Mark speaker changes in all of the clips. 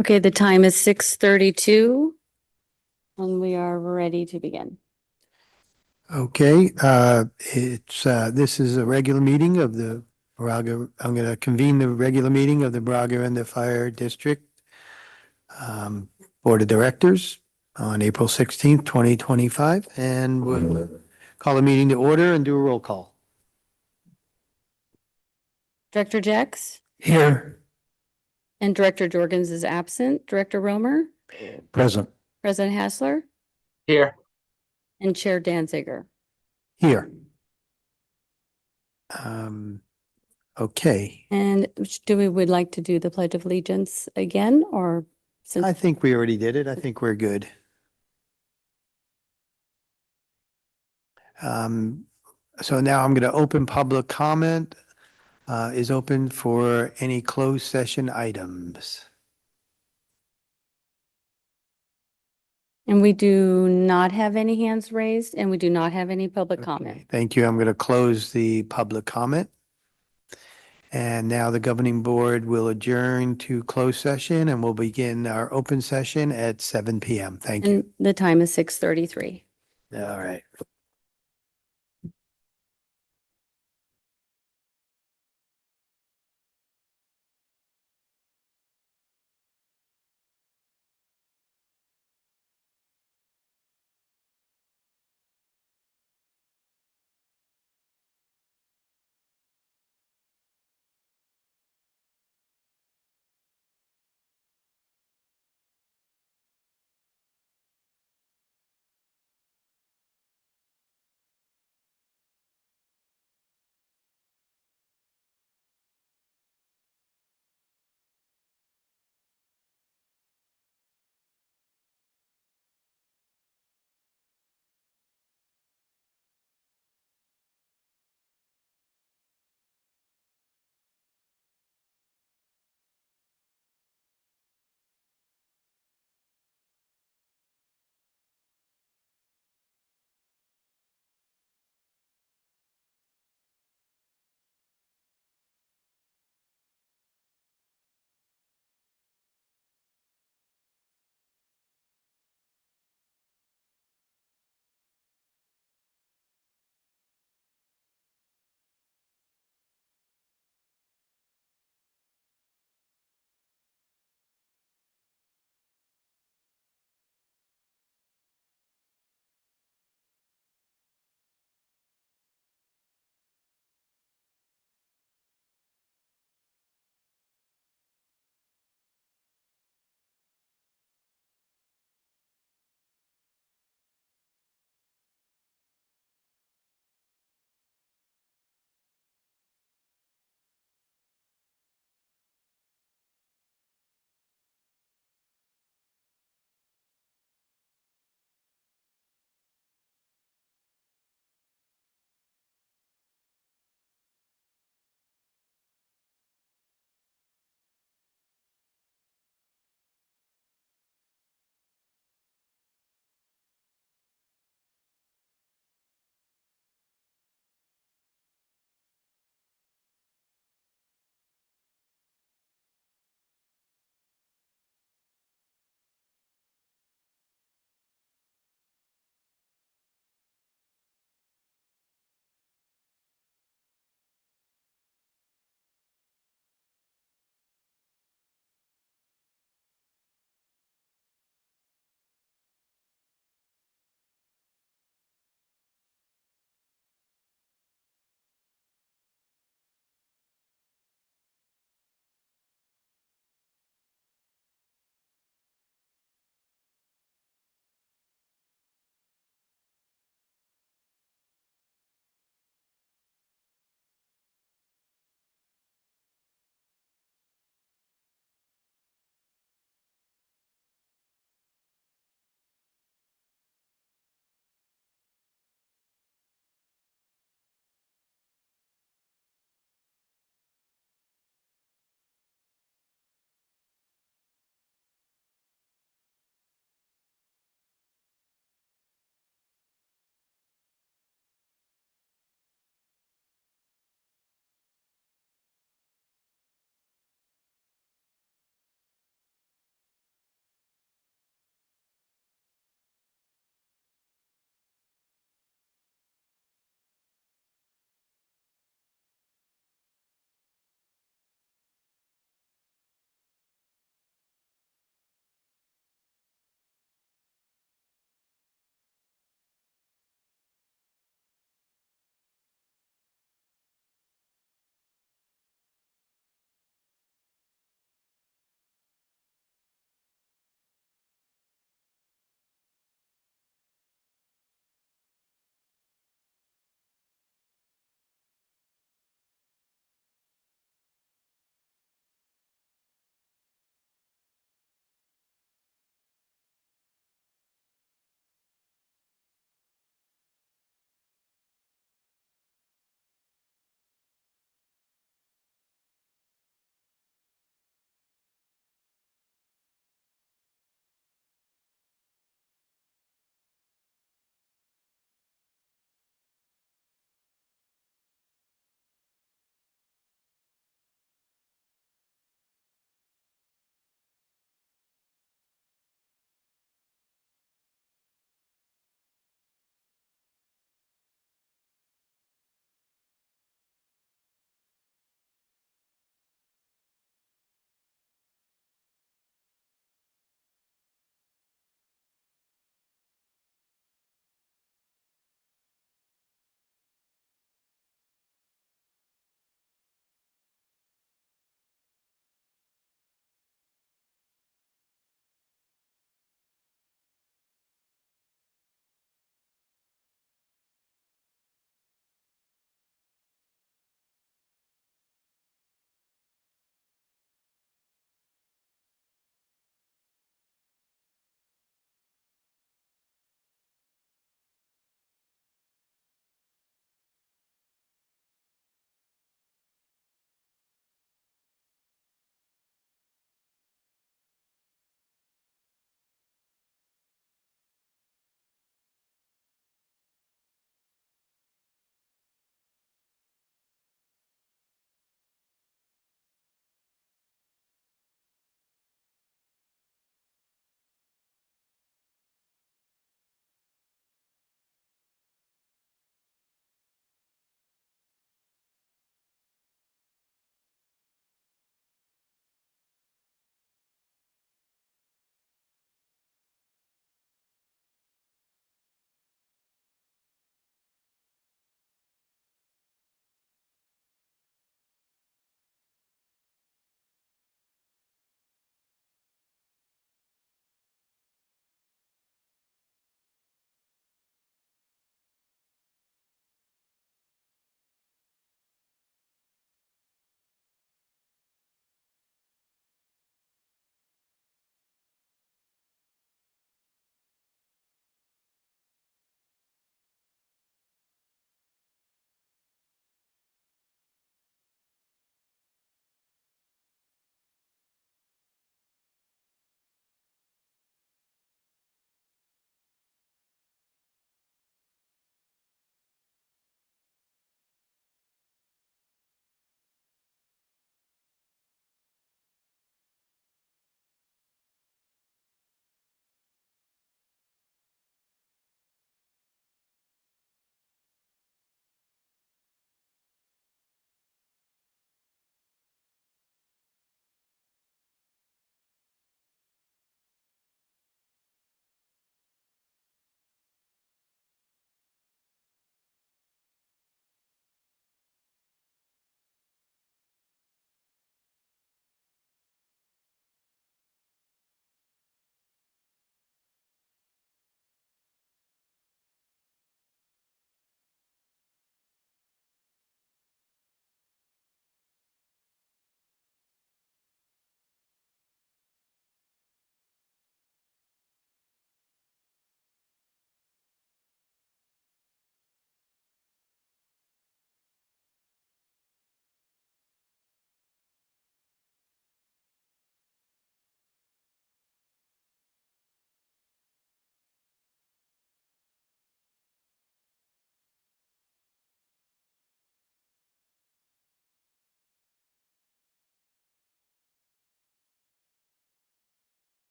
Speaker 1: Okay, the time is 6:32 and we are ready to begin.
Speaker 2: Okay, this is a regular meeting of the Moraga, I'm going to convene the regular meeting of the Moraga-Orinda Fire District Board of Directors on April 16th, 2025, and we'll call the meeting to order and do a roll call.
Speaker 1: Director Jex
Speaker 2: Here.
Speaker 1: and Director Jorgens is absent. Director Romer,
Speaker 2: Present.
Speaker 1: President Hassler,
Speaker 3: Here.
Speaker 1: and Chair Danziger.
Speaker 2: Here. Okay,
Speaker 1: And would like to do the Pledge of Allegiance again, or since
Speaker 2: I think we already did it. I think we're good. So now I'm going to open public comment. Is open for any closed session items.
Speaker 1: and we do not have any hands raised and we do not have any public
Speaker 2: Okay,
Speaker 1: comment.
Speaker 2: thank you. I'm going to close the public comment. And now the governing board will adjourn to closed session and we'll begin our open session at 7 p.m. Thank you.
Speaker 1: And the time is 6:33.
Speaker 2: All right.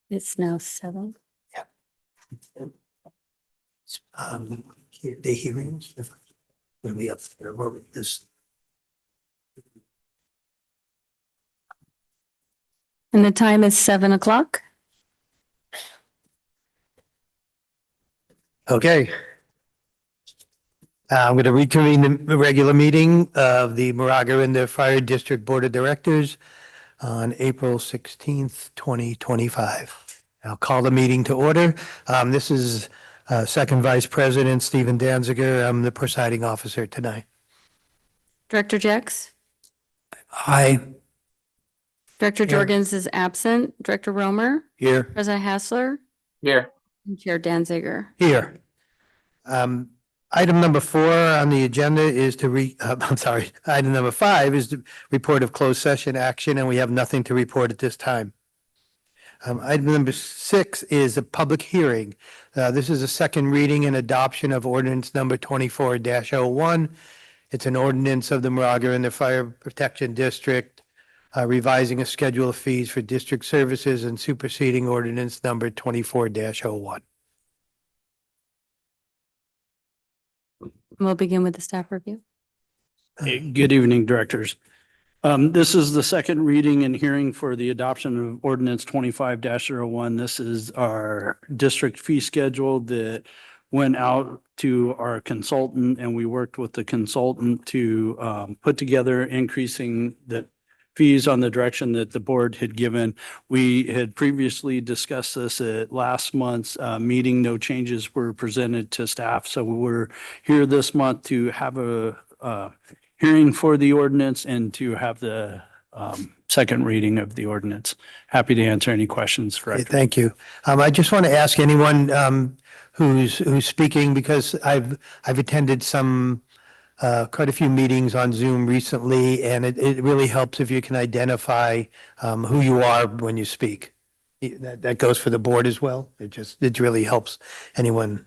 Speaker 1: It's now 7.
Speaker 2: The hearings, when we up there, where this,
Speaker 1: And the time is 7 o'clock.
Speaker 2: okay. I'm going to reconvene the regular meeting of the Moraga-Orinda Fire District Board of Directors on April 16th, 2025. I'll call the meeting to order. This is Second Vice President Stephen Danziger. I'm the presiding officer tonight.
Speaker 1: Director Jex?
Speaker 2: Hi.
Speaker 1: Director
Speaker 2: Here.
Speaker 1: Jorgens is absent. Director Romer?
Speaker 2: Here.
Speaker 1: President Hassler?
Speaker 3: Here.
Speaker 1: And Chair Danziger.
Speaker 2: Here. Item number 4 on the agenda is I'm sorry, item number 5 is the report of closed session action, and we have nothing to report at this time. Item number 6 is a public hearing. This is a second reading and adoption of ordinance number 24-01. It's an ordinance of the Moraga-Orinda Fire Protection District, revising a schedule of fees for district services and superseding ordinance number 24-01.
Speaker 1: We'll begin with the staff review.
Speaker 3: Hey, good evening, directors. This is the second reading and hearing for the adoption of ordinance 25-01. This is our district fee schedule that went out to our consultant, and we worked with the consultant to put together increasing the fees on the direction that the board had given. We had previously discussed this at last month's meeting. No changes were presented to staff. So we're here this month to have a hearing for the ordinance and to have the second reading of the ordinance. Happy to answer any questions.
Speaker 2: Okay, thank you. I just want to ask anyone who's speaking, because I've attended quite a few meetings on Zoom recently, and it really helps if you can identify who you are when you speak. That goes for the board as well. It really helps anyone.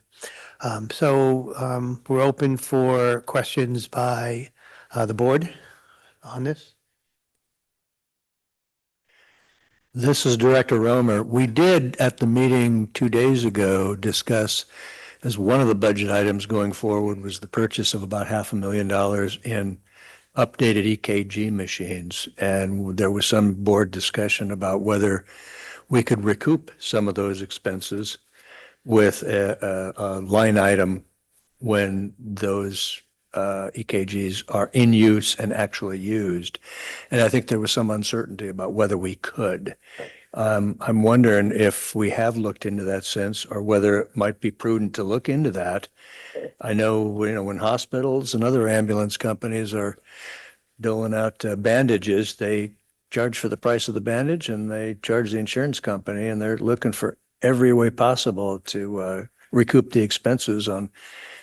Speaker 2: So we're open for questions by the board on this.
Speaker 4: This is Director Romer. We did at the meeting 2 days ago discuss as one of the budget items going forward was the purchase of about $500,000 in updated EKG machines. And there was some board discussion about whether we could recoup some of those expenses with a line item when those EKGs are in use and actually used. And I think there was some uncertainty about whether we could. I'm wondering if we have looked into that since, or whether it might be prudent to look into that. I know, when hospitals and other ambulance companies are doling out bandages, they charge for the price of the bandage and they charge the insurance company, and they're looking for every way possible to recoup the expenses on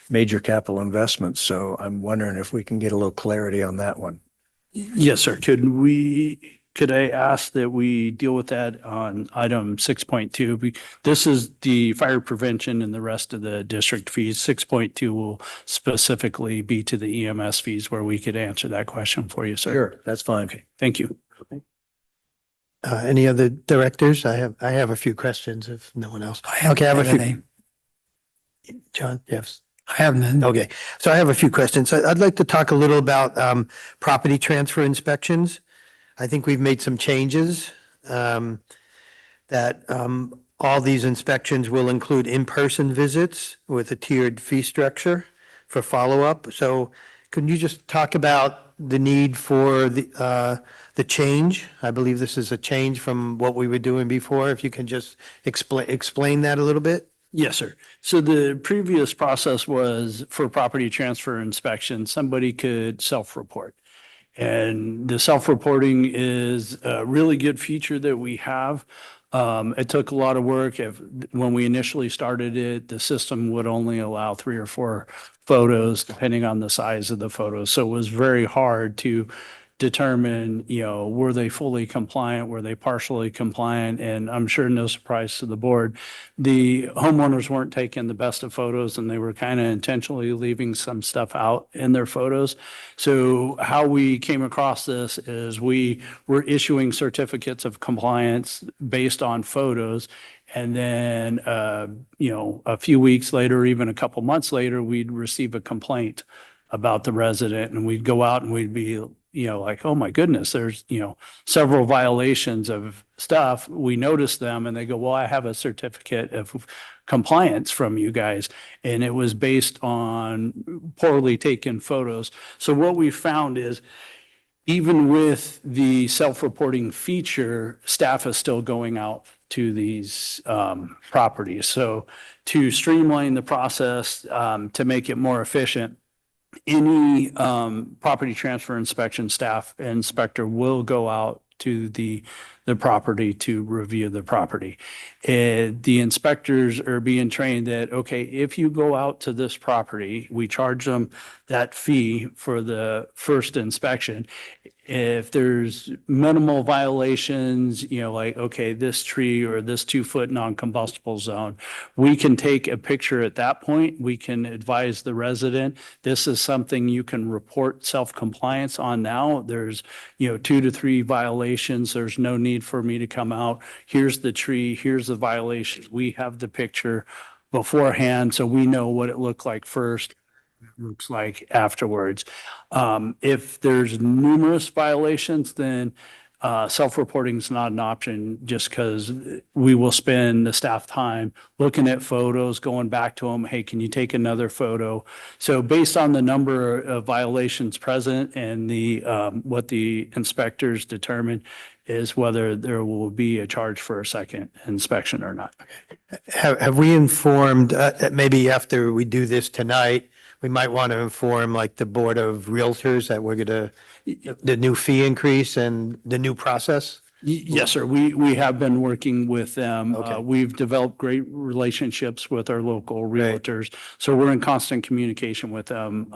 Speaker 4: major capital investments. So I'm wondering if we can get a little clarity on that one.
Speaker 3: Yes, sir. Could I ask that we deal with that on item 6.2? This is the fire prevention and the rest of the district fees. 6.2 will specifically be to the EMS fees, where we could answer that question for you, sir.
Speaker 4: Sure, that's fine.
Speaker 3: Okay, thank you.
Speaker 2: Any other directors? I have a few questions if no one else. Okay, I have a few. John, yes.
Speaker 5: I have none.
Speaker 2: Okay, so I have a few questions. I'd like to talk a little about property transfer inspections. I think we've made some changes that all these inspections will include in-person visits with a tiered fee structure for follow-up. So can you just talk about the need for the change? I believe this is a change from what we were doing before. If you can just explain that a little bit?
Speaker 3: Yes, sir. So the previous process was for property transfer inspection, somebody could self-report. And the self-reporting is a really good feature that we have. It took a lot of work. When we initially started it, the system would only allow 3 or 4 photos, depending on the size of the photos. So it was very hard to determine, were they fully compliant? Were they partially compliant? And I'm sure no surprise to the board, the homeowners weren't taking the best of photos and they were kind of intentionally leaving some stuff out in their photos. So how we came across this is we were issuing certificates of compliance based on photos. And then, a few weeks later, even a couple months later, we'd receive a complaint about the resident and we'd go out and we'd be, like, oh my goodness, there's, several violations of stuff. We noticed them and they go, well, I have a certificate of compliance from you guys. And it was based on poorly taken photos. So what we found is even with the self-reporting feature, staff is still going out to these properties. So to streamline the process, to make it more efficient, any property transfer inspection staff inspector will go out to the property to review the property. The inspectors are being trained that, okay, if you go out to this property, we charge them that fee for the first inspection. If there's minimal violations, like, okay, this tree or this 2-foot non-combustible zone, we can take a picture at that point. We can advise the resident, this is something you can report self-compliance on now. There's, 2 to 3 violations. There's no need for me to come out. Here's the tree. Here's the violation. We have the picture beforehand, so we know what it looked like first. Looks like afterwards. If there's numerous violations, then self-reporting is not an option just because we will spend the staff time looking at photos, going back to them. Hey, can you take another photo? So based on the number of violations present and the what the inspectors determine is whether there will be a charge for a second inspection or not.
Speaker 2: Have we informed, that maybe after we do this tonight, we might want to inform like the Board of Realtors that we're going to, the new fee increase and the new process?
Speaker 3: Yes, sir. We have been working with them.
Speaker 2: Okay.
Speaker 3: We've developed great relationships with our local realtors. So we're in constant communication with them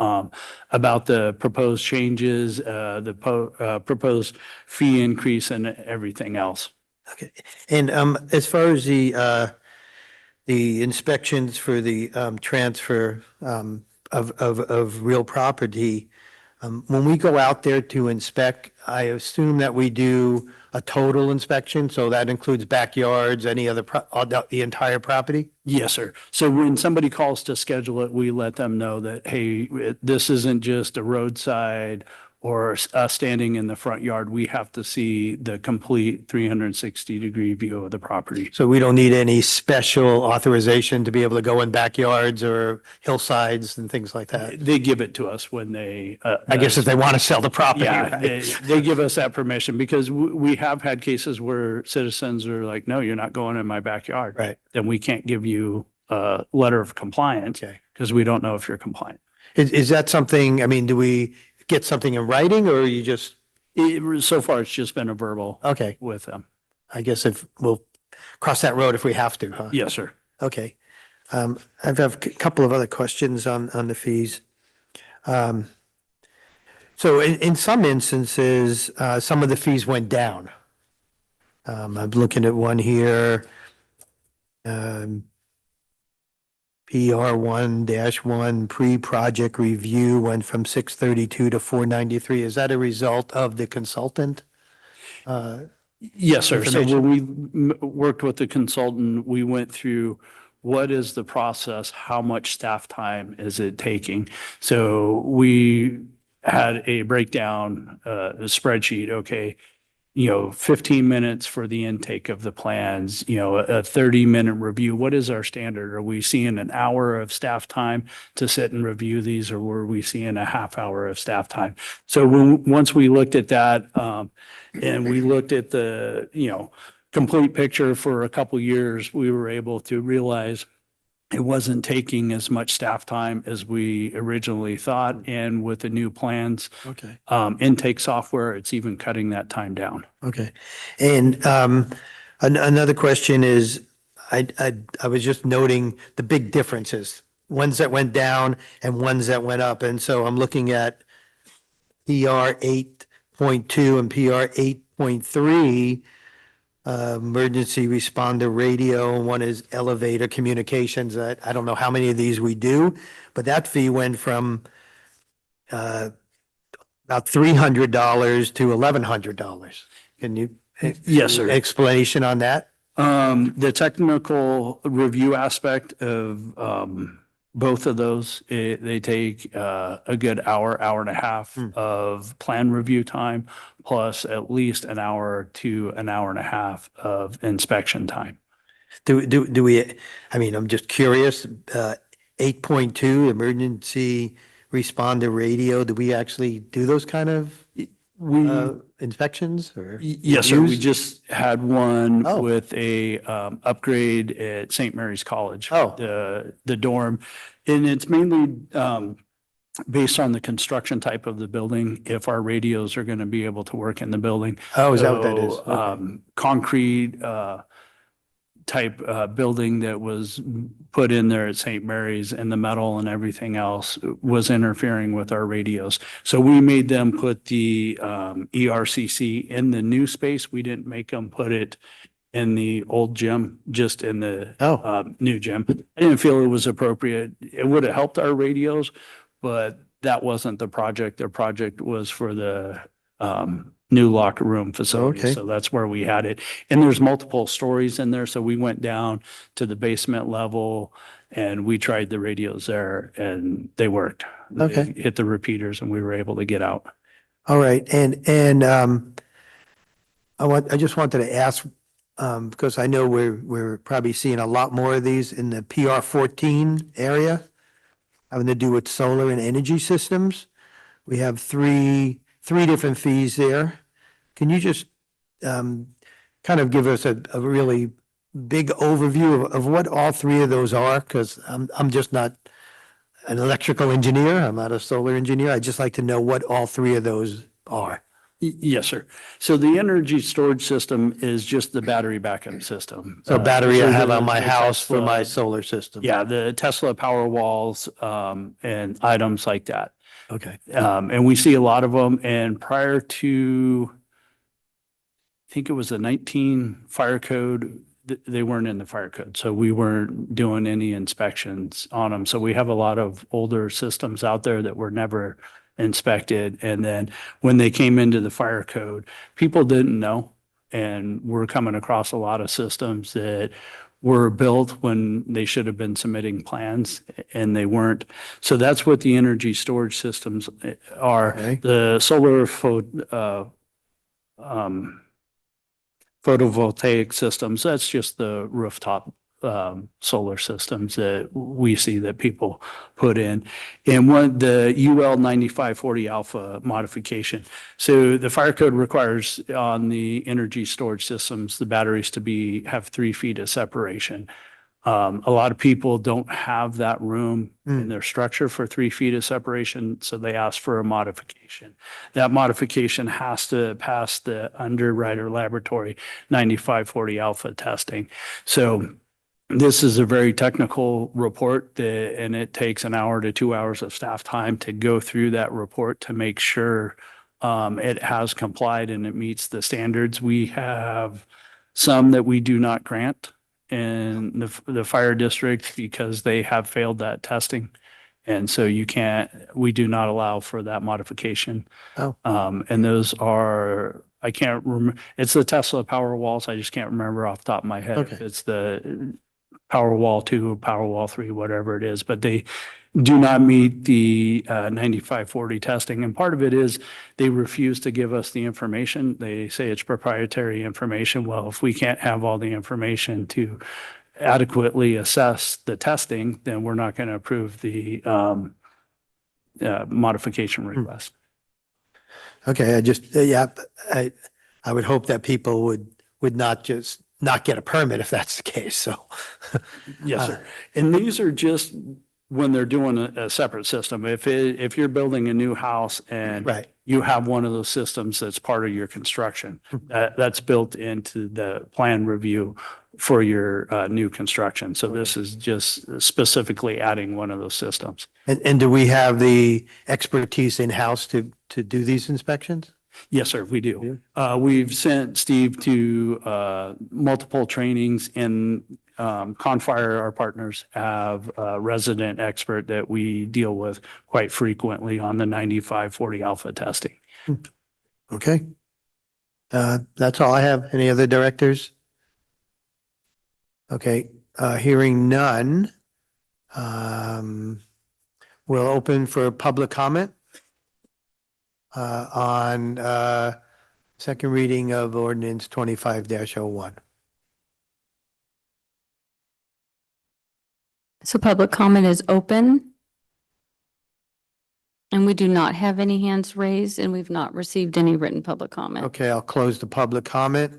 Speaker 3: about the proposed changes, the proposed fee increase and everything else.
Speaker 2: Okay. And as far as the inspections for the transfer of real property, when we go out there to inspect, I assume that we do a total inspection, so that includes backyards, any other, the entire property?
Speaker 3: Yes, sir. So when somebody calls to schedule it, we let them know that, hey, this isn't just a roadside or standing in the front yard. We have to see the complete 360-degree view of the property.
Speaker 2: So we don't need any special authorization to be able to go in backyards or hillsides and things like that?
Speaker 3: They give it to us when they.
Speaker 2: I guess if they want to sell the property,
Speaker 3: Yeah,
Speaker 2: right?
Speaker 3: they give us that permission because we have had cases where citizens are like, no, you're not going in my backyard.
Speaker 2: Right.
Speaker 3: Then we can't give you a letter of compliance
Speaker 2: Okay.
Speaker 3: because we don't know if you're compliant.
Speaker 2: Is that something, I mean, do we get something in writing or you just,
Speaker 3: So far, it's just been a verbal
Speaker 2: okay,
Speaker 3: with them.
Speaker 2: I guess if we'll cross that road if we have to, huh?
Speaker 3: Yes, sir.
Speaker 2: Okay. I have a couple of other questions on the fees. So in some instances, some of the fees went down. I'm looking at one here. PR1-1 pre-project review went from 632 to 493. Is that a result of the consultant?
Speaker 3: Yes, sir. So
Speaker 2: Information.
Speaker 3: when we worked with the consultant, we went through what is the process? How much staff time is it taking? So we had a breakdown, a spreadsheet. Okay, 15 minutes for the intake of the plans, a 30-minute review. What is our standard? Are we seeing an hour of staff time to sit and review these, or were we seeing a half hour of staff time? So once we looked at that, and we looked at the, complete picture for a couple years, we were able to realize it wasn't taking as much staff time as we originally thought. And with the new plans,
Speaker 2: Okay.
Speaker 3: intake software, it's even cutting that time down.
Speaker 2: Okay. And another question is, I was just noting the big differences, ones that went down and ones that went up. And so I'm looking at PR 8.2 and PR 8.3, emergency responder radio, and one is elevator communications. I don't know how many of these we do, but that fee went from about $300 to $1,100. Can you?
Speaker 3: Yes, sir.
Speaker 2: Explanation on that?
Speaker 3: The technical review aspect of both of those, they take a good hour and a half of plan review time, plus at least an hour to an hour and a half of inspection time.
Speaker 2: Do we, I mean, I'm just curious, 8.2 emergency responder radio, do we actually do those kind of inspections or?
Speaker 3: Yes, sir. We
Speaker 2: reviews?
Speaker 3: just had one
Speaker 2: Oh.
Speaker 3: with a upgrade at St. Mary's College.
Speaker 2: Oh.
Speaker 3: The dorm. And it's mainly based on the construction type of the building, if our radios are going to be able to work in the building.
Speaker 2: Oh, is that what that is?
Speaker 3: So,
Speaker 2: Okay.
Speaker 3: concrete type building that was put in there at St. Mary's, and the metal and everything else was interfering with our radios. So we made them put the ERCC in the new space. We didn't make them put it in the old gym, just in the new gym. I didn't feel it was appropriate. It would have helped our radios, but that wasn't the project. Their project was for the new locker room facility.
Speaker 2: Okay.
Speaker 3: So that's where we had it. And there's multiple stories in there. So we went down to the basement level and we tried the radios there and they worked. They
Speaker 2: Okay.
Speaker 3: hit the repeaters and we were able to get out.
Speaker 2: All right. And I just wanted to ask, because I know we're probably seeing a lot more of these in the PR 14 area having to do with solar and energy systems. We have three different fees there. Can you just kind of give us a really big overview of what all three of those are? Because I'm just not an electrical engineer. I'm not a solar engineer. I'd just like to know what all three of those are.
Speaker 3: Yes, sir. So the energy storage system is just the battery backup system.
Speaker 2: So battery I
Speaker 3: so
Speaker 2: have
Speaker 3: the-
Speaker 2: on my
Speaker 3: the
Speaker 2: house for my
Speaker 3: Tesla-
Speaker 2: solar system.
Speaker 3: Yeah, the Tesla power walls, and items like that.
Speaker 2: Okay.
Speaker 3: And we see a lot of them. And prior to, I think it was the 19 fire code, they weren't in the fire code. So we weren't doing any inspections on them. So we have a lot of older systems out there that were never inspected. And then when they came into the fire code, people didn't know. And we're coming across a lot of systems that were built when they should have been submitting plans and they weren't. So that's what the energy storage systems are.
Speaker 2: Okay.
Speaker 3: The solar photovoltaic systems, that's just the rooftop solar systems that we see that people put in. And the UL 9540 alpha modification. So the fire code requires on the energy storage systems, the batteries to have 3 feet of separation. A lot of people don't have that room in their structure for 3 feet of separation, so they ask for a modification. That modification has to pass the Underwriter Laboratory 9540 alpha testing. So this is a very technical report and it takes an hour to 2 hours of staff time to go through that report to make sure it has complied and it meets the standards. We have some that we do not grant in the fire district because they have failed that testing. And so we do not allow for that modification.
Speaker 2: Oh.
Speaker 3: And those are, I can't remember, it's the Tesla power walls. I just can't remember off the top of my head.
Speaker 2: Okay.
Speaker 3: If it's the Powerwall 2, Powerwall 3, whatever it is, but do not meet the 9540 testing. And part of it is they refuse to give us the information. They say it's proprietary information. Well, if we can't have all the information to adequately assess the testing, then we're not going to approve the modification request.
Speaker 2: Okay, I would hope that people would not just not get a permit if that's the case, so.
Speaker 3: Yes, sir. And these are just when they're doing a separate system. If you're building a new house and
Speaker 2: Right.
Speaker 3: you have one of those systems that's part of your construction, that's built into the plan review for your new construction. So this is just specifically adding one of those systems.
Speaker 2: And do we have the expertise in-house to do these inspections?
Speaker 3: Yes, sir, we do. We've sent Steve to multiple trainings, and Confire, our partners, have a resident expert that we deal with quite frequently on the 9540 alpha testing.
Speaker 2: Okay. That's all I have. Any other directors? Okay, hearing none. We'll open for public comment on second reading of ordinance 25-01.
Speaker 1: So public comment is open. And we do not have any hands raised, and we've not received any written public comment.
Speaker 2: Okay, I'll close the public comment.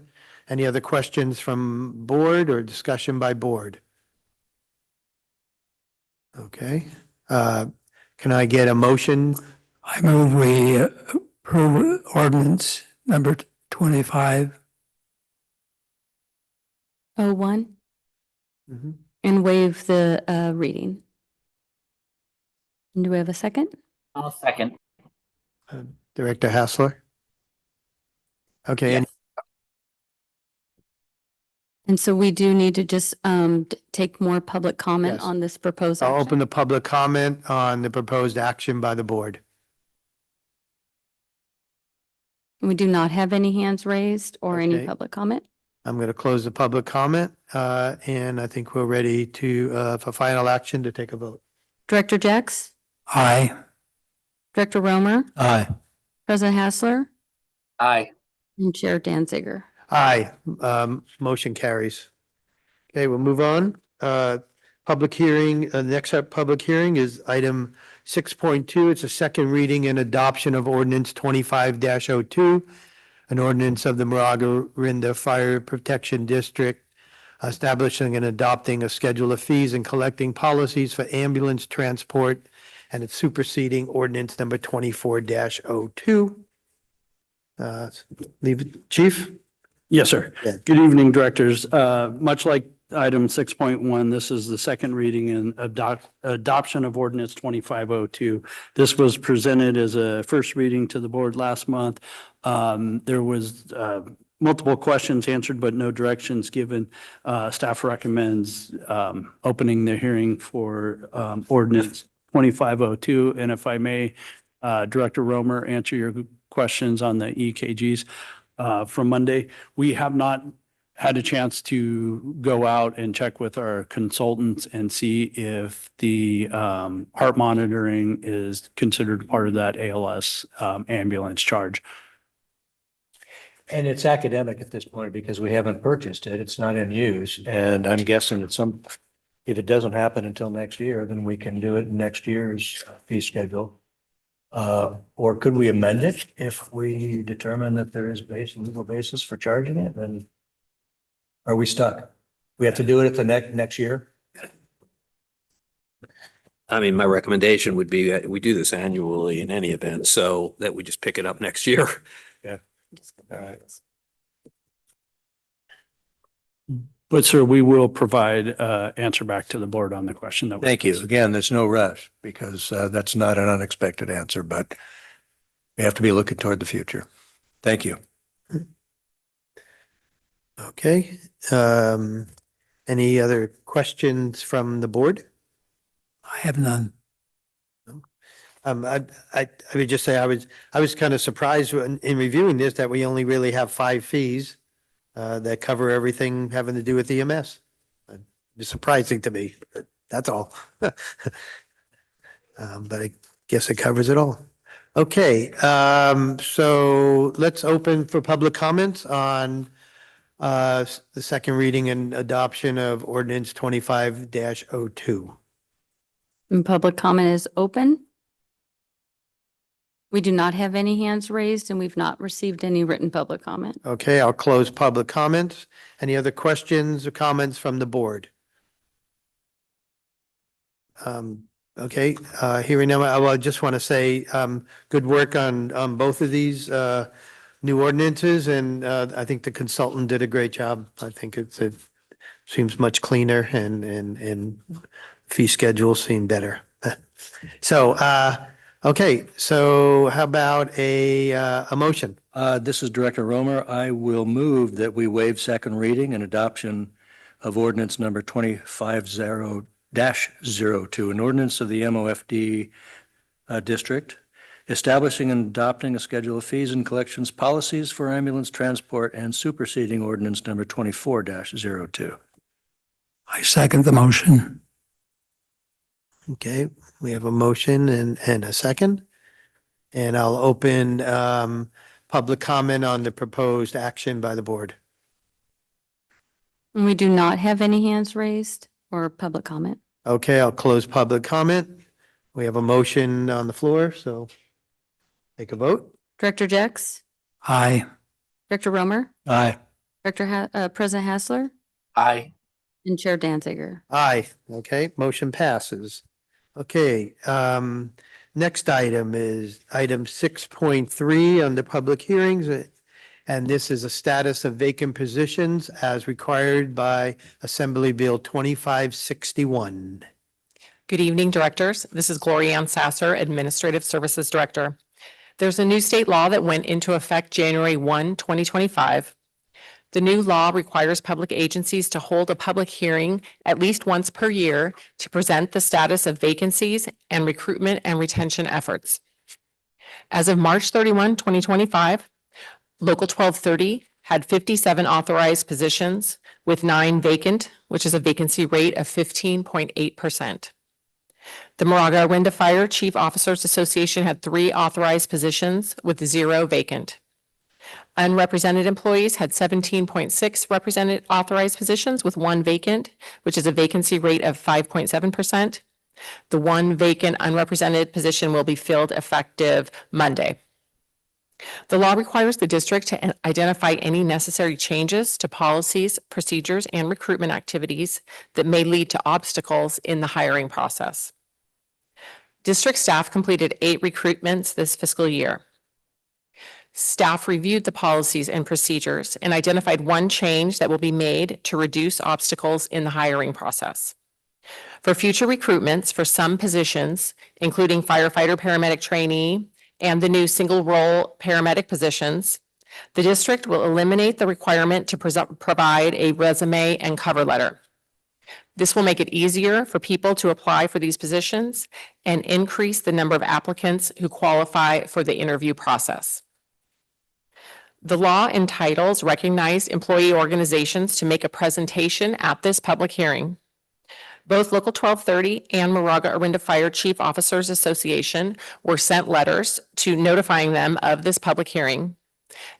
Speaker 2: Any other questions from board or discussion by board? Okay, can I get a motion?
Speaker 5: I move we approve ordinance number 25.
Speaker 1: 01
Speaker 2: Mhm.
Speaker 1: and waive the reading. And do we have a second?
Speaker 6: I'll second.
Speaker 2: Director Hassler? Okay, and
Speaker 1: And so we do need to just take more public comment
Speaker 2: Yes.
Speaker 1: on this proposed
Speaker 2: I'll
Speaker 1: action.
Speaker 2: open the public comment on the proposed action by the board.
Speaker 1: We do not have any hands raised or any
Speaker 2: Okay.
Speaker 1: public comment.
Speaker 2: I'm going to close the public comment, and I think we're ready to, for final action to take a vote.
Speaker 1: Director Jex,
Speaker 5: Aye.
Speaker 1: Director Romer,
Speaker 4: Aye.
Speaker 1: President Hassler,
Speaker 6: Aye.
Speaker 1: and Chair Danziger.
Speaker 2: Aye, motion carries. Okay, we'll move on. Public hearing, next up, public hearing is item 6.2. It's a second reading and adoption of ordinance 25-02, an ordinance of the Moraga-Orinda Fire Protection District establishing and adopting a schedule of fees and collecting policies for ambulance transport, and it's superseding ordinance number 24-02. Leave it, Chief?
Speaker 3: Yes, sir.
Speaker 2: Yeah.
Speaker 3: Good evening, directors. Much like item 6.1, this is the second reading and adoption of ordinance 2502. This was presented as a first reading to the board last month. There was multiple questions answered, but no directions given. Staff recommends opening the hearing for ordinance 2502. And if I may, Director Romer, answer your questions on the EKGs. From Monday. We have not had a chance to go out and check with our consultants and see if the heart monitoring is considered part of that ALS ambulance charge.
Speaker 4: And it's academic at this point because we haven't purchased it. It's not in use. And I'm guessing if it doesn't happen until next year, then we can do it in next year's fee schedule. Or could we amend it if we determine that there is legal basis for charging it? Then are we stuck? We have to do it at the next year?
Speaker 7: I mean, my recommendation would be that we do this annually in any event, so that we just pick it up next year.
Speaker 4: All right.
Speaker 3: But sir, we will provide answer back to the board on the question that.
Speaker 4: Thank you. Again, there's no rush because that's not an unexpected answer, but we have to be looking toward the future. Thank you.
Speaker 2: Okay, any other questions from the board?
Speaker 5: I have none.
Speaker 2: I would just say I was kind of surprised in reviewing this that we only really have 5 fees that cover everything having to do with EMS. It's surprising to me, but that's all. But I guess it covers it all. Okay, so let's open for public comments on the second reading and adoption of ordinance 25-02.
Speaker 1: And public comment is open. We do not have any hands raised and we've not received any written public comment.
Speaker 2: Okay, I'll close public comments. Any other questions or comments from the board? Okay, hearing now, I just want to say, good work on both of these new ordinances, and I think the consultant did a great job. I think it seems much cleaner and fee schedules seem better. So, okay, so how about a motion?
Speaker 4: This is Director Romer. I will move that we waive second reading and adoption of ordinance number 250-02, an ordinance of the MOFD district, establishing and adopting a schedule of fees and collections policies for ambulance transport and superseding ordinance number 24-02.
Speaker 5: I second the motion.
Speaker 2: Okay, we have a motion and a second. And I'll open public comment on the proposed action by the board.
Speaker 1: And we do not have any hands raised or public comment.
Speaker 2: Okay, I'll close public comment. We have a motion on the floor, so take a vote.
Speaker 1: Director Jex,
Speaker 5: Aye.
Speaker 1: Director Romer,
Speaker 4: Aye.
Speaker 1: President Hassler,
Speaker 6: Aye.
Speaker 1: and Chair Danziger.
Speaker 2: Aye. Okay, motion passes. Okay, next item is item 6.3 on the public hearings. And this is a status of vacant positions as required by Assembly Bill 2561.
Speaker 8: Good evening, directors. This is Gloria Ann Sasser, Administrative Services Director. There's a new state law that went into effect January 1, 2025. The new law requires public agencies to hold a public hearing at least once per year to present the status of vacancies and recruitment and retention efforts. As of March 31, 2025, Local 1230 had 57 authorized positions with 9 vacant, which is a vacancy rate of 15.8%. The Moraga-Orinda Fire Chief Officers Association had 3 authorized positions with 0 vacant. Unrepresented employees had 17.6 represented authorized positions with 1 vacant, which is a vacancy rate of 5.7%. The 1 vacant unrepresented position will be filled effective Monday. The law requires the district to identify any necessary changes to policies, procedures, and recruitment activities that may lead to obstacles in the hiring process. District staff completed 8 recruitments this fiscal year. Staff reviewed the policies and procedures and identified 1 change that will be made to reduce obstacles in the hiring process. For future recruitments for some positions, including firefighter paramedic trainee, and the new single role paramedic positions, the district will eliminate the requirement to provide a resume and cover letter. This will make it easier for people to apply for these positions and increase the number of applicants who qualify for the interview process. The law entitles recognized employee organizations to make a presentation at this public hearing. Both Local 1230 and Moraga-Orinda Fire Chief Officers Association were sent letters to notifying them of this public hearing.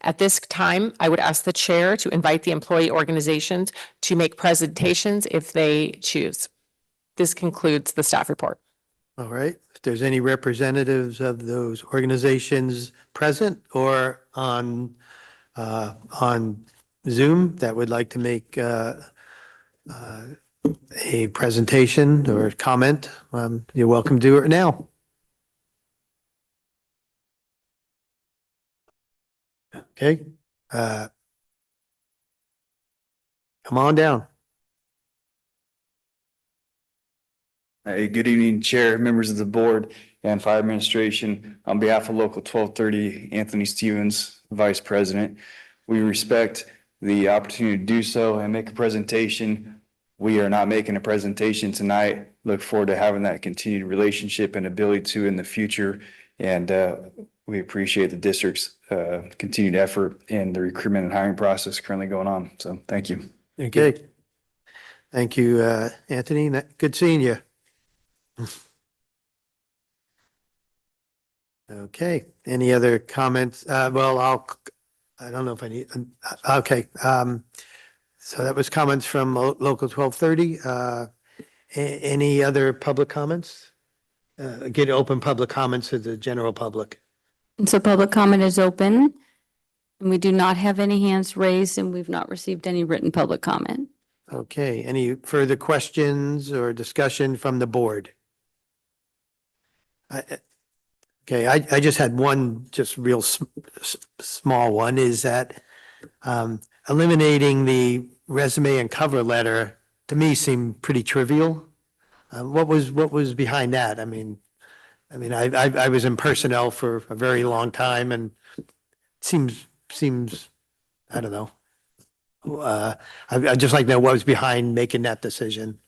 Speaker 8: At this time, I would ask the chair to invite the employee organizations to make presentations if they choose. This concludes the staff report.
Speaker 2: All right, if there's any representatives of those organizations present or on Zoom that would like to make a presentation or comment, you're welcome to do it now. Okay. Come on down.
Speaker 9: Hey, good evening, Chair, members of the board, and fire administration. On behalf of Local 1230, Anthony Stevens, Vice President, we respect the opportunity to do so and make a presentation. We are not making a presentation tonight. Look forward to having that continued relationship and ability to in the future. And we appreciate the district's continued effort in the recruitment and hiring process currently going on. So thank you.
Speaker 2: Okay. Thank you, Anthony. Good seeing you. Okay, any other comments? Well, I don't know if I need, okay. So that was comments from local 1230. Any other public comments? Get open public comments to the general public.
Speaker 1: And so public comment is open, and we do not have any hands raised, and we've not received any written public comment.
Speaker 2: Okay, any further questions or discussion from the board? Okay, I just had one, just real small one, is that eliminating the resume and cover letter, to me, seemed pretty trivial. What was behind that? I was in personnel for a very long time and seems, I don't know. I'd just like to know what was behind making that decision.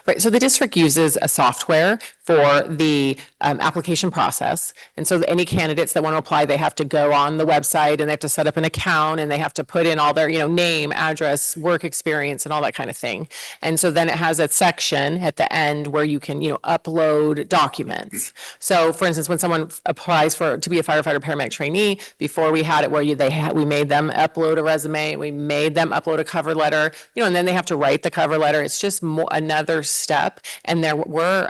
Speaker 8: Right, so the district uses a software for the application process. And so any candidates that want to apply, they have to go on the website and they have to set up an account and they have to put in all their, name, address, work experience and all that kind of thing. And so then it has a section at the end where you can, upload documents. So for instance, when someone applies to be a firefighter paramedic trainee, before we had it where we made them upload a resume, we made them upload a cover letter, and then they have to write the cover letter. It's just another step. And there were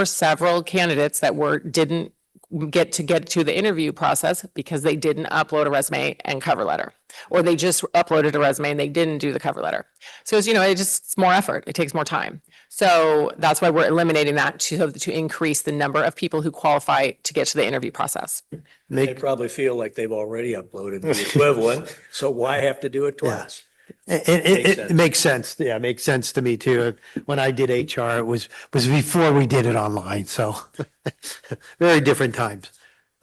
Speaker 8: several candidates that didn't get to the interview process because they didn't upload a resume and cover letter, or they just uploaded a resume and they didn't do the cover letter. So it's more effort. It takes more time. So that's why we're eliminating that to increase the number of people who qualify to get to the interview process.
Speaker 4: They probably feel like they've already uploaded the equivalent, so why have to do it twice?
Speaker 2: It makes sense. Yeah, it makes sense to me too. When I did HR, it was before we did it online, so very different times.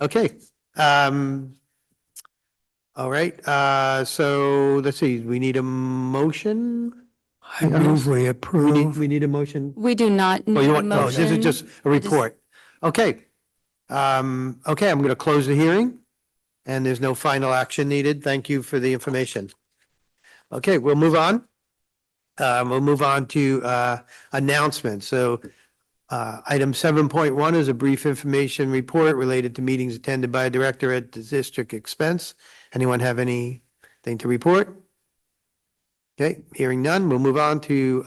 Speaker 2: Okay. All right, so let's see, we need a motion?
Speaker 5: I move we approve.
Speaker 2: We need a motion?
Speaker 1: We do not
Speaker 2: Oh,
Speaker 1: need
Speaker 2: you
Speaker 1: a
Speaker 2: want, no, this is
Speaker 1: motion.
Speaker 2: just a report. Okay. Okay, I'm going to close the hearing and there's no final action needed. Thank you for the information. Okay, we'll move on. We'll move on to announcements. So item 7.1 is a brief information report related to meetings attended by a director at the district expense. Anyone have anything to report? Okay, hearing none, we'll move on to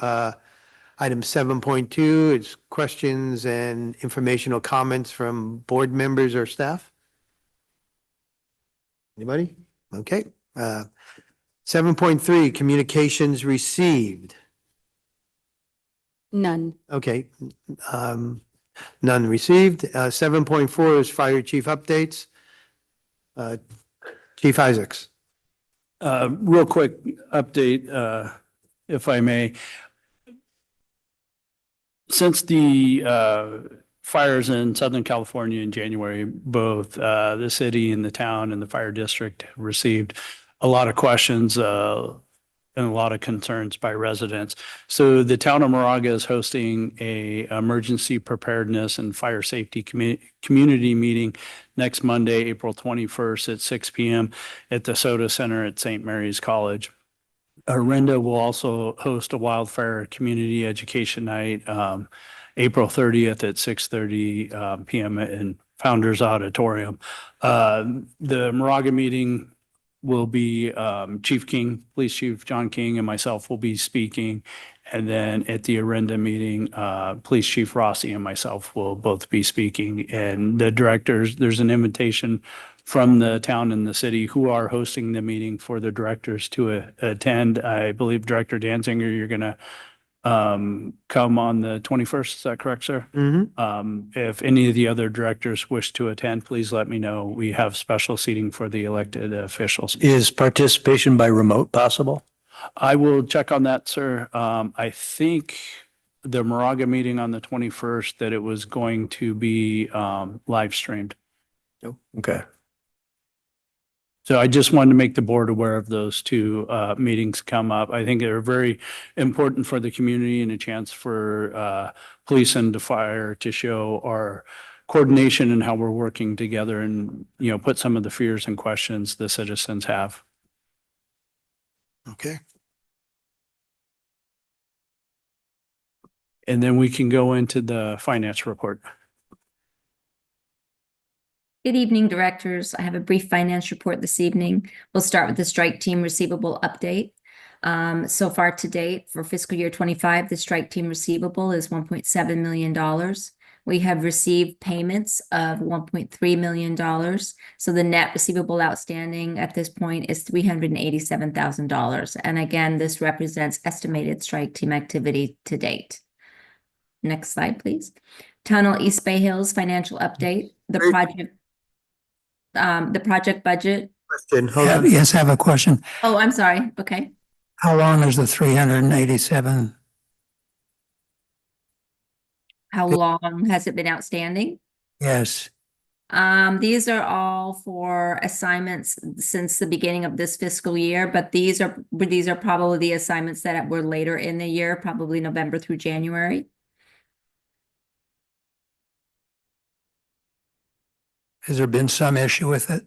Speaker 2: item 7.2. It's questions and informational comments from board members or staff. Anybody? Okay. 7.3, communications received.
Speaker 1: None.
Speaker 2: Okay. None received. 7.4 is fire chief updates. Chief Isaacs.
Speaker 3: Real quick update, if I may. Since the fires in Southern California in January, both the city and the town and the fire district have received a lot of questions and a lot of concerns by residents. So the town of Moraga is hosting a emergency preparedness and fire safety community meeting next Monday, April 21st at 6 p.m. at the Soda Center at St. Mary's College. Orinda will also host a wildfire community education night, April 30th at 6:30 p.m. in Founders Auditorium. The Moraga meeting will be Chief King, Police Chief John King, and myself will be speaking. And then at the Orinda meeting, Police Chief Rossi and myself will both be speaking. And the directors, there's an invitation from the town and the city who are hosting the meeting for the directors to attend. I believe Director Danziger, you're going to come on the 21st. Is that correct, sir? If any of the other directors wish to attend, please let me know. We have special seating for the elected officials.
Speaker 4: Is participation by remote possible?
Speaker 3: I will check on that, sir. I think the Moraga meeting on the 21st that it was going to be live streamed.
Speaker 4: Okay.
Speaker 3: So I just wanted to make the board aware of those two meetings come up. I think they're very important for the community and a chance for police and the fire to show our coordination and how we're working together and, put some of the fears and questions the citizens have.
Speaker 2: Okay.
Speaker 3: And then we can go into the finance report.
Speaker 10: Good evening, directors. I have a brief finance report this evening. We'll start with the strike team receivable update. So far to date for fiscal year 25, the strike team receivable is $1.7 million. We have received payments of $1.3 million. So the net receivable outstanding at this point is $387,000. And again, this represents estimated strike team activity to date. Next slide, please. Tunnel East Bay Hills financial update. The project budget.
Speaker 2: Question, hold on.
Speaker 5: Yes, I have a question.
Speaker 10: Oh, I'm sorry. Okay.
Speaker 5: How long is the 387?
Speaker 10: How long has it been outstanding?
Speaker 5: Yes,
Speaker 10: These are all for assignments since the beginning of this fiscal year, but these are probably the assignments that were later in the year, probably November through January.
Speaker 5: has there been some issue with it?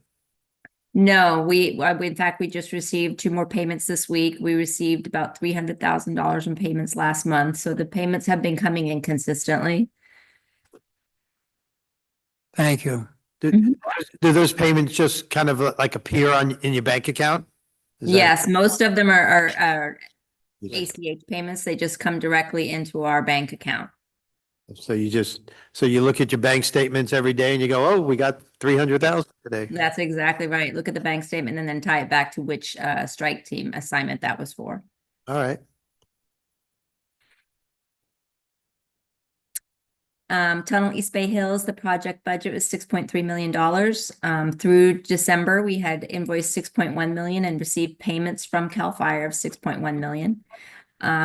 Speaker 10: No, in fact, we just received 2 more payments this week. We received about $300,000 in payments last month, so the payments have been coming in consistently.
Speaker 5: Thank you.
Speaker 2: Do those payments just kind of like appear in your bank account? Is that-
Speaker 10: Yes, most of them are ACH payments. They just come directly into our bank account.
Speaker 2: So you look at your bank statements every day and you go, oh, we got 300,000 today.
Speaker 10: That's exactly right. Look at the bank statement and then tie it back to which strike team assignment that was for.
Speaker 2: All right.
Speaker 10: Tunnel East Bay Hills, the project budget was $6.3 million. Through December, we had invoiced $6.1 million and received payments from CAL FIRE of $6.1 million.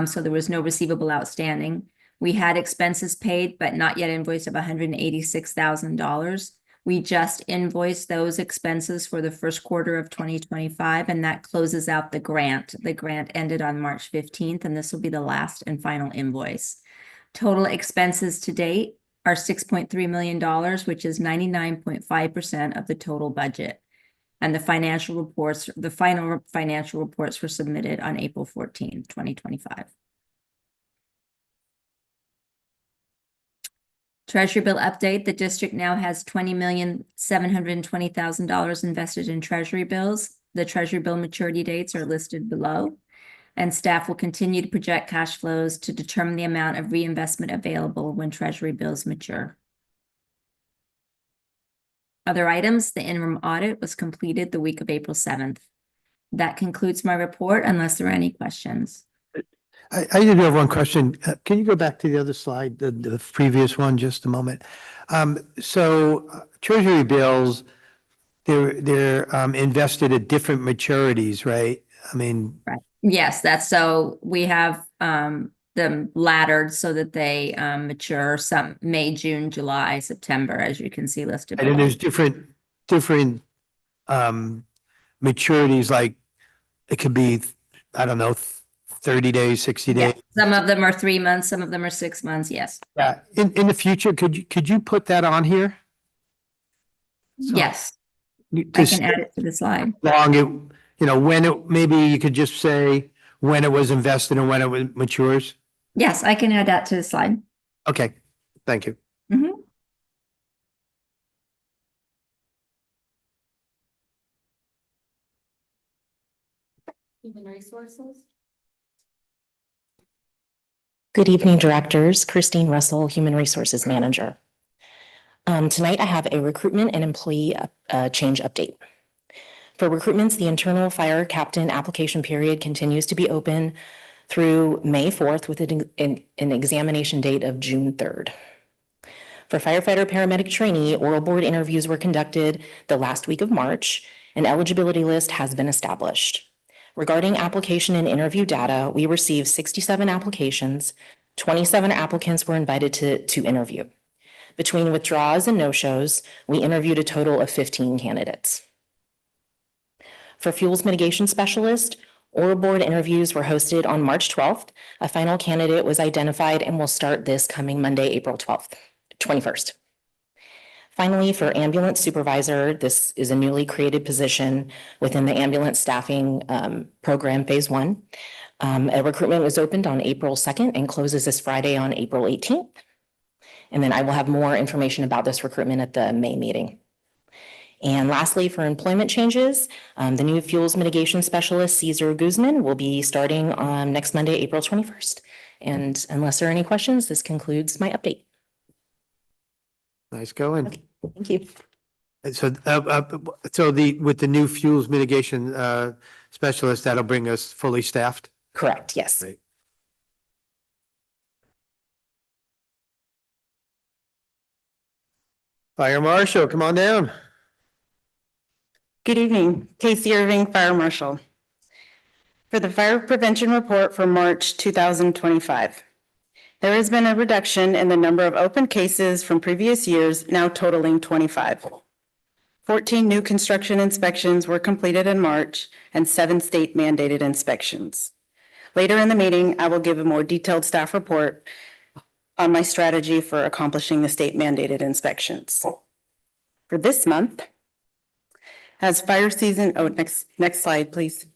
Speaker 10: So there was no receivable outstanding. We had expenses paid, but not yet invoiced of $186,000. We just invoiced those expenses for the first quarter of 2025, and that closes out the grant. The grant ended on March 15th, and this will be the last and final invoice. Total expenses to date are $6.3 million, which is 99.5% of the total budget. And the final financial reports were submitted on April 14th, 2025. Treasury bill update. The district now has $20,720,000 invested in treasury bills. The treasury bill maturity dates are listed below. And staff will continue to project cash flows to determine the amount of reinvestment available when treasury bills mature. Other items, the interim audit was completed the week of April 7th. That concludes my report unless there are any questions.
Speaker 2: I did have one question. Can you go back to the other slide, the previous one, just a moment? Treasury bills, they're invested at different maturities, right? I mean.
Speaker 10: Right. Yes, that's so we have them laddered so that they mature some May, June, July, September, as you can see listed
Speaker 2: And then
Speaker 10: below.
Speaker 2: there's different maturities, like it could be, I don't know, 30 days, 60
Speaker 10: Yeah,
Speaker 2: days.
Speaker 10: some of them are 3 months, some of them are 6 months. Yes.
Speaker 2: Yeah. In the future, could you put that on here? So
Speaker 10: Yes, I
Speaker 2: just
Speaker 10: can add it to the slide.
Speaker 2: long it, when it, maybe you could just say when it was invested and when it matures.
Speaker 10: Yes, I can add that to the slide.
Speaker 2: Okay, thank you.
Speaker 10: Mhm. Human resources.
Speaker 11: Good evening, directors. Christine Russell, Human Resources Manager. Tonight, I have a recruitment and employee change update. For recruitments, the internal fire captain application period continues to be open through May 4th with an examination date of June 3rd. For firefighter paramedic trainee, oral board interviews were conducted the last week of March. An eligibility list has been established. Regarding application and interview data, we received 67 applications. 27 applicants were invited to interview. Between withdrawals and no-shows, we interviewed a total of 15 candidates. For fuels mitigation specialist, oral board interviews were hosted on March 12th. A final candidate was identified and will start this coming Monday, April 21st. Finally, for ambulance supervisor, this is a newly created position within the ambulance staffing program phase 1. A recruitment was opened on April 2nd and closes this Friday on April 18th. And then I will have more information about this recruitment at the May meeting. And lastly, for employment changes, the new fuels mitigation specialist, Cesar Guzman, will be starting on next Monday, April 21st. And unless there are any questions, this concludes my update.
Speaker 2: Nice going.
Speaker 11: Okay, thank you.
Speaker 2: And so, with the new fuels mitigation, specialist, that'll bring us fully staffed?
Speaker 11: Correct, yes.
Speaker 2: Great. Fire Marshal, come on down.
Speaker 12: Good evening, Casey Irving, Fire Marshal. For the fire prevention report for March 2025, there has been a reduction in the number of open cases from previous years, now totaling 25. 14 new construction inspections were completed in March and 7 state mandated inspections. Later in the meeting, I will give a more detailed staff report on my strategy for accomplishing the state mandated inspections. For this month, as fire season, next slide, please.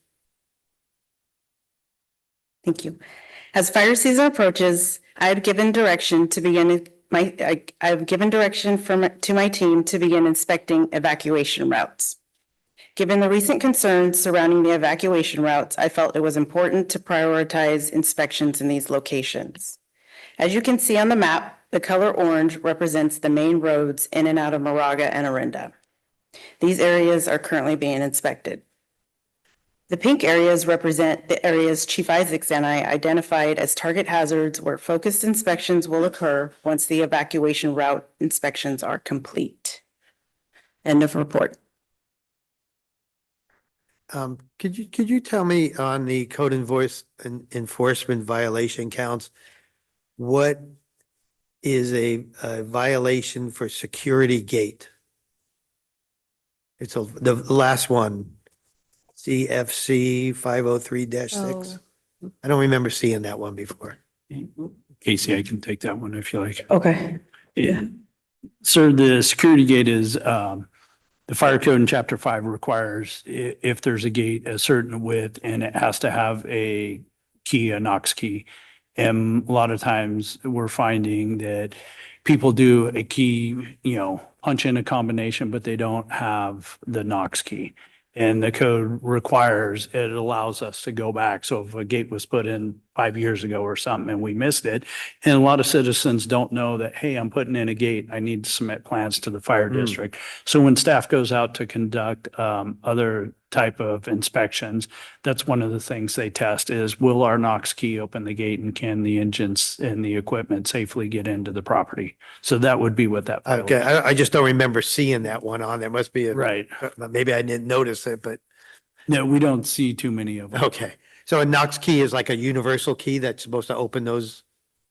Speaker 12: Thank you. As fire season approaches, I've given direction to begin to my team to begin inspecting evacuation routes. Given the recent concerns surrounding the evacuation routes, I felt it was important to prioritize inspections in these locations. As you can see on the map, the color orange represents the main roads in and out of Moraga and Orinda. These areas are currently being inspected. The pink areas represent the areas Chief Isaacs and I identified as target hazards where focused inspections will occur once the evacuation route inspections are complete. End of report.
Speaker 2: Could you tell me on the code enforcement violation counts, what is a violation for security gate? It's the last one, CFC 503-6. I don't remember seeing that one before.
Speaker 3: Casey, I can take that one if you like.
Speaker 12: Okay.
Speaker 3: Yeah. So the security gate is, the fire code in chapter 5 requires if there's a gate a certain width and it has to have a key, a Knox key. And a lot of times we're finding that people do a key, punch in a combination, but they don't have the Knox key. And the code requires, it allows us to go back. So if a gate was put in 5 years ago or something and we missed it, and a lot of citizens don't know that, hey, I'm putting in a gate, I need to submit plans to the fire district. So when staff goes out to conduct other type of inspections, that's one of the things they test is, will our Knox key open the gate and can the engines and the equipment safely get into the property? So that would be what that.
Speaker 2: Okay, I just don't remember seeing that one on. There must be a.
Speaker 3: Right.
Speaker 2: Maybe I didn't notice it, but.
Speaker 3: No, we don't see too many of them.
Speaker 2: Okay, so a Knox key is like a universal key that's supposed to open those?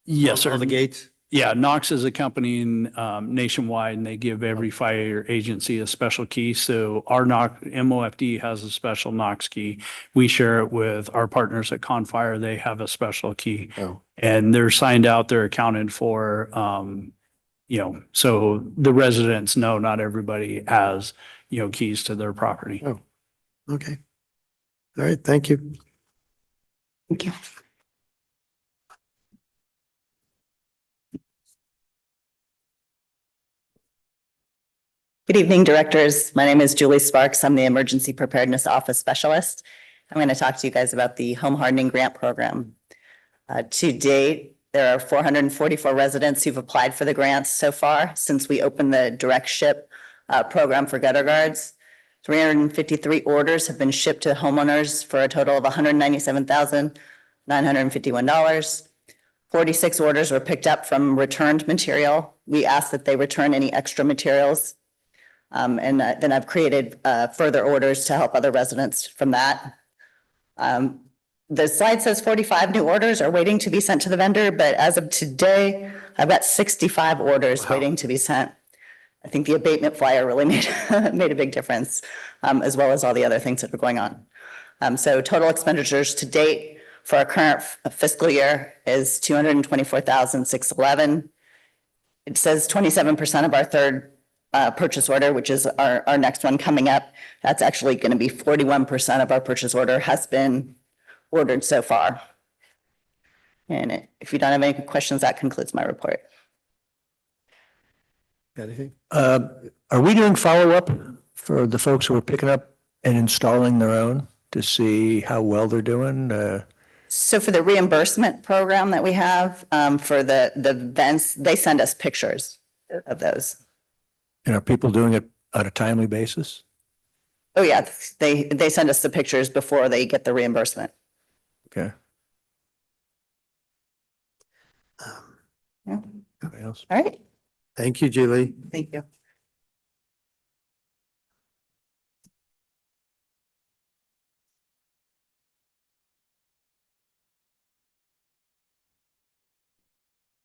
Speaker 3: Yes, sir.
Speaker 2: All the gates?
Speaker 3: Yeah, Knox is a company nationwide and they give every fire agency a special key. So our MOFD has a special Knox key. We share it with our partners at Confire. They have a special key.
Speaker 2: Oh.
Speaker 3: And they're signed out, they're accounted for, so the residents know not everybody has, keys to their property.
Speaker 2: Oh, okay. All right, thank you.
Speaker 12: Thank you.
Speaker 13: Good evening, directors. My name is Julie Sparks. I'm the Emergency Preparedness Office Specialist. I'm going to talk to you guys about the Home Hardening Grant Program. To date, there are 444 residents who've applied for the grants so far since we opened the direct ship program for gutter guards. 353 orders have been shipped to homeowners for a total of $197,951. 46 orders were picked up from returned material. We asked that they return any extra materials. And then I've created further orders to help other residents from that. The slide says 45 new orders are waiting to be sent to the vendor, but as of today, I've got 65 orders waiting to be sent. I think the abatement flyer really made a big difference, as well as all the other things that are going on. So total expenditures to date for our current fiscal year is $224,611. It says 27% of our third purchase order, which is our next one coming up. That's actually going to be 41% of our purchase order has been ordered so far. And if you don't have any questions, that concludes my report.
Speaker 2: Anything?
Speaker 4: Are we doing follow-up for the folks who are picking up and installing their own to see how well they're doing?
Speaker 13: So for the reimbursement program that we have, for the vents, they send us pictures of those.
Speaker 4: And are people doing it on a timely basis?
Speaker 13: Oh, yeah, they send us the pictures before they get the reimbursement.
Speaker 4: Okay.
Speaker 13: Yeah.
Speaker 4: Anybody else?
Speaker 13: All right,
Speaker 2: Thank you, Julie.
Speaker 13: thank you.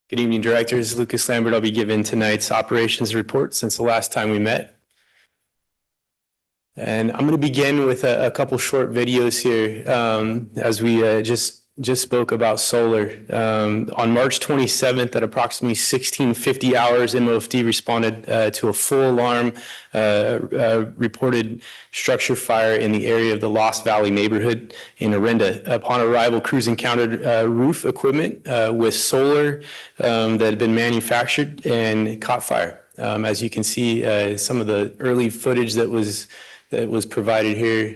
Speaker 14: Good evening, directors. Lucas Lambert. I'll be giving tonight's operations report since the last time we met. And I'm going to begin with a couple short videos here as we just spoke about solar. On March 27th at approximately 1650 hours, MOFD responded to a full alarm reported structure fire in the area of the Lost Valley neighborhood in Orinda. Upon arrival, crews encountered roof equipment with solar that had been manufactured and caught fire. As you can see, some of the early footage that was provided here.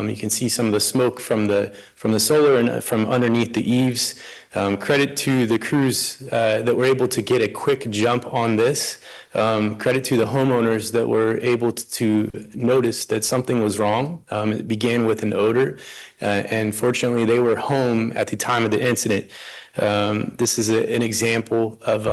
Speaker 14: You can see some of the smoke from the solar and from underneath the eaves. Credit to the crews that were able to get a quick jump on this. Credit to the homeowners that were able to notice that something was wrong. It began with an odor, and fortunately they were home at the time of the incident. This is an example of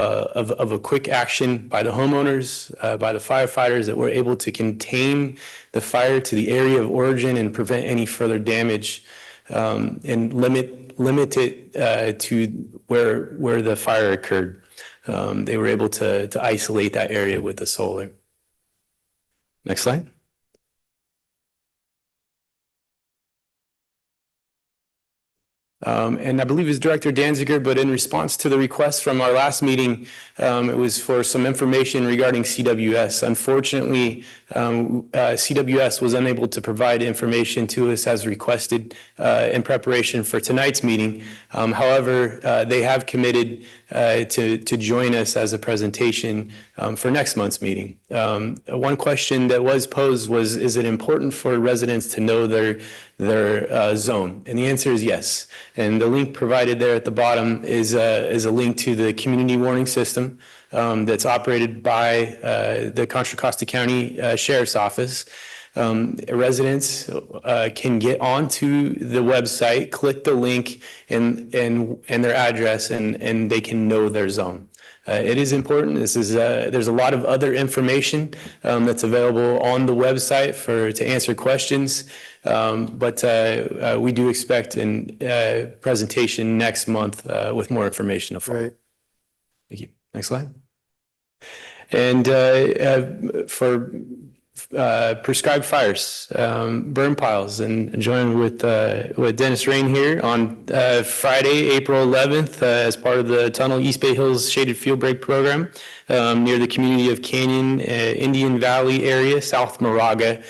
Speaker 14: a quick action by the homeowners, by the firefighters that were able to contain the fire to the area of origin and prevent any further damage, and limit it to where the fire occurred. They were able to isolate that area with the solar. Next slide. And I believe it was Director Danziger, but in response to the request from our last meeting, it was for some information regarding CWS. Unfortunately, CWS was unable to provide information to us as requested in preparation for tonight's meeting. However, they have committed to join us as a presentation for next month's meeting. One question that was posed was, is it important for residents to know their zone? And the answer is yes. And the link provided there at the bottom is a link to the community warning system that's operated by the Contra Costa County Sheriff's Office. Residents can get onto the website, click the link and their address, and they can know their zone. It is important. There's a lot of other information that's available on the website to answer questions. But we do expect a presentation next month with more information to follow.
Speaker 2: Right.
Speaker 14: Thank you. Next slide. And for prescribed fires, burn piles, and join with Dennis Rain here on Friday, April 11th, as part of the Tunnel East Bay Hills Shaded Field Break Program near the community of Canyon, Indian Valley area, South Moraga.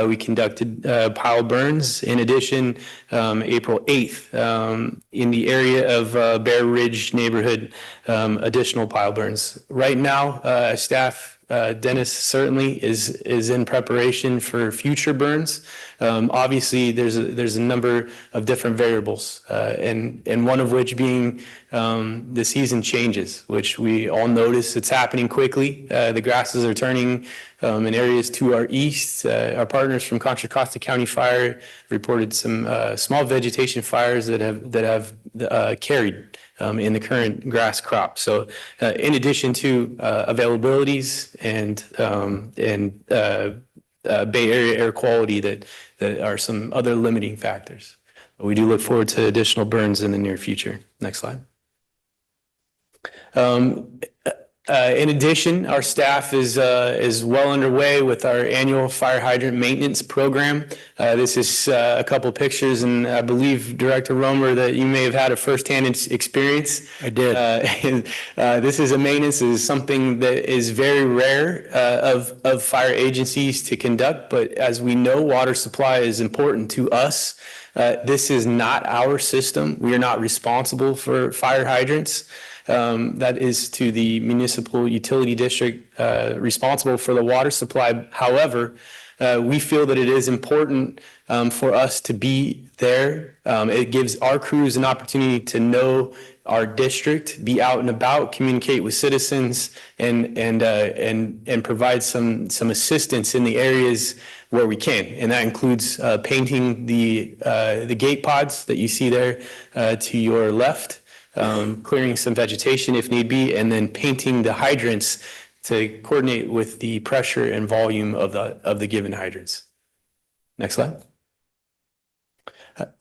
Speaker 14: We conducted pile burns. In addition, April 8th, in the area of Bear Ridge neighborhood, additional pile burns. Right now, staff Dennis certainly is in preparation for future burns. Obviously, there's a number of different variables, and one of which being the season changes, which we all notice it's happening quickly. The grasses are turning in areas to our east. Our partners from Contra Costa County Fire reported some small vegetation fires that have carried in the current grass crop. So in addition to availabilities and Bay Area air quality that are some other limiting factors. We do look forward to additional burns in the near future. Next slide. In addition, our staff is well underway with our annual fire hydrant maintenance program. This is a couple pictures, and I believe Director Romer that you may have had a firsthand experience.
Speaker 4: I did.
Speaker 14: This is a maintenance. This is something that is very rare of fire agencies to conduct, but as we know, water supply is important to us. This is not our system. We are not responsible for fire hydrants. That is to the municipal utility district responsible for the water supply. However, We feel that it is important for us to be there. It gives our crews an opportunity to know our district, be out and about, communicate with citizens, and provide some assistance in the areas where we can. And that includes painting the gate pods that you see there to your left, clearing some vegetation if need be, and then painting the hydrants to coordinate with the pressure and volume of the given hydrants. Next slide.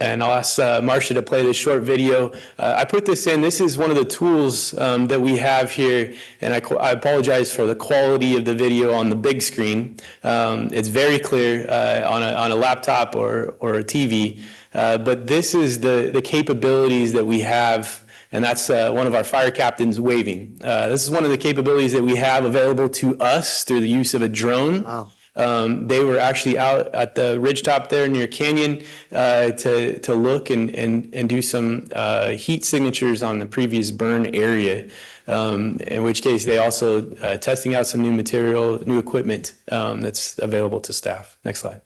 Speaker 14: And I'll ask Marcia to play this short video. I put this in. This is one of the tools that we have here, and I apologize for the quality of the video on the big screen. It's very clear on a laptop or a TV, but this is the capabilities that we have. And that's one of our fire captains waving. This is one of the capabilities that we have available to us through the use of a drone. Wow. They were actually out at the ridgetop there near Canyon to look and do some heat signatures on the previous burn area. In which case they also testing out some new material, new equipment that's available to staff. Next slide.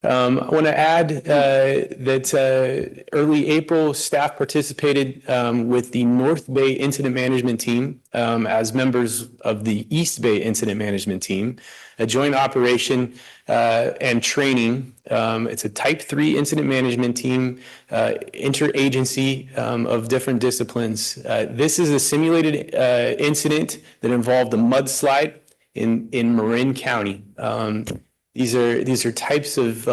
Speaker 14: I want to add that early April, staff participated with the North Bay Incident Management Team as members of the East Bay Incident Management Team, a joint operation and training. It's a Type 3 incident management team, interagency of different disciplines. This is a simulated incident that involved a mudslide in Marin County. These are types of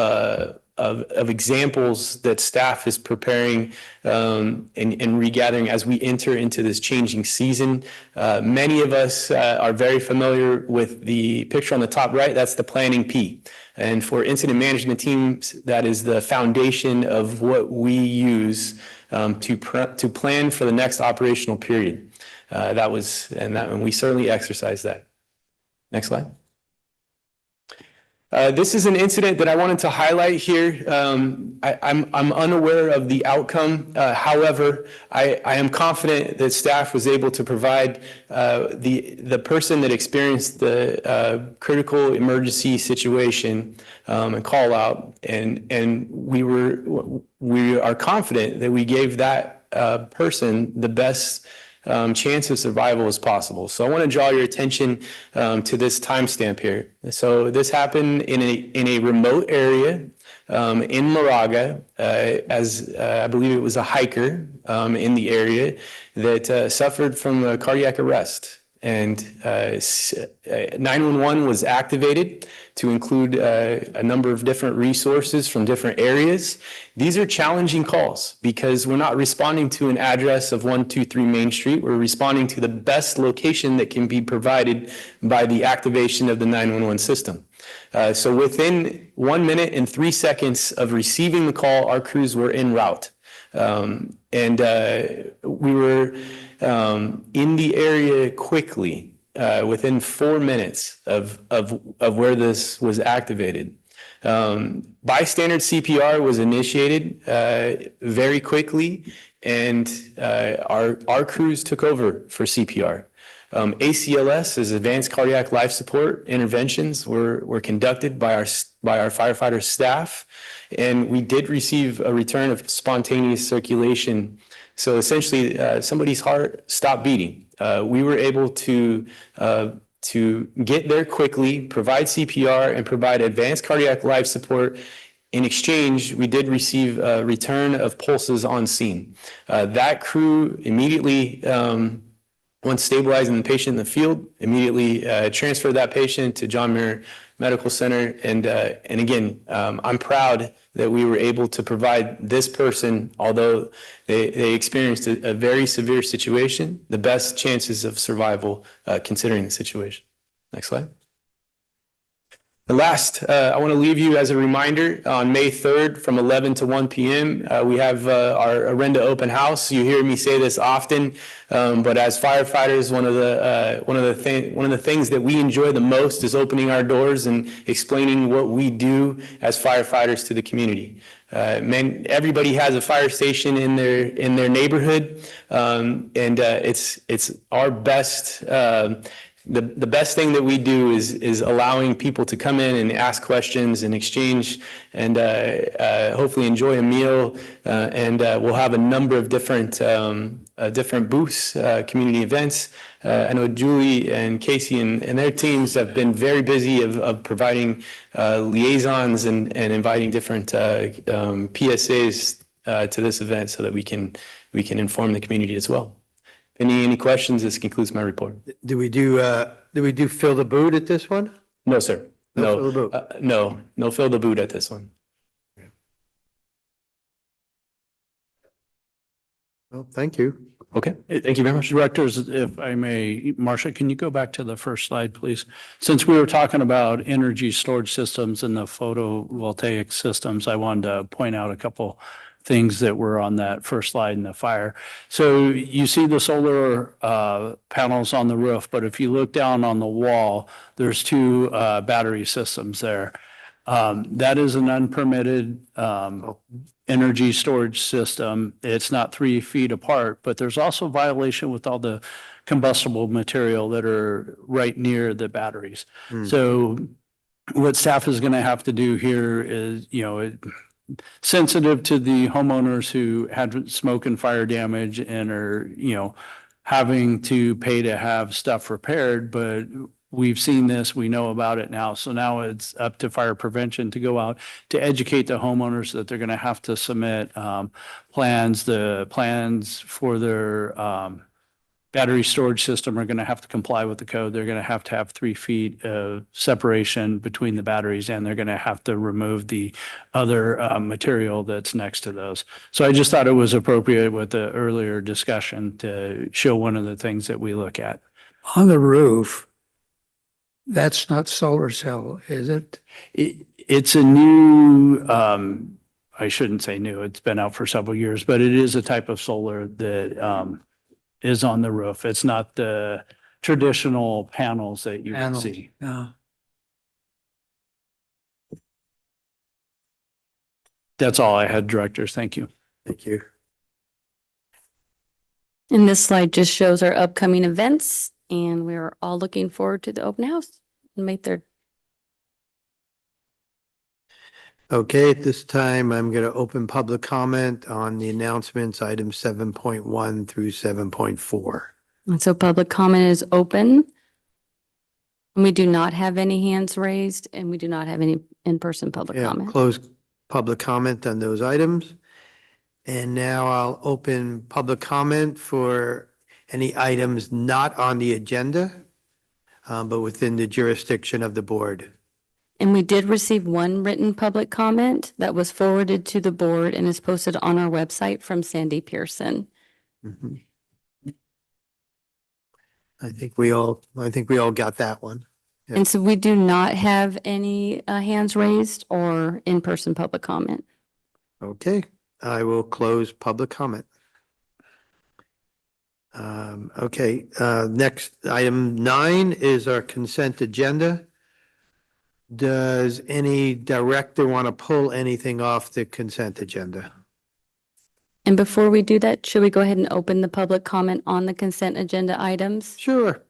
Speaker 14: examples that staff is preparing and regathering as we enter into this changing season. Many of us are very familiar with the picture on the top right. That's the planning P. And for incident management teams, that is the foundation of what we use to plan for the next operational period. And we certainly exercise that. Next slide. This is an incident that I wanted to highlight here. I'm unaware of the outcome. However, I am confident that staff was able to provide the person that experienced the critical emergency situation and call out, and we are confident that we gave that person the best chance of survival as possible. So I want to draw your attention to this timestamp here. So this happened in a remote area in Moraga, as I believe it was a hiker in the area that suffered from a cardiac arrest. And 911 was activated to include a number of different resources from different areas. These are challenging calls because we're not responding to an address of 123 Main Street. We're responding to the best location that can be provided by the activation of the 911 system. So within 1 minute and 3 seconds of receiving the call, our crews were en route. And we were in the area quickly, within 4 minutes of where this was activated. Bystander CPR was initiated very quickly, and our crews took over for CPR. ACLS, as advanced cardiac life support interventions, were conducted by our firefighter staff, and we did receive a return of spontaneous circulation. So essentially, somebody's heart stopped beating. We were able to get there quickly, provide CPR, and provide advanced cardiac life support. In exchange, we did receive a return of pulses on scene. That crew immediately, once stabilizing the patient in the field, immediately transferred that patient to John Muir Medical Center. And again, I'm proud that we were able to provide this person, although they experienced a very severe situation, the best chances of survival considering the situation. Next slide. Last, I want to leave you as a reminder, on May 3rd from 11 to 1 p.m., we have our Orinda open house. You hear me say this often, but as firefighters, one of the things that we enjoy the most is opening our doors and explaining what we do as firefighters to the community. Everybody has a fire station in their neighborhood, and it's our best. The best thing that we do is allowing people to come in and ask questions and exchange and hopefully enjoy a meal. And we'll have a number of different booths, community events. I know Julie and Casey and their teams have been very busy of providing liaisons and inviting different PSAs to this event so that we can inform the community as well. Any questions? This concludes my report.
Speaker 2: Do we do fill the boot at this one?
Speaker 14: No, sir.
Speaker 2: No fill the boot.
Speaker 14: No fill the boot at this one.
Speaker 2: Well, thank you.
Speaker 14: Okay, thank you very much.
Speaker 3: Directors, if I may, Marcia, can you go back to the first slide, please? Since we were talking about energy storage systems and the photovoltaic systems, I wanted to point out a couple things that were on that first slide in the fire. So you see the solar panels on the roof, but if you look down on the wall, there's two battery systems there. That is an unpermitted energy storage system. It's not 3 feet apart, but there's also violation with all the combustible material that are right near the batteries. So what staff is going to have to do here is, sensitive to the homeowners who had smoke and fire damage and are, having to pay to have stuff repaired, but we've seen this, we know about it now. So now it's up to fire prevention to go out to educate the homeowners that they're going to have to submit plans. The plans for their battery storage system are going to have to comply with the code. They're going to have 3 feet of separation between the batteries, and they're going to have to remove the other material that's next to those. So I just thought it was appropriate with the earlier discussion to show one of the things that we look at.
Speaker 5: On the roof, that's not solar cell, is it?
Speaker 3: It's a new, I shouldn't say new, it's been out for several years, but it is a type of solar that is on the roof. It's not the traditional panels that you can see.
Speaker 5: Yeah.
Speaker 3: That's all I had, directors. Thank you.
Speaker 2: Thank you.
Speaker 1: And this slide just shows our upcoming events, and we're all looking forward to the open house on May 3rd.
Speaker 2: Okay, at this time, I'm going to open public comment on the announcements, items 7.1 through 7.4.
Speaker 1: And so public comment is open. And we do not have any hands raised, and we do not have any in-person public
Speaker 2: Yeah,
Speaker 1: comment.
Speaker 2: close public comment on those items. And now I'll open public comment for any items not on the agenda, but within the jurisdiction of the board.
Speaker 1: And we did receive one written public comment that was forwarded to the board and is posted on our website from Sandy Pearson.
Speaker 2: Mhm. I think we all got that one. Yeah.
Speaker 1: And so we do not have any hands raised or in-person public comment.
Speaker 2: Okay, I will close public comment. Okay, next, item 9 is our consent agenda. Does any director want to pull anything off the consent agenda?
Speaker 1: And before we do that, should we go ahead and open the public comment on the consent agenda items?
Speaker 2: Sure.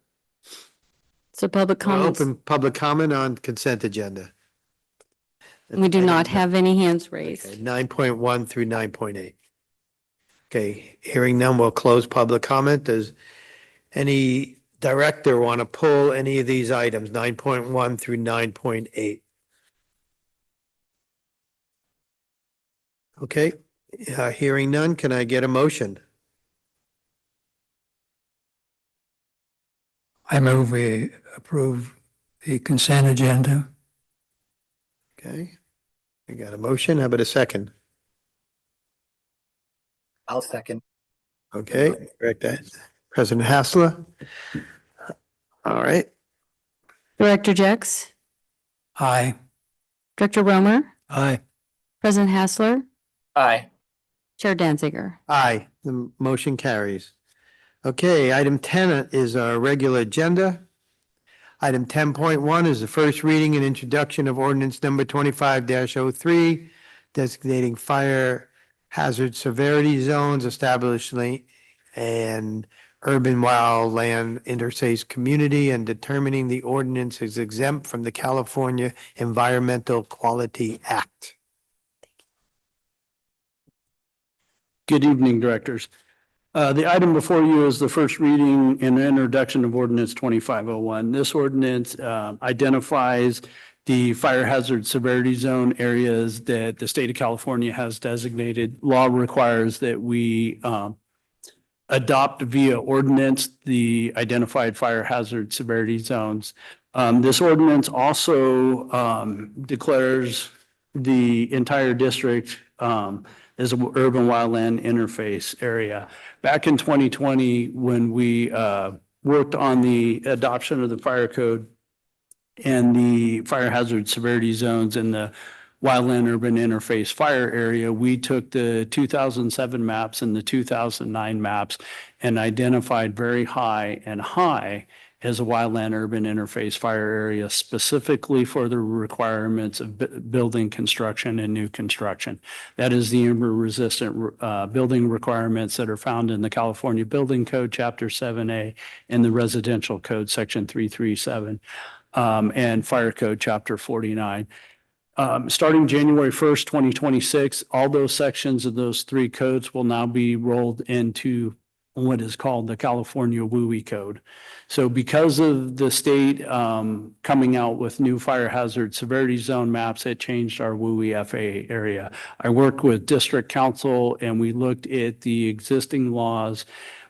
Speaker 1: So public
Speaker 2: I'll
Speaker 1: comments,
Speaker 2: open public comment on consent agenda.
Speaker 1: we do not have any hands raised.
Speaker 2: Okay, 9.1 through 9.8. Okay, hearing none, we'll close public comment. Does any director want to pull any of these items, 9.1 through 9.8? Okay, hearing none, can I get a motion?
Speaker 5: I move we approve the consent agenda.
Speaker 2: Okay, we got a motion. How about a second?
Speaker 6: I'll second.
Speaker 2: Okay, correct that. President Hassler? All right,
Speaker 1: Director Jex,
Speaker 5: Aye.
Speaker 1: Director Romer,
Speaker 4: Aye.
Speaker 1: President Hassler,
Speaker 6: Aye.
Speaker 1: Chair Danziger.
Speaker 2: Aye, the motion carries. Okay, item 10 is our regular agenda. Item 10.1 is the first reading and introduction of ordinance number 25-03, designating fire hazard severity zones, establishing an urban wildland interface community, and determining the ordinance is exempt from the California Environmental Quality Act.
Speaker 3: Good evening, directors. The item before you is the first reading and introduction of ordinance 2501. This ordinance identifies the fire hazard severity zone areas that the state of California has designated. Law requires that we adopt via ordinance the identified fire hazard severity zones. This ordinance also declares the entire district as an urban wildland interface area. Back in 2020, when we worked on the adoption of the fire code and the fire hazard severity zones in the wildland urban interface fire area, we took the 2007 maps and the 2009 maps and identified very high and high as a wildland urban interface fire area specifically for the requirements of building construction and new construction. That is the ember-resistant building requirements that are found in the California Building Code, Chapter 7A, and the Residential Code, Section 337, and Fire Code, Chapter 49. Starting January 1st, 2026, all those sections of those three codes will now be rolled into what is called the California WUI Code. So because of the state coming out with new fire hazard severity zone maps, it changed our WUI FA area. I worked with district council and we looked at the existing laws.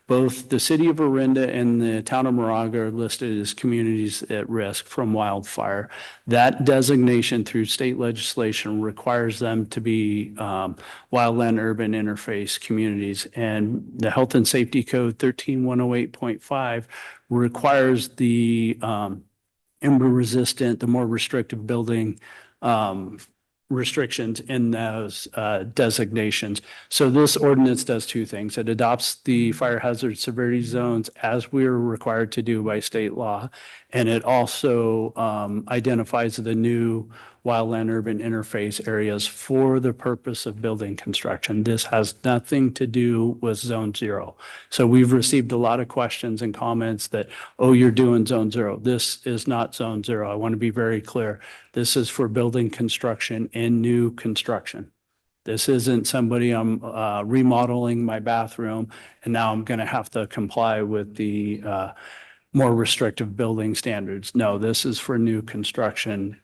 Speaker 3: Both the city of Orinda and the town of Moraga are listed as communities at risk from wildfire. That designation through state legislation requires them to be wildland urban interface communities. And the Health and Safety Code 13108.5 requires the ember resistant, the more restrictive building restrictions in those designations. So this ordinance does two things. It adopts the fire hazard severity zones as we are required to do by state law. And it also identifies the new wildland urban interface areas for the purpose of building construction. This has nothing to do with zone zero. So we've received a lot of questions and comments that, oh, you're doing zone zero. This is not zone zero. I want to be very clear. This is for building construction and new construction. This isn't somebody I'm remodeling my bathroom and now I'm going to have to comply with the more restrictive building standards. No, this is for new construction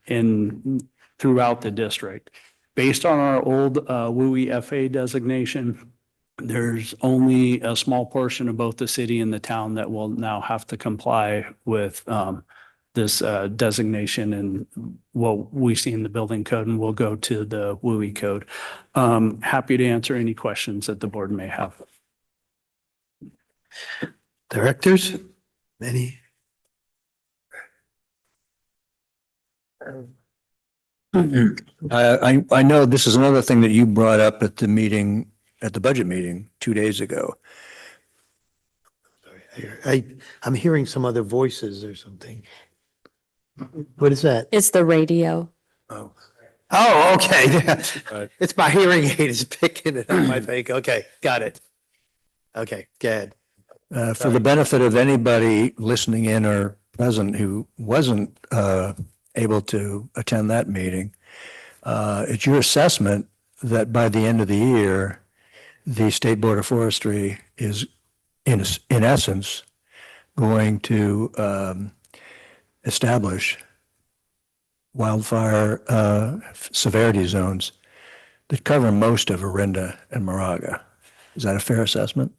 Speaker 3: throughout the district. Based on our old WUI FA designation, there's only a small portion of both the city and the town that will now have to comply with this designation and what we see in the building code, and we'll go to the WUI code. Happy to answer any questions that the board may have.
Speaker 2: Directors, any?
Speaker 4: I know this is another thing that you brought up at the meeting, at the budget meeting 2 days ago.
Speaker 2: I'm hearing some other voices or something. What is that?
Speaker 1: It's the radio.
Speaker 2: Oh, okay. It's my hearing aid is picking it up, I think. Okay, got it. Okay, go ahead.
Speaker 4: For the benefit of anybody listening in or present who wasn't able to attend that meeting, it's your assessment that by the end of the year, the State Board of Forestry is in essence going to establish wildfire severity zones that cover most of Orinda and Moraga. Is that a fair assessment?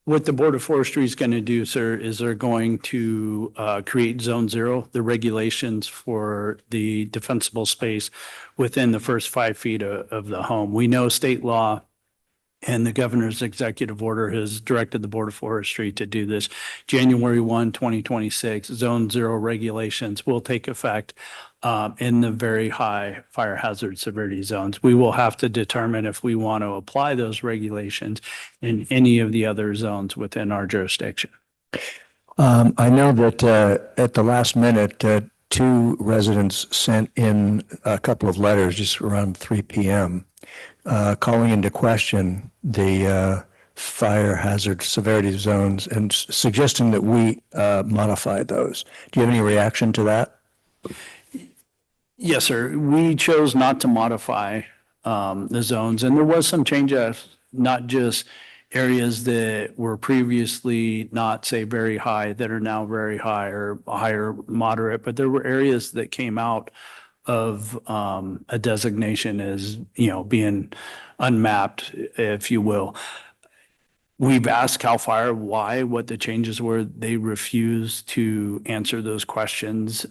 Speaker 3: What the Board of Forestry is going to do, sir, is they're going to create Zone Zero, the regulations for the defensible space within the first 5 feet of the home. We know state law And the governor's executive order has directed the Board of Forestry to do this. January 1, 2026, Zone 0 regulations will take effect in the very high fire hazard severity zones. We will have to determine if we want to apply those regulations in any of the other zones within our jurisdiction.
Speaker 4: I know that at the last minute, two residents sent in a couple of letters just around 3 p.m. Calling into question the fire hazard severity zones and suggesting that we modify those. Do you have any reaction to that?
Speaker 3: Yes, sir. We chose not to modify the zones, and there was some changes, not just areas that were previously not, say, very high that are now very high or higher moderate, but there were areas that came out of a designation as, being unmapped, if you will. We've asked CAL FIRE why, what the changes were. They refused to answer those questions.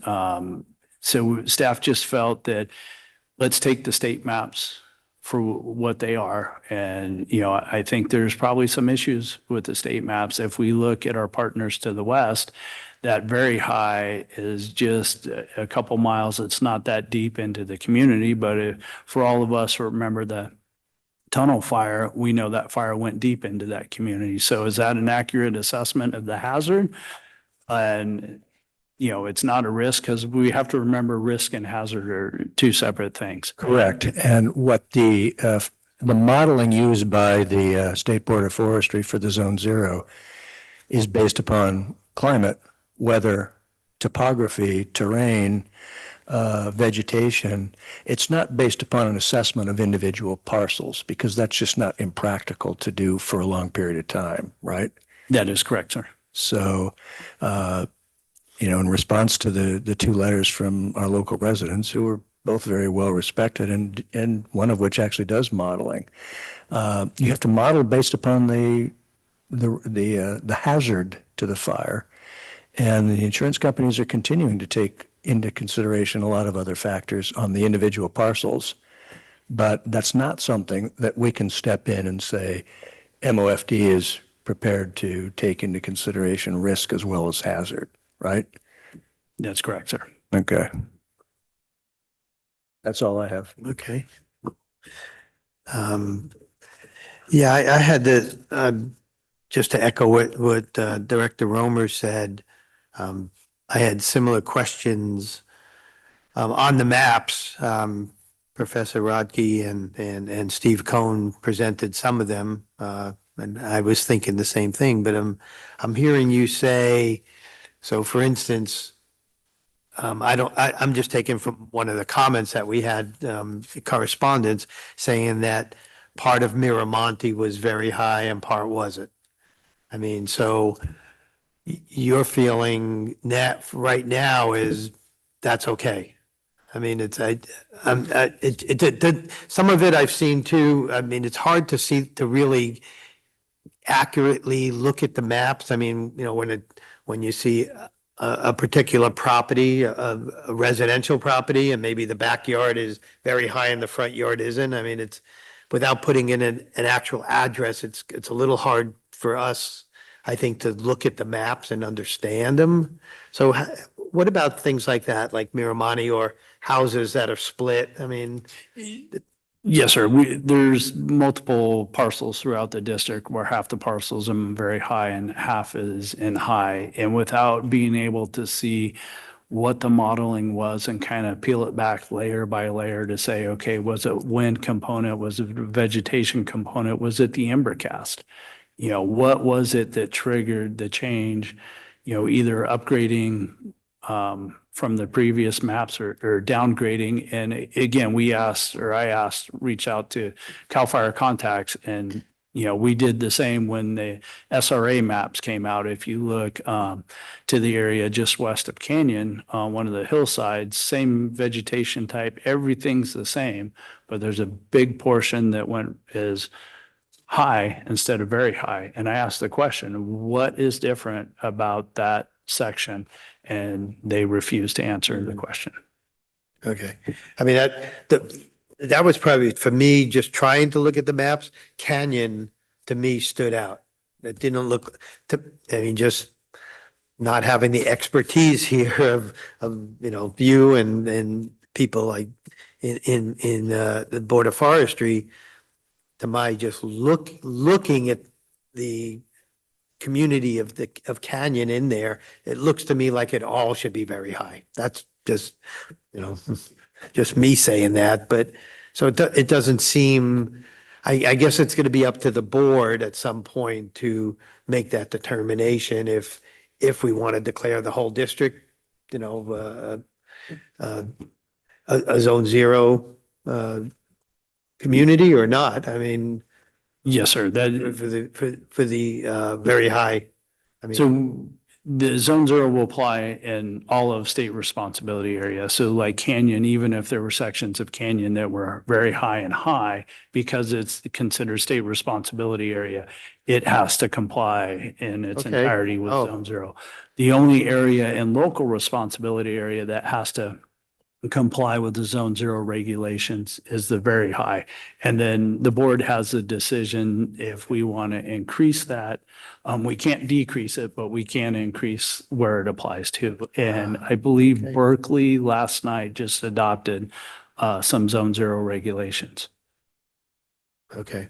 Speaker 3: So staff just felt that let's take the state maps for what they are. And, I think there's probably some issues with the state maps. If we look at our partners to the west, that very high is just a couple miles. It's not that deep into the community, but for all of us who remember the tunnel fire, we know that fire went deep into that community. So is that an accurate assessment of the hazard? And, it's not a risk, because we have to remember risk and hazard are two separate things.
Speaker 4: Correct. And what the modeling used by the State Board of Forestry for the Zone 0 is based upon climate, weather, topography, terrain, vegetation. It's not based upon an assessment of individual parcels, because that's just not impractical to do for a long period of time, right?
Speaker 3: That is correct, sir.
Speaker 4: So, in response to the two letters from our local residents, who were both very well respected, and one of which actually does modeling, you have to model based upon the hazard to the fire. And the insurance companies are continuing to take into consideration a lot of other factors on the individual parcels. But that's not something that we can step in and say, MOFD is prepared to take into consideration risk as well as hazard, right?
Speaker 3: That's correct, sir.
Speaker 4: Okay. That's all I have.
Speaker 2: Okay. Yeah, I had to, just to echo what Director Romer said, I had similar questions on the maps. Professor Rodkey and Steve Cohn presented some of them, and I was thinking the same thing. But I'm hearing you say, so for instance, I'm just taking from one of the comments that we had, correspondence, saying that part of Miramonte was very high and part wasn't. I mean, so your feeling right now is that's okay. I mean, some of it I've seen too. I mean, it's hard to really accurately look at the maps. I mean, when you see a particular property, a residential property, and maybe the backyard is very high and the front yard isn't. I mean, it's without putting in an actual address, it's a little hard for us, I think, to look at the maps and understand them. So what about things like that, like Miramonte or houses that are split? I mean,
Speaker 3: Yes, sir. There's multiple parcels throughout the district where half the parcels are very high and half is in high. And without being able to see what the modeling was and kind of peel it back layer by layer to say, okay, was it wind component? Was it vegetation component? Was it the embercast? What was it that triggered the change? Either upgrading from the previous maps or downgrading. And again, I asked, reach out to CAL FIRE contacts, and, we did the same when the SRA maps came out. If you look to the area just west of Canyon, on one of the hillsides, same vegetation type, everything's the same, but there's a big portion that went as high instead of very high. And I asked the question, what is different about that section? And they refused to answer the question.
Speaker 2: okay. I mean, that was probably, for me, just trying to look at the maps, Canyon to me stood out. It didn't look to, I mean, just not having the expertise here of you and people like in the Board of Forestry, to my just looking at the community of Canyon in there, it looks to me like it all should be very high. That's just, just me saying that, but so it doesn't seem, I guess it's going to be up to the board at some point to make that determination if we want to declare the whole district, a zone zero community or not. I mean,
Speaker 3: Yes, sir. That,
Speaker 2: for the very high. I mean,
Speaker 3: so the zone zero will apply in all of state responsibility area. So like Canyon, even if there were sections of Canyon that were very high and high, because it's considered state responsibility area, it has to comply in its
Speaker 2: Okay.
Speaker 3: entirety with
Speaker 2: Oh.
Speaker 3: zone zero. The only area in local responsibility area that has to comply with the zone zero regulations is the very high. And then the board has a decision if we want to increase that. We can't decrease it, but we can increase where it applies to. And I believe
Speaker 2: Okay.
Speaker 3: Berkeley last night just adopted some zone zero regulations.
Speaker 2: okay.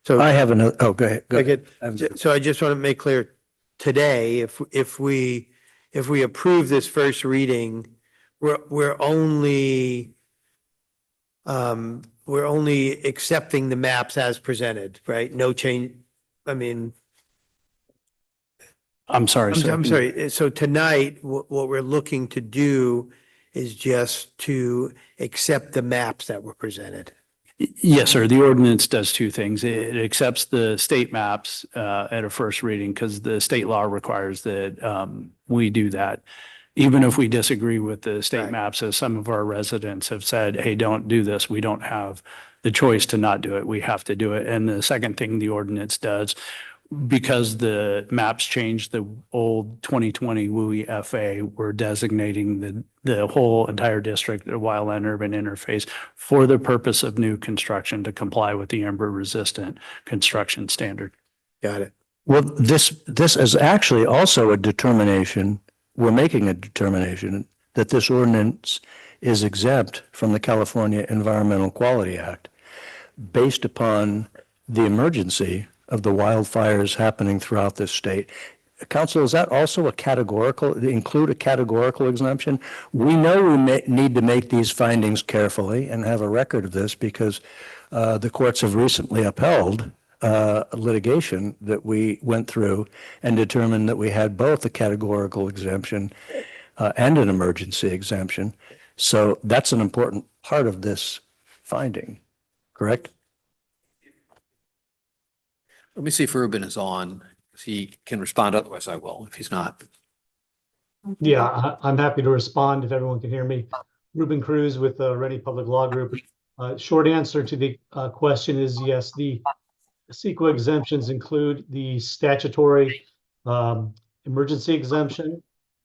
Speaker 2: So
Speaker 4: I have another, oh, go ahead. Go
Speaker 2: I
Speaker 4: ahead.
Speaker 2: get, so I just want to make clear today, if we approve this first reading, we're only accepting the maps as presented, right? No change. I mean,
Speaker 3: I'm sorry. sir.
Speaker 2: I'm sorry. So tonight, what we're looking to do is just to accept the maps that were presented.
Speaker 3: Yes, sir. The ordinance does two things. It accepts the state maps at a first reading because the state law requires that we do that. Even if we disagree with the state
Speaker 2: Right.
Speaker 3: maps, as some of our residents have said, hey, don't do this. We don't have the choice to not do it. We have to do it. And the second thing the ordinance does, because the maps changed the old 2020 WUI FA, we're designating the whole entire district a wildland urban interface for the purpose of new construction to comply with the ember resistant construction standard.
Speaker 2: Got it.
Speaker 4: Well, this is actually also a determination, we're making a determination that this ordinance is exempt from the California Environmental Quality Act based upon the emergency of the wildfires happening throughout this state. Council, is that also include a categorical exemption? We know we need to make these findings carefully and have a record of this because the courts have recently upheld litigation that we went through and determined that we had both a categorical exemption and an emergency exemption. So that's an important part of this finding, correct?
Speaker 7: Let me see if Ruben is on. If he can respond, otherwise I will, if he's not.
Speaker 15: Yeah, I'm happy to respond if everyone can hear me. Ruben Cruz with the Ready Public Law Group. Short answer to the question is yes, the CEQA exemptions include the statutory emergency exemption.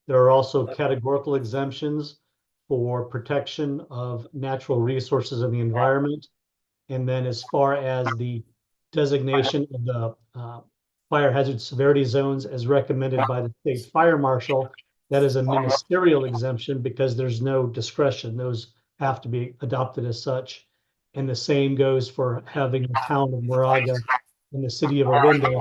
Speaker 15: There are also categorical exemptions for protection of natural resources and the environment. And then as far as the designation of the fire hazard severity zones as recommended by the state fire marshal, that is a ministerial exemption because there's no discretion. Those have to be adopted as such. And the same goes for having the town of Moraga and the city of Orinda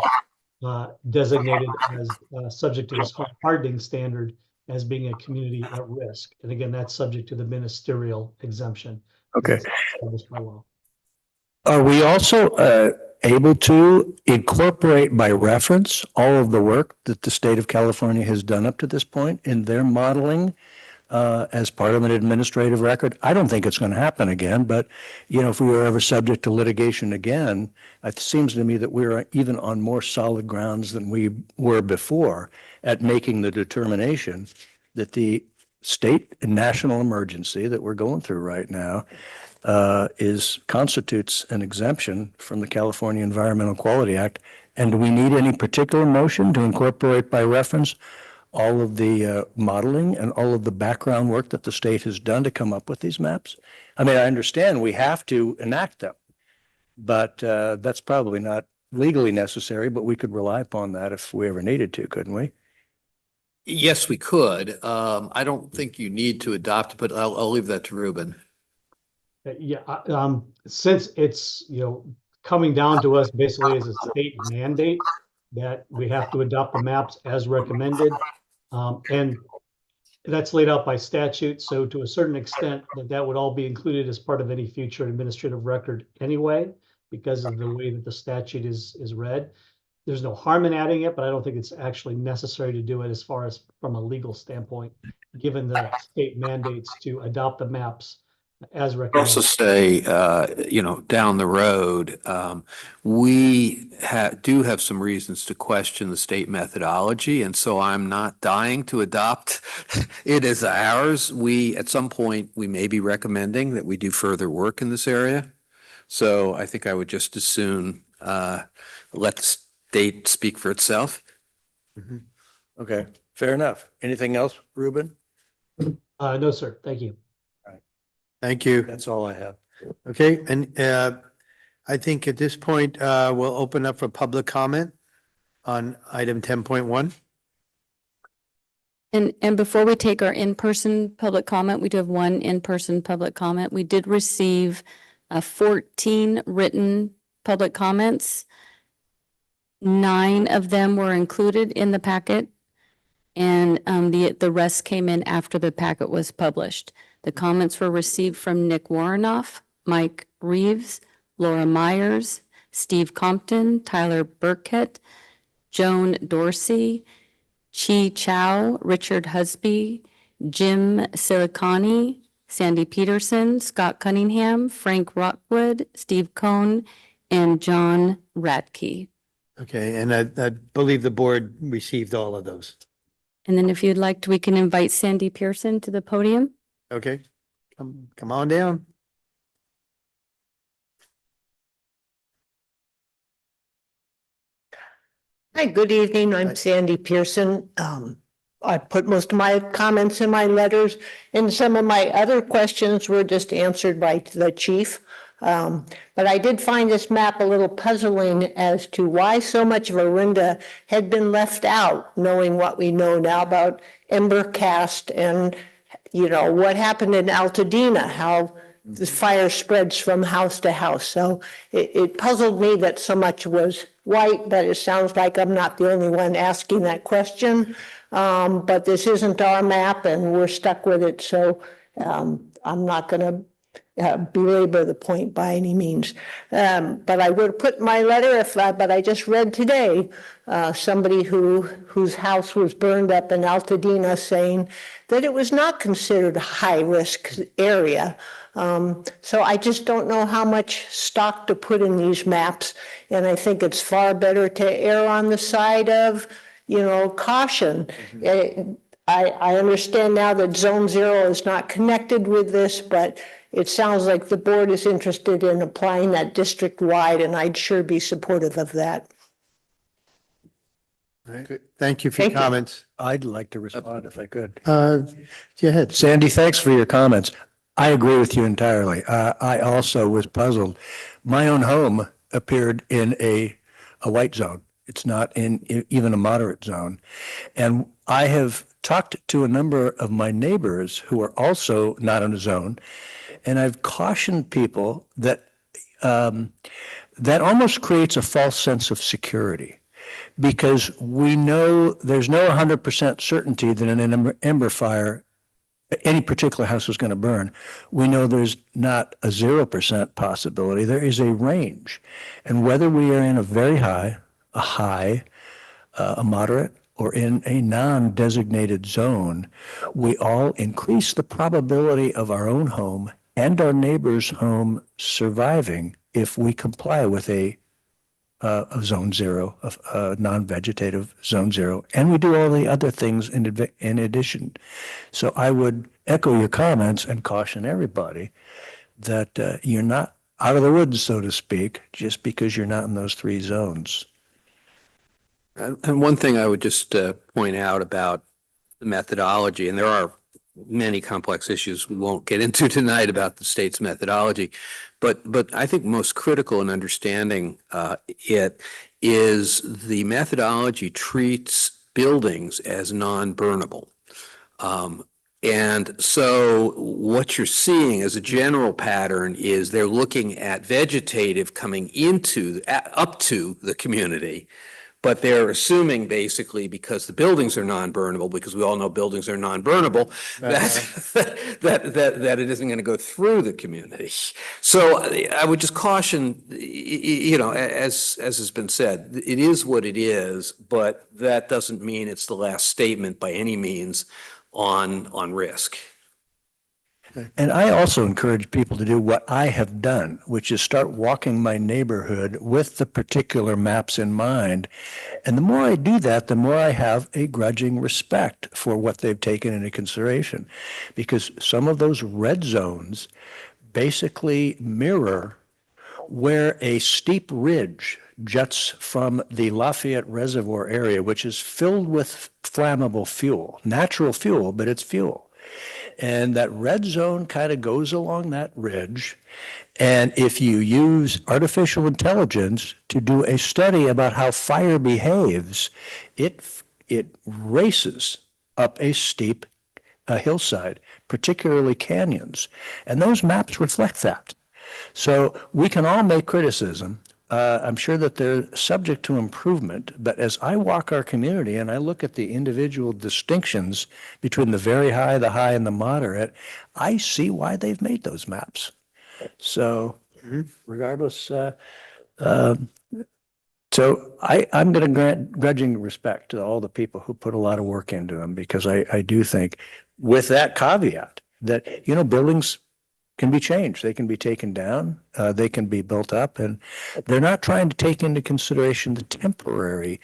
Speaker 15: designated as subject to this hardening standard as being a community at risk. And again, that's subject to the ministerial exemption.
Speaker 4: Okay.
Speaker 15: Established by law.
Speaker 4: Are we also able to incorporate by reference all of the work that the state of California has done up to this point in their modeling as part of an administrative record? I don't think it's going to happen again, but if we were ever subject to litigation again, it seems to me that we're even on more solid grounds than we were before at making the determination that the state and national emergency that we're going through right now constitutes an exemption from the California Environmental Quality Act. And do we need any particular motion to incorporate by reference all of the modeling and all of the background work that the state has done to come up with these maps? I mean, I understand we have to enact them, but that's probably not legally necessary, but we could rely upon that if we ever needed to, couldn't we?
Speaker 7: Yes, we could. I don't think you need to adopt, but I'll leave that to Ruben.
Speaker 15: Yeah, since it's, coming down to us basically as a state mandate that we have to adopt the maps as recommended. And that's laid out by statute. So to a certain extent, that would all be included as part of any future administrative record anyway, because of the way that the statute is read. There's no harm in adding it, but I don't think it's actually necessary to do it as far as from a legal standpoint, given the state mandates to adopt the maps as recommended.
Speaker 7: Also say, down the road, we do have some reasons to question the state methodology. And so I'm not dying to adopt it as ours. At some point, we may be recommending that we do further work in this area. So I think I would just as soon let the state speak for itself.
Speaker 4: Mm-hmm. Okay, fair enough. Anything else, Ruben?
Speaker 15: No, sir. Thank you.
Speaker 2: Thank you.
Speaker 4: That's all I have.
Speaker 2: Okay, and I think at this point, we'll open up for public comment on item 10.1.
Speaker 1: And before we take our in-person public comment, we do have one in-person public comment. We did receive 14 written public comments. 9 of them were included in the packet, and the rest came in after the packet was published. The comments were received from Nick Warrenoff, Mike Reeves, Laura Myers, Steve Compton, Tyler Burkett, Joan Dorsey, Chi Chow, Richard Husby, Jim Silicani, Sandy Peterson, Scott Cunningham, Frank Rockwood, Steve Cohn, and John Radke.
Speaker 2: Okay, and I believe the board received all of those.
Speaker 1: And then if you'd like to, we can invite Sandy Pearson to the podium.
Speaker 2: Okay, come on down.
Speaker 16: Hi, good evening. I'm Sandy Pearson. I put most of my comments in my letters, and some of my other questions were just answered by the chief. But I did find this map a little puzzling as to why so much of Orinda had been left out, knowing what we know now about ember cast and, what happened in Altadena, how the fire spreads from house to house. So it puzzled me that so much was white, but it sounds like I'm not the only one asking that question. But this isn't our map and we're stuck with it. So I'm not going to belabor the point by any means. But I would put in my letter but I just read today, somebody whose house was burned up in Altadena saying that it was not considered a high risk area. So I just don't know how much stock to put in these maps. And I think it's far better to err on the side of, caution. I understand now that Zone 0 is not connected with this, but it sounds like the board is interested in applying that district-wide, and I'd sure be supportive of that.
Speaker 2: All right. Thank you for your comments.
Speaker 4: I'd like to respond if I could.
Speaker 2: Go ahead.
Speaker 4: Sandy, thanks for your comments. I agree with you entirely. I also was puzzled. My own home appeared in a white zone. It's not in even a moderate zone. And I have talked to a number of my neighbors who are also not in a zone, and I've cautioned people that that almost creates a false sense of security, because we know there's no 100% certainty that in an ember fire, any particular house is going to burn. We know there's not a 0% possibility. There is a range. And whether we are in a very high, a moderate, or in a non-designated zone, we all increase the probability of our own home and our neighbor's home surviving if we comply with a zone 0, a non-vegetative zone 0, and we do all the other things in addition. So I would echo your comments and caution everybody that you're not out of the woods, so to speak, just because you're not in those 3 zones.
Speaker 7: And one thing I would just point out about the methodology, and there are many complex issues we won't get into tonight about the state's methodology, but I think most critical in understanding it is the methodology treats buildings as non-burnable. And so what you're seeing as a general pattern is they're looking at vegetative coming into, up to the community, but they're assuming basically because the buildings are non-burnable, because we all know buildings are non-burnable, that it isn't going to go through the community. So I would just caution, you know, as has been said, it is what it is, but that doesn't mean it's the last statement by any means on risk.
Speaker 4: And I also encourage people to do what I have done, which is start walking my neighborhood with the particular maps in mind. And the more I do that, the more I have a grudging respect for what they've taken into consideration. Because some of those red zones basically mirror where a steep ridge juts from the Lafayette Reservoir area, which is filled with flammable fuel, natural fuel, but it's fuel. And that red zone kind of goes along that ridge. And if you use artificial intelligence to do a study about how fire behaves, it races up a steep hillside, particularly canyons. And those maps reflect that. So we can all make criticism. I'm sure that they're subject to improvement, but as I walk our community and I look at the individual distinctions between the very high, the high, and the moderate, I see why they've made those maps. So regardless, so I'm going to grant grudging respect to all the people who put a lot of work into them, because I do think, with that caveat, that, you know, buildings can be changed. They can be taken down. They can be built up, and they're not trying to take into consideration the temporary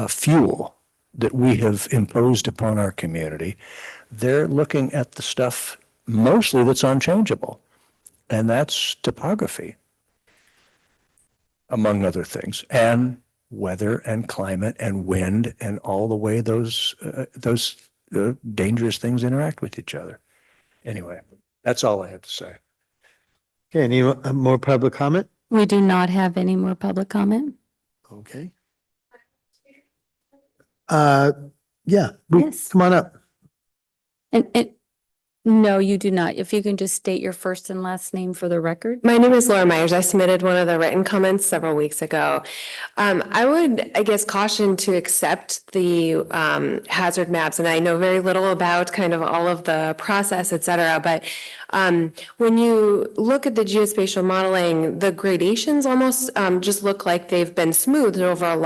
Speaker 4: fuel that we have imposed upon our community. They're looking at the stuff mostly that's unchangeable, and that's topography, among other things, and weather and climate and wind and all the way those dangerous things interact with each other. Anyway, that's all I have to say.
Speaker 2: Okay, any more public comment?
Speaker 1: We do not have any more public comment.
Speaker 2: Okay. Yeah,
Speaker 1: Yes.
Speaker 2: come on up.
Speaker 1: And no, you do not. If you can just state your first and last name for the record.
Speaker 17: My name is Laura Myers. I submitted one of the written comments several weeks ago. I would, I guess, caution to accept the hazard maps, and I know very little about kind of all of the process, et cetera, but when you look at the geospatial modeling, the gradations almost just look like they've been smoothed over a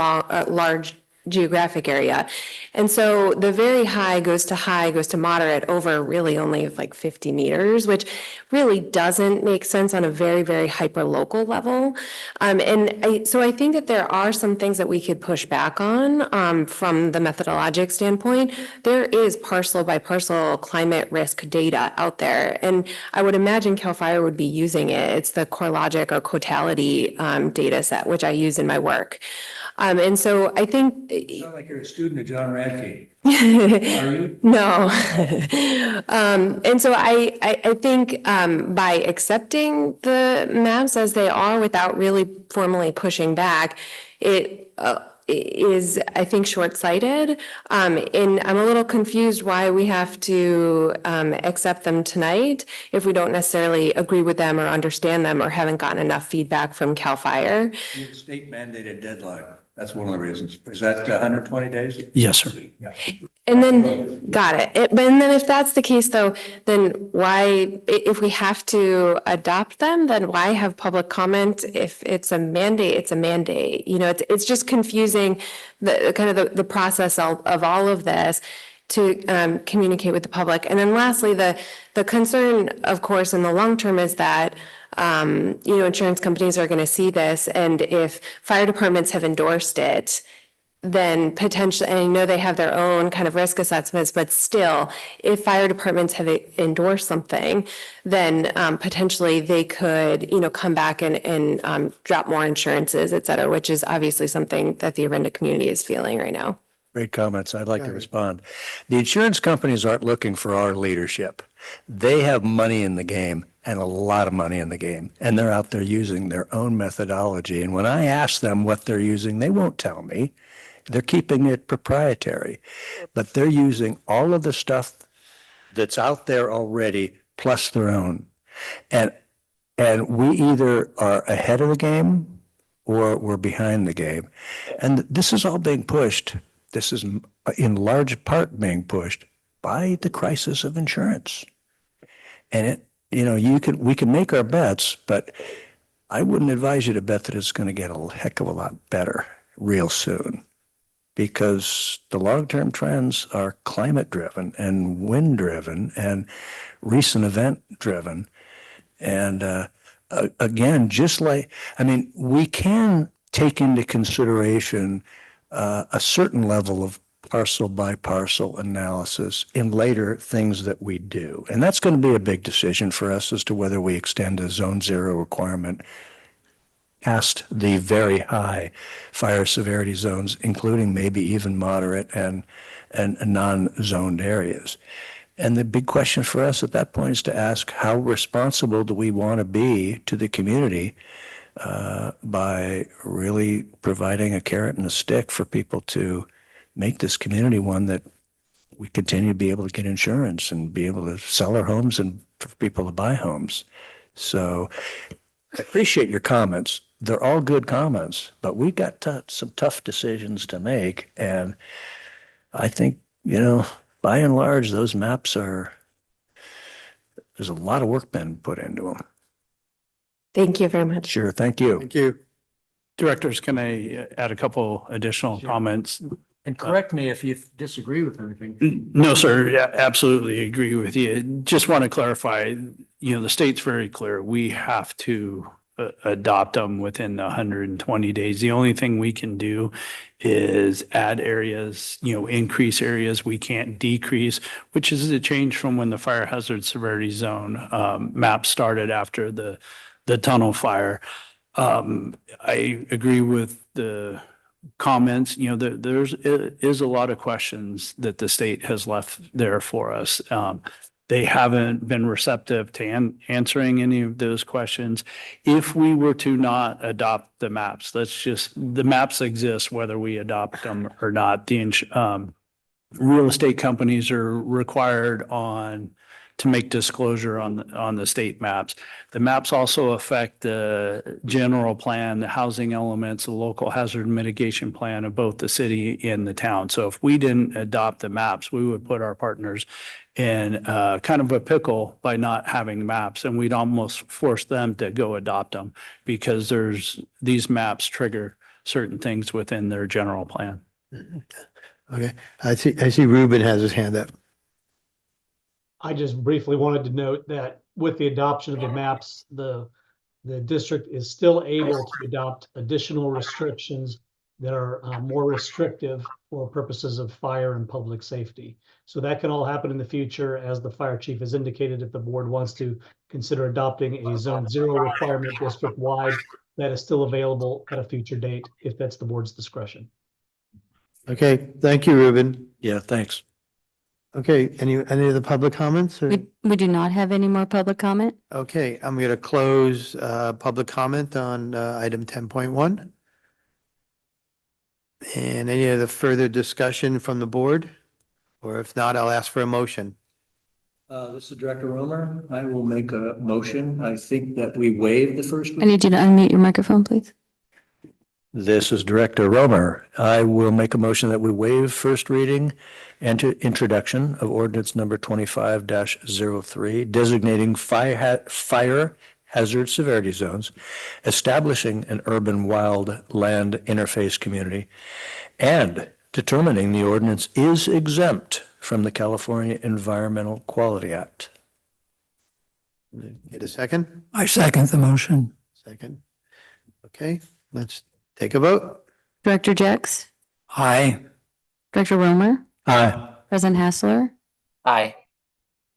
Speaker 17: large geographic area. And so the very high goes to moderate over really only like 50 meters, which really doesn't make sense on a very, very hyper local level. So I think that there are some things that we could push back on from the methodologic standpoint. There is parcel by parcel climate risk data out there, and I would imagine CAL FIRE would be using it. It's the CoreLogic or Cotality data set, which I use in my work. And so I think.
Speaker 4: You sound like you're a student of John Radke. Are you?
Speaker 17: No. And so I think by accepting the maps as they are without really formally pushing back, it is, I think, short-sighted. And I'm a little confused why we have to accept them tonight if we don't necessarily agree with them or understand them or haven't gotten enough feedback from CAL FIRE.
Speaker 4: You have a state mandated deadline. That's one of the reasons. Is that 120 days?
Speaker 3: Yes, sir.
Speaker 4: Yeah.
Speaker 17: And then, got it. But then if that's the case, though, then why, if we have to adopt them, then why have public comment? If it's a mandate, it's a mandate. You know, it's just confusing the kind of the process of all of this to communicate with the public. And then lastly, the concern, of course, in the long term is that insurance companies are going to see this, and if fire departments have endorsed it, then potentially, and I know they have their own kind of risk assessments, but still, if fire departments have endorsed something, then potentially they could, come back and drop more insurances, et cetera, which is obviously something that the Orinda community is feeling right now.
Speaker 4: Great comments. I'd like
Speaker 2: Go
Speaker 4: to
Speaker 2: ahead.
Speaker 4: respond. The insurance companies aren't looking for our leadership. They have money in the game and a lot of money in the game, and they're out there using their own methodology. And when I ask them what they're using, they won't tell me. They're keeping it proprietary, but they're using all of the stuff that's out there already plus their own. And we either are ahead of the game or we're behind the game. And this is all being pushed. This is in large part being pushed by the crisis of insurance. And we can make our bets, but I wouldn't advise you to bet that it's going to get a heck of a lot better real soon, because the long-term trends are climate driven and wind driven and recent event driven. And again, we can take into consideration a certain level of parcel by parcel analysis in later things that we do. And that's going to be a big decision for us as to whether we extend a zone zero requirement past the very high fire severity zones, including maybe even moderate and non-zoned areas. And the big question for us at that point is to ask, how responsible do we want to be to the community by really providing a carrot and a stick for people to make this community one that we continue to be able to get insurance and be able to sell our homes and for people to buy homes. So I appreciate your comments. They're all good comments, but we got some tough decisions to make. And I think, by and large, those maps there's a lot of work been put into them.
Speaker 17: Thank you very much.
Speaker 4: Sure. Thank you.
Speaker 2: Thank you.
Speaker 3: Directors, can I add a couple additional comments?
Speaker 4: And correct me if you disagree with anything.
Speaker 3: No, sir. Yeah, absolutely agree with you. Just want to clarify, the state's very clear. We have to adopt them within the 120 days. The only thing we can do is add areas, increase areas. We can't decrease, which is a change from when the fire hazard severity zone map started after the tunnel fire. I agree with the comments. There is a lot of questions that the state has left there for us. They haven't been receptive to answering any of those questions. If we were to not adopt the maps, the maps exist whether we adopt them or not. The real estate companies are required to make disclosure on the state maps. The maps also affect the general plan, the housing elements, the local hazard mitigation plan of both the city and the town. So if we didn't adopt the maps, we would put our partners in kind of a pickle by not having maps, and we'd almost force them to go adopt them because these maps trigger certain things within their general plan.
Speaker 2: Okay. I see Ruben has his hand up.
Speaker 15: I just briefly wanted to note that with the adoption of the maps, the district is still able to adopt additional restrictions that are more restrictive for purposes of fire and public safety. So that can all happen in the future, as the fire chief has indicated. If the board wants to consider adopting a zone zero requirement district-wide, that is still available at a future date if that's the board's discretion.
Speaker 2: Okay. Thank you, Ruben.
Speaker 4: Yeah, thanks.
Speaker 2: Okay. Any of the public comments? Or?
Speaker 1: We do not have any more public comment.
Speaker 2: Okay. I'm going to close public comment on item 10.1. And any other further discussion from the board? Or if not, I'll ask for a motion.
Speaker 4: This is Director Romer. I will make a motion. I think that we waive the first.
Speaker 1: I need you to unmute your microphone, please.
Speaker 4: This is Director Romer. I will make a motion that we waive first reading and to introduction of ordinance number 25-03, designating fire hazard severity zones, establishing an urban wildland interface community, and determining the ordinance is exempt from the California Environmental Quality Act.
Speaker 2: Get a second?
Speaker 5: I second the motion.
Speaker 2: Second. Okay, let's take a vote.
Speaker 1: Director Jex,
Speaker 5: Aye.
Speaker 1: Director Romer,
Speaker 4: Aye.
Speaker 1: President Hassler,
Speaker 6: Aye.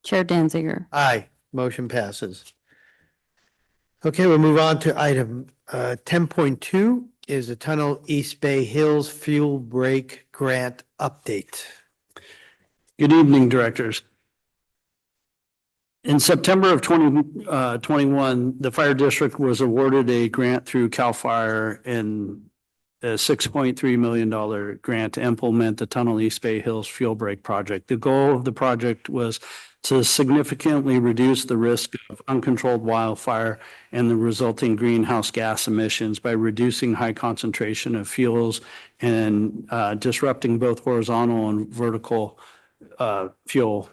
Speaker 1: Chair Danziger.
Speaker 2: Aye, motion passes. Okay, we'll move on to item 10.2 is the Tunnel East Bay Hills Fuel Break grant update.
Speaker 3: Good evening, directors. In September of 2021, the fire district was awarded a grant through CAL FIRE in a $6.3 million grant to implement the Tunnel East Bay Hills Fuel Break project. The goal of the project was to significantly reduce the risk of uncontrolled wildfire and the resulting greenhouse gas emissions by reducing high concentration of fuels and disrupting both horizontal and vertical fuel.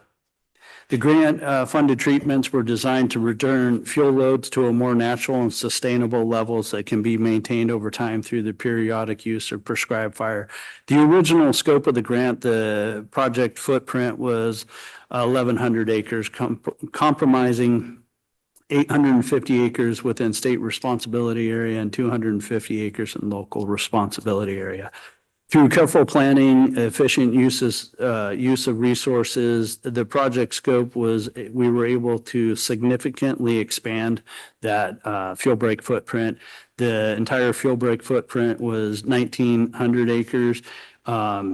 Speaker 3: The grant funded treatments were designed to return fuel loads to a more natural and sustainable levels that can be maintained over time through the periodic use of prescribed fire. The original scope of the grant, the project footprint was 1,100 acres, compromising 850 acres within state responsibility area and 250 acres in local responsibility area. Through careful planning, efficient use of resources, the project scope was, we were able to significantly expand that fuel break footprint. The entire fuel break footprint was 1,900 acres.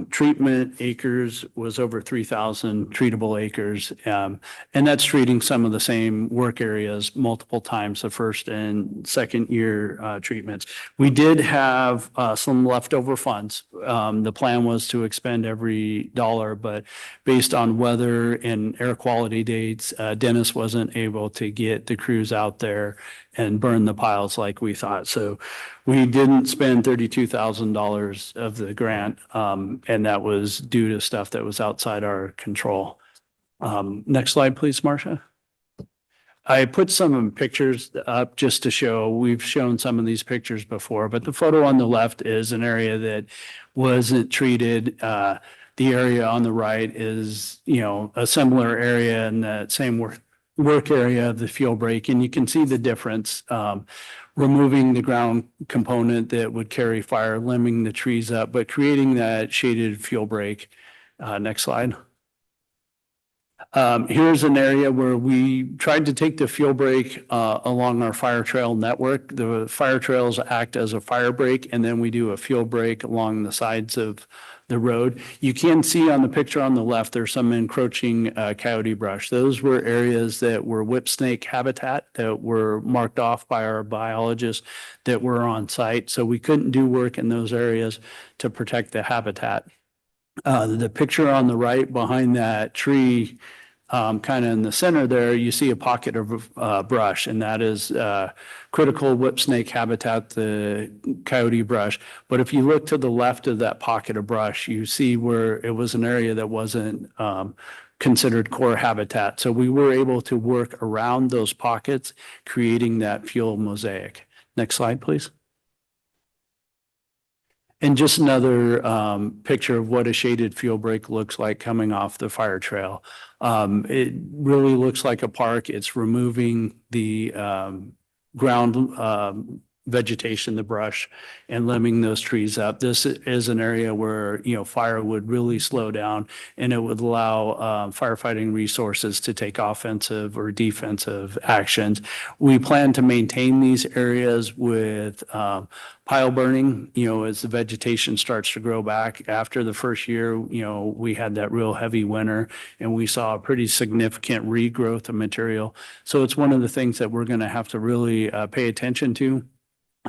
Speaker 3: Treatment acres was over 3,000 treatable acres. And that's treating some of the same work areas multiple times, the first and second year treatments. We did have some leftover funds. The plan was to expend every dollar, but based on weather and air quality dates, Dennis wasn't able to get the crews out there and burn the piles like we thought. So we didn't spend $32,000 of the grant, and that was due to stuff that was outside our control. Next slide, please, Marcia. I put some pictures up just to show, we've shown some of these pictures before, but the photo on the left is an area that wasn't treated. The area on the right is, a similar area in that same work area of the fuel break, and you can see the difference. Removing the ground component that would carry fire, limbing the trees up, but creating that shaded fuel break. Next slide. Here's an area where we tried to take the fuel break along our fire trail network. The fire trails act as a fire break, and then we do a fuel break along the sides of the road. You can see on the picture on the left, there's some encroaching coyote brush. Those were areas that were whip snake habitat that were marked off by our biologists that were on site. So we couldn't do work in those areas to protect the habitat. The picture on the right behind that tree, kind of in the center there, you see a pocket of brush, and that is critical whip snake habitat, the coyote brush. But if you look to the left of that pocket of brush, you see where it was an area that wasn't considered core habitat. So we were able to work around those pockets, creating that fuel mosaic. Next slide, please. And just another picture of what a shaded fuel break looks like coming off the fire trail. It really looks like a park. It's removing the ground vegetation, the brush, and limbing those trees up. This is an area where, fire would really slow down, and it would allow firefighting resources to take offensive or defensive actions. We plan to maintain these areas with pile burning, as the vegetation starts to grow back. After the first year, we had that real heavy winter, and we saw a pretty significant regrowth of material. So it's one of the things that we're going to have to really pay attention to.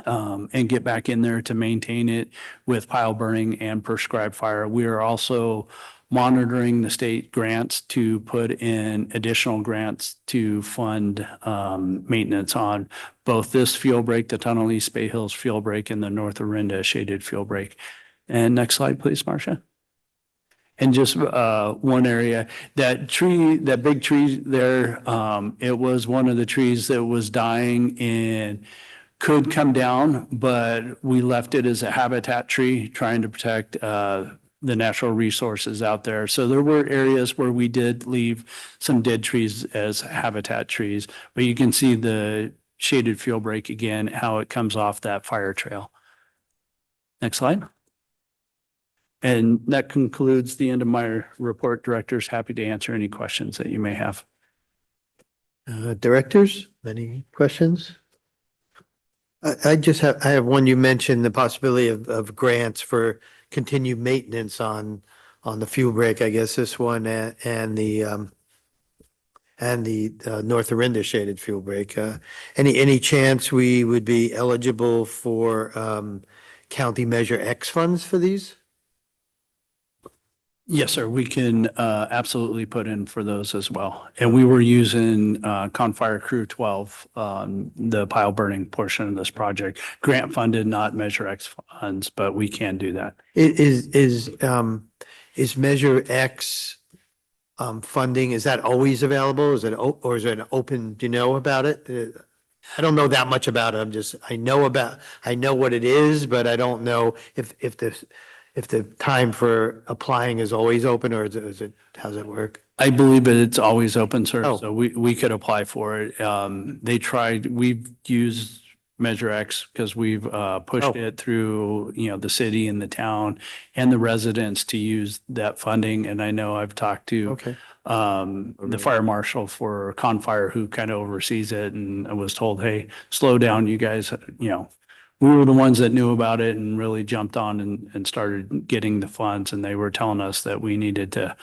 Speaker 3: And get back in there to maintain it with pile burning and prescribed fire. We are also monitoring the state grants to put in additional grants to fund maintenance on both this fuel break, the Tunnel East Bay Hills fuel break, and the Moraga-Orinda shaded fuel break. And next slide, please, Marcia. And just one area, that tree, that big tree there, it was one of the trees that was dying and could come down, but we left it as a habitat tree, trying to protect the natural resources out there. So there were areas where we did leave some dead trees as habitat trees, but you can see the shaded fuel break again, how it comes off that fire trail. Next slide. And that concludes the end of my report, directors. Happy to answer any questions that you may have.
Speaker 2: Directors, any questions? I have one. You mentioned the possibility of grants for continue maintenance on the fuel break, I guess this one and the North Orinda shaded fuel break. Any chance we would be eligible for county Measure X funds for these?
Speaker 3: Yes, sir. We can absolutely put in for those as well. And we were using Confire Crew 12, the pile burning portion of this project. Grant funded, not Measure X funds, but we can do that.
Speaker 2: Is Measure X funding, is that always available? Is it, or is it an open, do you know about it? I don't know that much about it. I know what it is, but I don't know if the time for applying is always open, or is it, how does it work?
Speaker 3: I believe that it's always open, sir.
Speaker 2: Oh.
Speaker 3: So we could apply for it. We've used Measure X because we've pushed it through, the city and the town and the residents to use that funding. And I know I've talked to the fire marshal for Confire, who kind of oversees it, and I was told, hey, slow down, you guys, we were the ones that knew about it and really jumped on and started getting the funds. And they were telling us that we needed to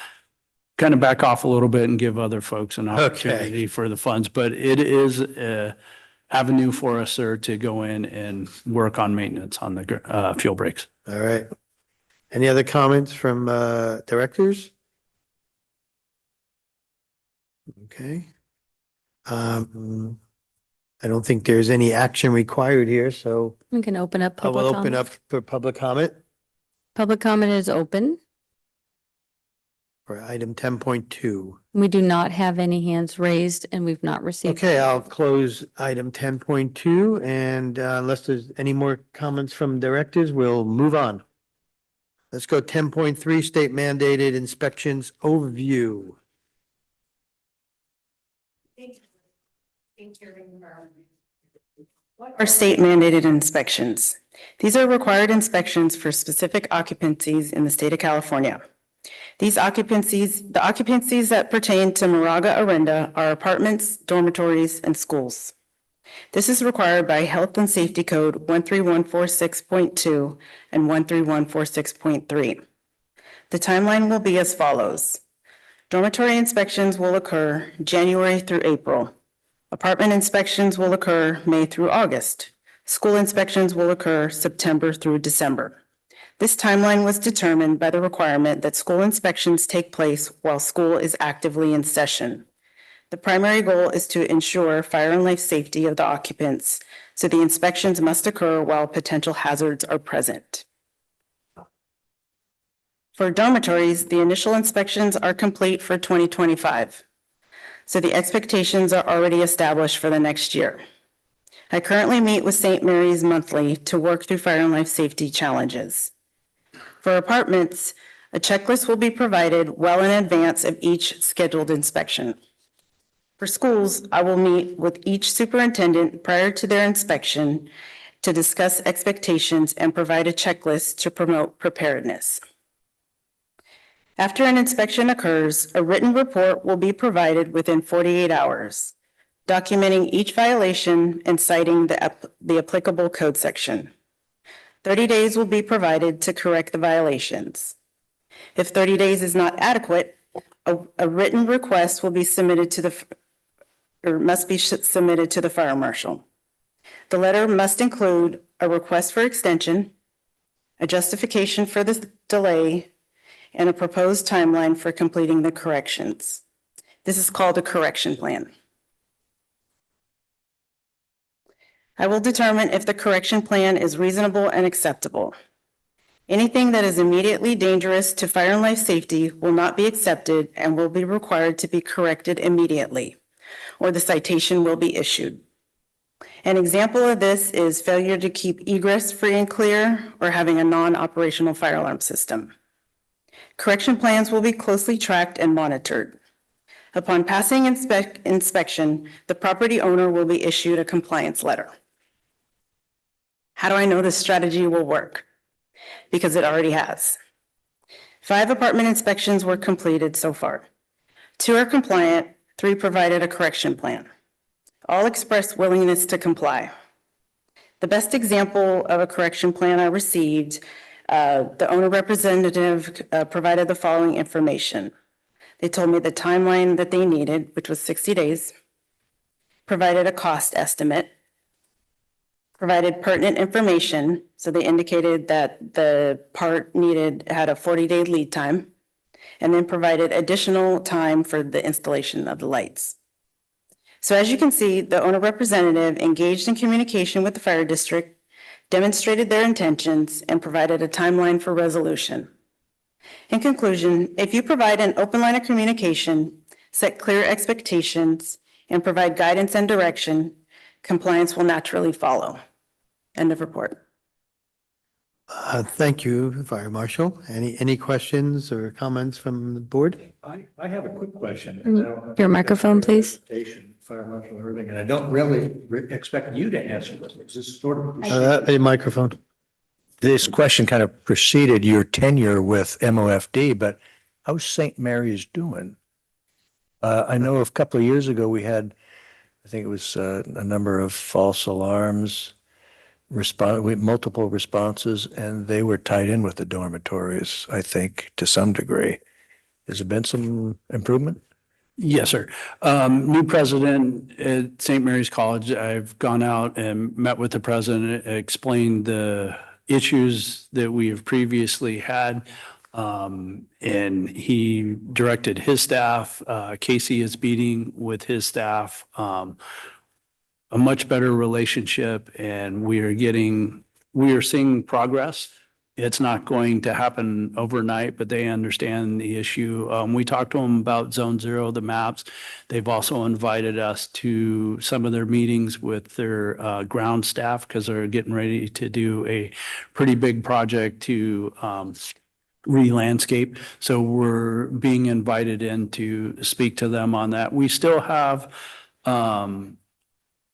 Speaker 3: kind of back off a little bit and give other folks an opportunity for the funds. But it is a avenue for us, sir, to go in and work on maintenance on the fuel breaks.
Speaker 2: All right. Any other comments from directors? Okay. I don't think there's any action required here, so
Speaker 1: We can open up
Speaker 2: I will
Speaker 1: public
Speaker 2: open up
Speaker 1: comment.
Speaker 2: for public comment
Speaker 1: Public comment is open.
Speaker 2: for item 10.2.
Speaker 1: We do not have any hands raised and we've not received.
Speaker 2: Okay, I'll close item 10.2, and unless there's any more comments from directors, we'll move on. Let's go 10.3, state mandated inspections overview.
Speaker 12: What are state mandated inspections? These are required inspections for specific occupancies in the state of California. The occupancies that pertain to Moraga-Orinda are apartments, dormitories, and schools. This is required by Health and Safety Code 13146.2 and 13146.3. The timeline will be as follows. Dormitory inspections will occur January through April. Apartment inspections will occur May through August. School inspections will occur September through December. This timeline was determined by the requirement that school inspections take place while school is actively in session. The primary goal is to ensure fire and life safety of the occupants, so the inspections must occur while potential hazards are present. For dormitories, the initial inspections are complete for 2025. So the expectations are already established for the next year. I currently meet with St. Mary's monthly to work through fire and life safety challenges. For apartments, a checklist will be provided well in advance of each scheduled inspection. For schools, I will meet with each superintendent prior to their inspection to discuss expectations and provide a checklist to promote preparedness. After an inspection occurs, a written report will be provided within 48 hours, documenting each violation and citing the applicable code section. 30 days will be provided to correct the violations. If 30 days is not adequate, a written request will be submitted to must be submitted to the fire marshal. The letter must include a request for extension, a justification for the delay, and a proposed timeline for completing the corrections. This is called a correction plan. I will determine if the correction plan is reasonable and acceptable. Anything that is immediately dangerous to fire and life safety will not be accepted and will be required to be corrected immediately, or the citation will be issued. An example of this is failure to keep egress free and clear or having a non-operational fire alarm system. Correction plans will be closely tracked and monitored. Upon passing inspection, the property owner will be issued a compliance letter. How do I know this strategy will work? Because it already has. 5 apartment inspections were completed so far. 2 are compliant, 3 provided a correction plan. All expressed willingness to comply. The best example of a correction plan I received The owner representative provided the following information. They told me the timeline that they needed, which was 60 days, provided a cost estimate, provided pertinent information. So they indicated that the part needed had a 40-day lead time, and then provided additional time for the installation of the lights. So as you can see, the owner representative engaged in communication with the fire district, demonstrated their intentions, and provided a timeline for resolution. In conclusion, if you provide an open line of communication, set clear expectations, and provide guidance and direction, compliance will naturally follow. End of report.
Speaker 2: Thank you, Fire Marshal. Any questions or comments from the board?
Speaker 4: I have a quick question.
Speaker 1: Your microphone, please.
Speaker 4: Fire Marshal Irving, and I don't really expect you to answer this. It's just sort of.
Speaker 2: A microphone.
Speaker 4: This question kind of preceded your tenure with MOFD, but how's St. Mary's doing? I know a couple of years ago we had, I think it was a number of false alarms, multiple responses, and they were tied in with the dormitories, I think, to some degree. Has there been some improvement?
Speaker 3: Yes, sir. New president at St. Mary's College. I've gone out and met with the president, explained the issues that we have previously had. And he directed his staff, Casey is meeting with his staff, a much better relationship, and we are seeing progress. It's not going to happen overnight, but they understand the issue. We talked to them about Zone Zero, the maps. They've also invited us to some of their meetings with their ground staff because they're getting ready to do a pretty big project to re-landscape. So we're being invited in to speak to them on that. We still have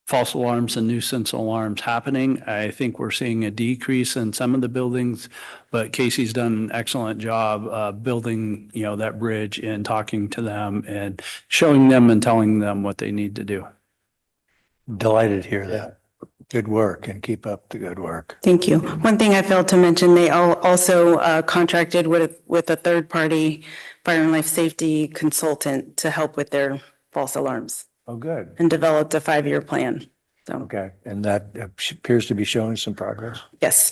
Speaker 3: false alarms and nuisance alarms happening. I think we're seeing a decrease in some of the buildings, but Casey's done an excellent job building, that bridge and talking to them and showing them and telling them what they need to do.
Speaker 4: Delighted to hear that. Good work, and keep up the good work.
Speaker 12: Thank you. One thing I failed to mention, they also contracted with a third-party fire and life safety consultant to help with their false alarms.
Speaker 4: Oh, good.
Speaker 12: And developed a 5-year plan. So,
Speaker 4: Okay, and that appears to be showing some progress.
Speaker 12: yes.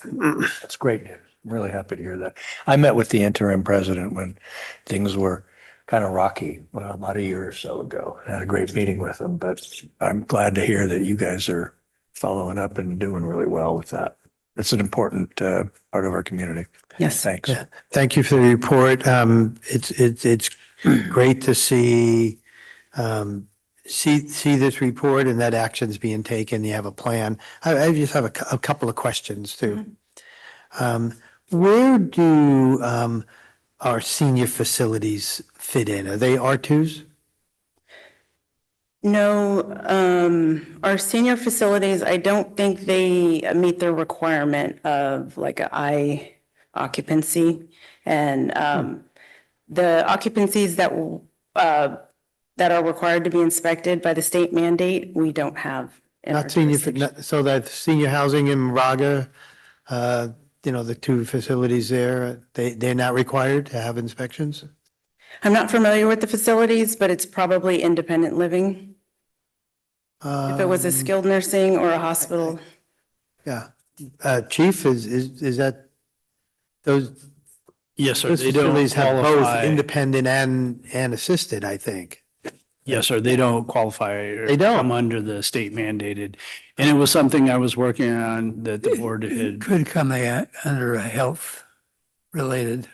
Speaker 4: That's great news. I'm really happy to hear that. I met with the interim president when things were kind of rocky, about a year or so ago. I had a great meeting with him, but I'm glad to hear that you guys are following up and doing really well with that. It's an important part of our community.
Speaker 12: Yes.
Speaker 4: Thanks.
Speaker 2: Thank you for the report. It's great to see this report and that action's being taken. You have a plan. I just have a couple of questions too. Where do our senior facilities fit in? Are they R2s?
Speaker 12: No, our senior facilities, I don't think they meet the requirement of like a I occupancy. And the occupancies that are required to be inspected by the state mandate, we don't have. in our
Speaker 2: Not senior,
Speaker 12: jurisdiction.
Speaker 2: so that senior housing in Moraga, the two facilities there, they're not required to have inspections?
Speaker 12: I'm not familiar with the facilities, but it's probably independent living. If it was a skilled nursing or a hospital.
Speaker 2: Yeah. Chief, is that, those
Speaker 3: Yes, sir.
Speaker 2: those
Speaker 3: They don't
Speaker 2: facilities have both
Speaker 3: qualify.
Speaker 2: independent and assisted, I think.
Speaker 3: Yes, sir. They don't qualify. Or
Speaker 2: They don't.
Speaker 3: come under the state mandated. And it was something I was working on that the board had.
Speaker 5: Could come under a health related.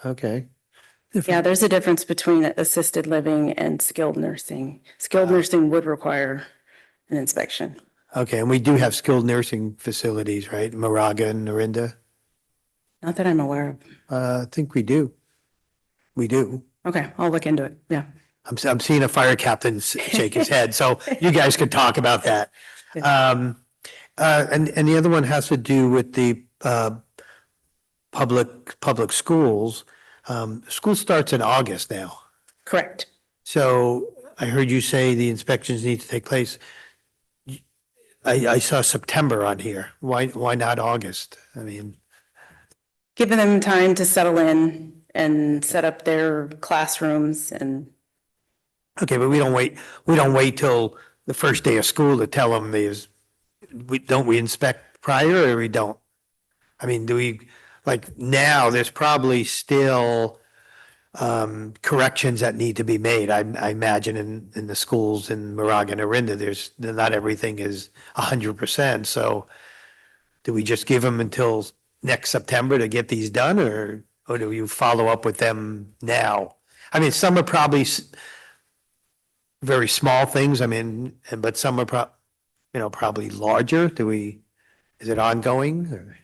Speaker 2: Okay.
Speaker 12: Yeah, there's a difference between assisted living and skilled nursing. Skilled nursing would require an inspection.
Speaker 2: Okay, and we do have skilled nursing facilities, right? Moraga and Orinda?
Speaker 12: Not that I'm aware of.
Speaker 2: I think we do. We do.
Speaker 12: Okay, I'll look into it. Yeah.
Speaker 2: I'm seeing a fire captain shake his head, so you guys could talk about that. And the other one has to do with the public schools. School starts in August now.
Speaker 12: Correct.
Speaker 2: So I heard you say the inspections need to take place. I saw September on here. Why not August? I mean,
Speaker 12: giving them time to settle in and set up their classrooms and
Speaker 2: Okay, but we don't wait till the first day of school to tell them don't we inspect prior or we don't? I mean, do we, like now, there's probably still corrections that need to be made. I imagine in the schools in Moraga-Orinda, not everything is 100%. So do we just give them until next September to get these done or do you follow up with them now? I mean, some are probably very small things. I mean, but some are probably larger. Is it ongoing or?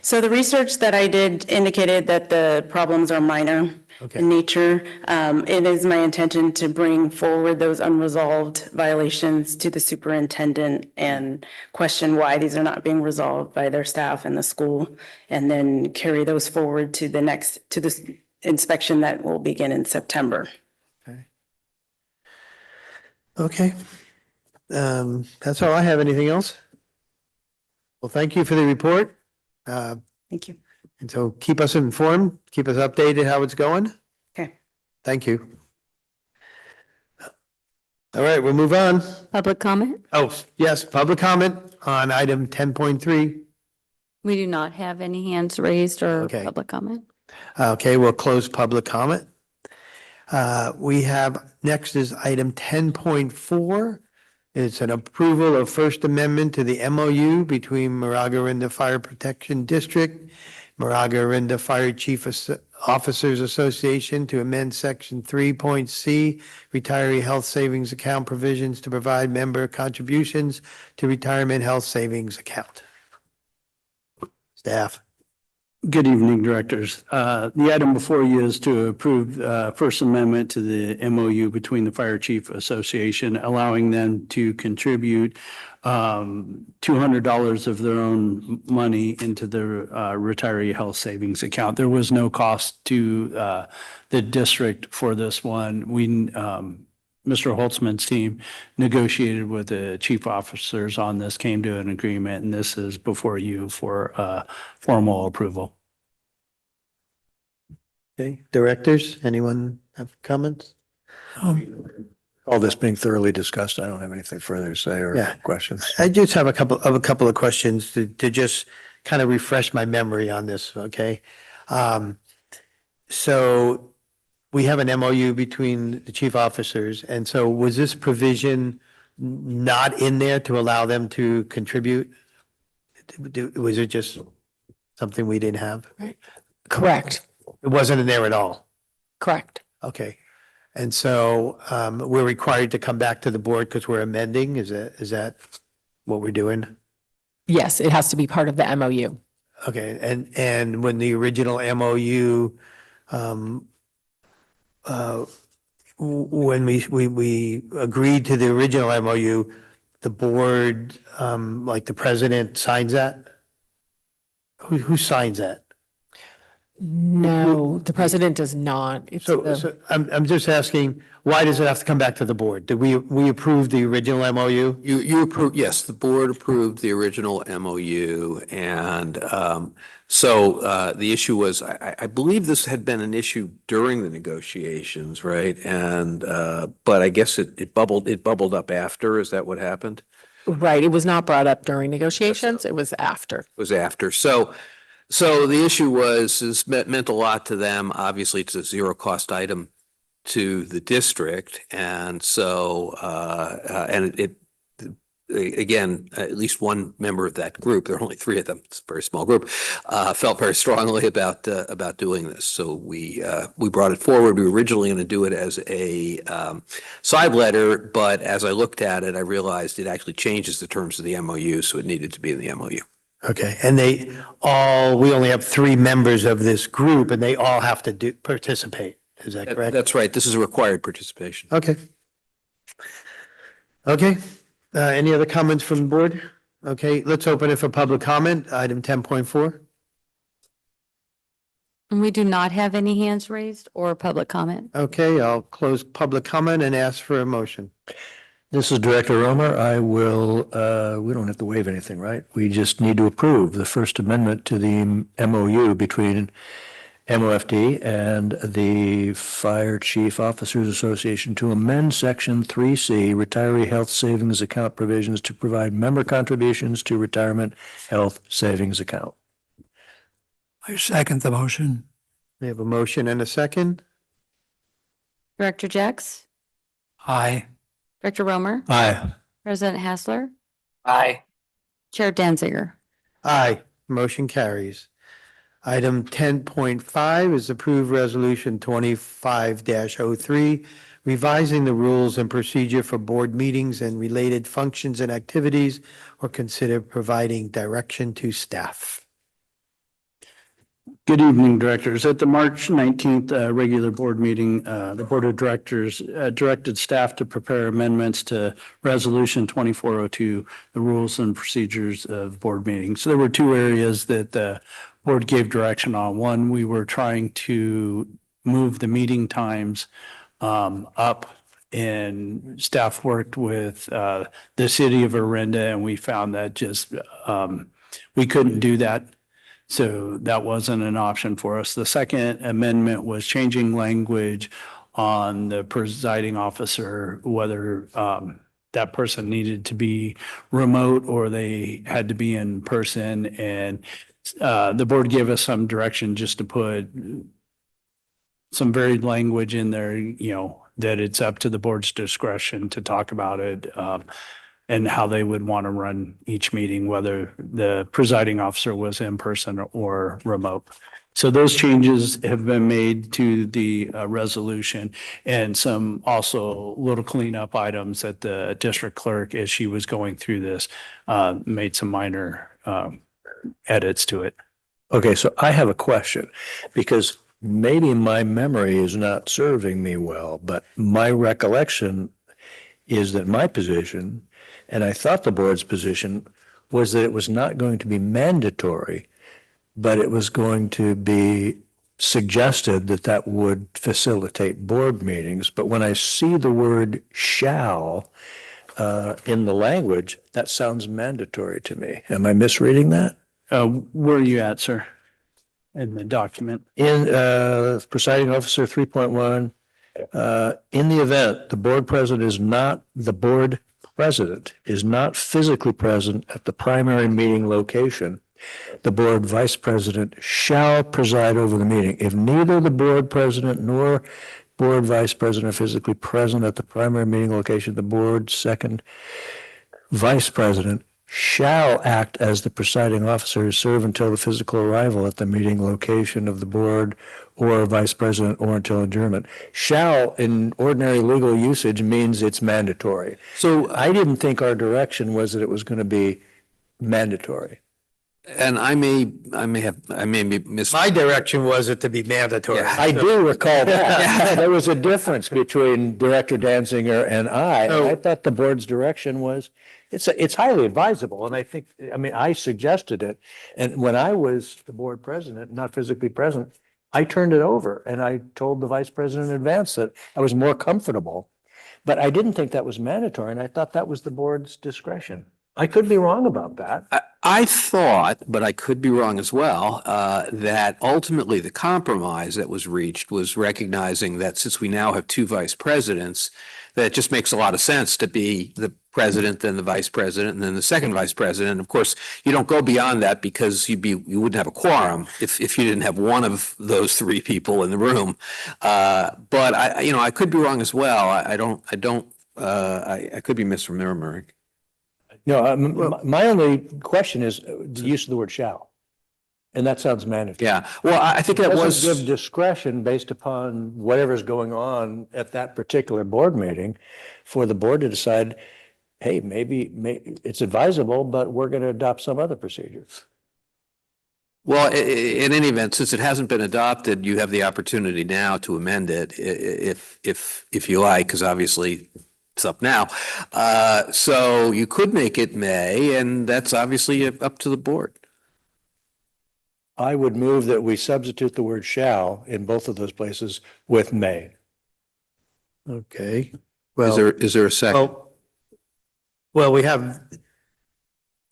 Speaker 12: so the research that I did indicated that the problems are minor
Speaker 2: Okay.
Speaker 12: in nature. It is my intention to bring forward those unresolved violations to the superintendent and question why these are not being resolved by their staff in the school, and then carry those forward to the inspection that will begin in September.
Speaker 2: Okay. That's all I have. Anything else? Well, thank you for the report.
Speaker 12: Thank you.
Speaker 2: And so keep us informed, keep us updated how it's going.
Speaker 12: Okay.
Speaker 2: Thank you. All right, we'll move on.
Speaker 1: Public comment?
Speaker 2: Oh, yes, public comment on item 10.3.
Speaker 1: We do not have any hands raised or
Speaker 2: Okay.
Speaker 1: public comment.
Speaker 2: Okay, we'll close public comment. We have, next is item 10.4. It's an approval of First Amendment to the MOU between Moraga-Orinda Fire Protection District, Moraga-Orinda Fire Chief Officers Association to amend Section 3.C Retiree Health Savings Account provisions to provide member contributions to retirement health savings account. Staff.
Speaker 3: Good evening, directors. The item before you is to approve First Amendment to the MOU between the Fire Chief Association, allowing them to contribute $200 of their own money into the retiree health savings account. There was no cost to the district for this one. Mr. Holtzman's team negotiated with the chief officers on this, came to an agreement, and this is before you for formal approval.
Speaker 2: Okay, directors, anyone have comments?
Speaker 4: All this being thoroughly discussed, I don't have anything further to say or
Speaker 2: Yeah.
Speaker 4: questions.
Speaker 2: I just have a couple of questions to just kind of refresh my memory on this, okay? So we have an MOU between the chief officers, and so was this provision not in there to allow them to contribute? Was it just something we didn't have?
Speaker 8: Correct,
Speaker 2: It wasn't in there at all?
Speaker 8: correct.
Speaker 2: Okay. And so we're required to come back to the board because we're amending? Is that what we're doing?
Speaker 8: Yes, it has to be part of the MOU.
Speaker 2: Okay, and when the original MOU, when we agreed to the original MOU, the board, like the president signs that? Who signs that?
Speaker 8: No, the president does not. It's the-
Speaker 2: So I'm just asking, why does it have to come back to the board? Did we approve the original MOU?
Speaker 7: You approved, yes, the board approved the original MOU. And so the issue was, I believe this had been an issue during the negotiations, right? And but I guess it bubbled up after. Is that what happened?
Speaker 8: Right, it was not brought up during negotiations, it was after.
Speaker 7: It was after. So the issue was, meant a lot to them. Obviously, it's a zero cost item to the district. And so, and it again, at least one member of that group, there are only three of them, it's a very small group, felt very strongly about doing this. So we brought it forward. We were originally going to do it as a side letter, but as I looked at it, I realized it actually changes the terms of the MOU, so it needed to be in the MOU.
Speaker 2: Okay, and we only have three members of this group and they all have to participate. Is that correct?
Speaker 7: That's right. This is a required participation.
Speaker 2: Okay. Okay, any other comments from the board? Okay, let's open it for public comment, item 10.4.
Speaker 1: And we do not have any hands raised or public comment.
Speaker 2: Okay, I'll close public comment and ask for a motion.
Speaker 4: This is Director Romer. I will, we don't have to waive anything, right? We just need to approve the First Amendment to the MOU between MOFD and the Fire Chief Officers Association to amend Section 3C Retiree Health Savings Account provisions to provide member contributions to retirement health savings account.
Speaker 5: I second the motion.
Speaker 2: We have a motion and a second.
Speaker 1: Director Jex,
Speaker 5: Aye.
Speaker 1: Director Romer,
Speaker 4: Aye.
Speaker 1: President Hassler,
Speaker 6: Aye.
Speaker 1: Chair Danziger.
Speaker 2: Aye, motion carries. Item 10.5 is approved resolution 25-03, revising the rules and procedure for board meetings and related functions and activities, or consider providing direction to staff.
Speaker 3: Good evening, directors. At the March 19th regular board meeting, the Board of Directors directed staff to prepare amendments to Resolution 2402, the rules and procedures of board meetings. So there were two areas that the board gave direction on. One, we were trying to move the meeting times up, and staff worked with the city of Orinda, and we found that just we couldn't do that. So that wasn't an option for us. The second amendment was changing language on the presiding officer, whether that person needed to be remote or they had to be in person. And the board gave us some direction just to put some varied language in there, you know, that it's up to the board's discretion to talk about it. And how they would want to run each meeting, whether the presiding officer was in person or remote. So those changes have been made to the resolution, and some also little cleanup items that the district clerk, as she was going through this, made some minor edits to it.
Speaker 4: Okay, so I have a question, because maybe my memory is not serving me well, but my recollection is that my position, and I thought the board's position, was that it was not going to be mandatory, but it was going to be suggested that that would facilitate board meetings. But when I see the word shall in the language, that sounds mandatory to me. Am I misreading that?
Speaker 3: Where are you at, sir, in the document?
Speaker 4: In presiding officer 3.1, in the event the board president is not physically present at the primary meeting location, the board vice president shall preside over the meeting. If neither the board president nor board vice president are physically present at the primary meeting location, the board second vice president shall act as the presiding officer to serve until the physical arrival at the meeting location of the board or vice president or until adjournment. Shall in ordinary legal usage means it's mandatory. So I didn't think our direction was that it was going to be mandatory.
Speaker 7: And I may be
Speaker 2: My direction was it to be mandatory.
Speaker 7: Yeah.
Speaker 4: I do recall that. There was a difference between Director Danziger and I. And I thought the board's direction was it's highly advisable. And I suggested it. And when I was the board president, not physically present, I turned it over and I told the vice president in advance that I was more comfortable. But I didn't think that was mandatory. And I thought that was the board's discretion. I could be wrong about that.
Speaker 7: I thought, but I could be wrong as well, that ultimately the compromise that was reached was recognizing that since we now have two vice presidents, that it just makes a lot of sense to be the president, then the vice president, and then the second vice president. Of course, you don't go beyond that because you wouldn't have a quorum if you didn't have one of those three people in the room. But I could be wrong as well. I could be misremembering.
Speaker 4: No, my only question is the use of the word shall. And that sounds mandatory.
Speaker 7: Yeah, well, I think that was.
Speaker 4: Doesn't give discretion based upon whatever's going on at that particular board meeting for the board to decide, hey, maybe it's advisable, but we're going to adopt some other procedures.
Speaker 7: Well, in any event, since it hasn't been adopted, you have the opportunity now to amend it if you like, because obviously it's up now. So you could make it may, and that's obviously up to the board.
Speaker 4: I would move that we substitute the word shall in both of those places with may.
Speaker 2: Okay. Well,
Speaker 7: Is there a second?
Speaker 2: well, Well, we have,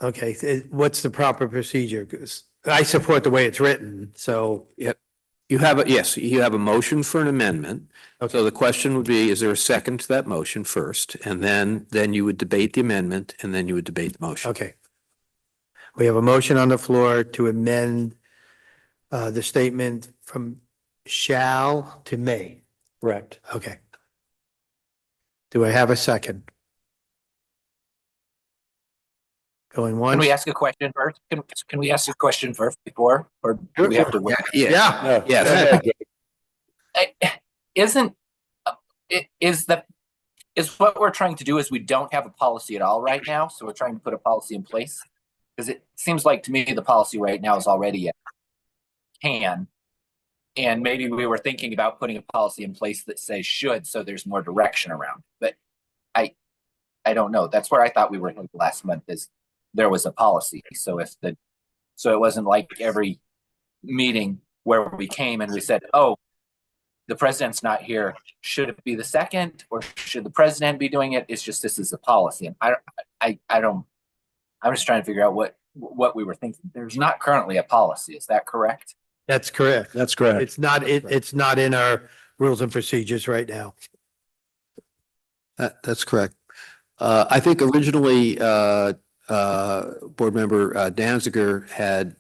Speaker 2: okay, what's the proper procedure? 'Cause I support the way it's written, so.
Speaker 7: Yep. You have a, yes, you have a motion for an amendment. So the question would be, is there a second to that motion first? And then you would debate the amendment and then you would debate the motion.
Speaker 2: Okay. We have a motion on the floor to amend the statement from shall to may.
Speaker 4: Correct.
Speaker 2: Okay. Do I have a second? Going
Speaker 6: Can
Speaker 2: once?
Speaker 6: we ask a question first? Can we ask a question first before, or do we have to wait?
Speaker 2: Yeah.
Speaker 7: Yes.
Speaker 6: Isn't, is what we're trying to do is we don't have a policy at all right now, so we're trying to put a policy in place? Because it seems like to me the policy right now is already a can. And maybe we were thinking about putting a policy in place that says should, so there's more direction around. But I don't know. That's where I thought we were last month, is there was a policy. So it wasn't like every meeting where we came and we said, oh, the president's not here. Should it be the second, or should the president be doing it? It's just, this is a policy. And I'm just trying to figure out what we were thinking. There's not currently a policy. Is that correct?
Speaker 2: That's correct.
Speaker 4: That's correct.
Speaker 2: It's not in our rules and procedures right now.
Speaker 7: That's correct. I think originally, board member Danziger had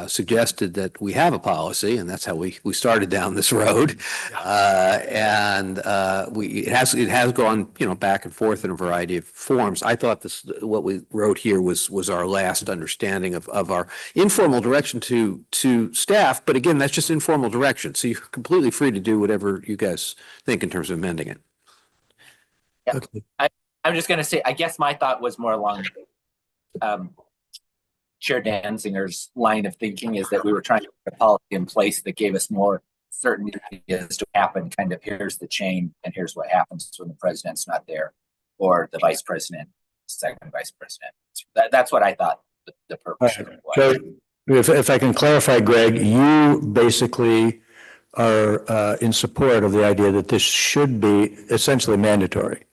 Speaker 7: suggested that we have a policy, and that's how we started down this road. It has gone, back and forth in a variety of forms. I thought what we wrote here was our last understanding of our informal direction to staff. But again, that's just informal direction. So you're completely free to do whatever you guys think in terms of amending it.
Speaker 6: Yeah. Okay. I'm just going to say, I guess my thought was more along Chair Danzinger's line of thinking, is that we were trying to put a policy in place that gave us more certainty as to what happened. Kind of, here's the chain and here's what happens when the president's not there, or the vice president, second vice president. That's what I thought the purpose of it was.
Speaker 4: So if I can clarify, Greg, you basically are in support of the idea that this should be essentially mandatory.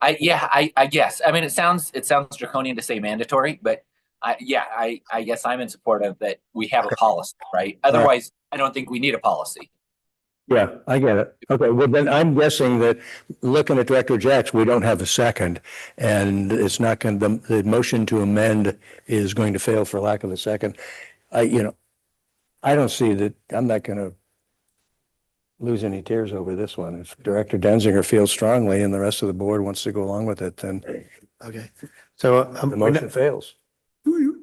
Speaker 6: I guess. I mean, it sounds draconian to say mandatory, but I guess I'm in support of that. We have a policy, right? Otherwise, I don't think we need a policy.
Speaker 4: Yeah, I get it. Okay, well then I'm guessing that, looking at Director Jacks, we don't have a second, and it's not going to, the motion to amend is going to fail for lack of a second. I don't see that. I'm not going to lose any tears over this one. If Director Denzinger feels strongly and the rest of the board wants to go along with it, then
Speaker 2: okay. So
Speaker 4: the motion fails.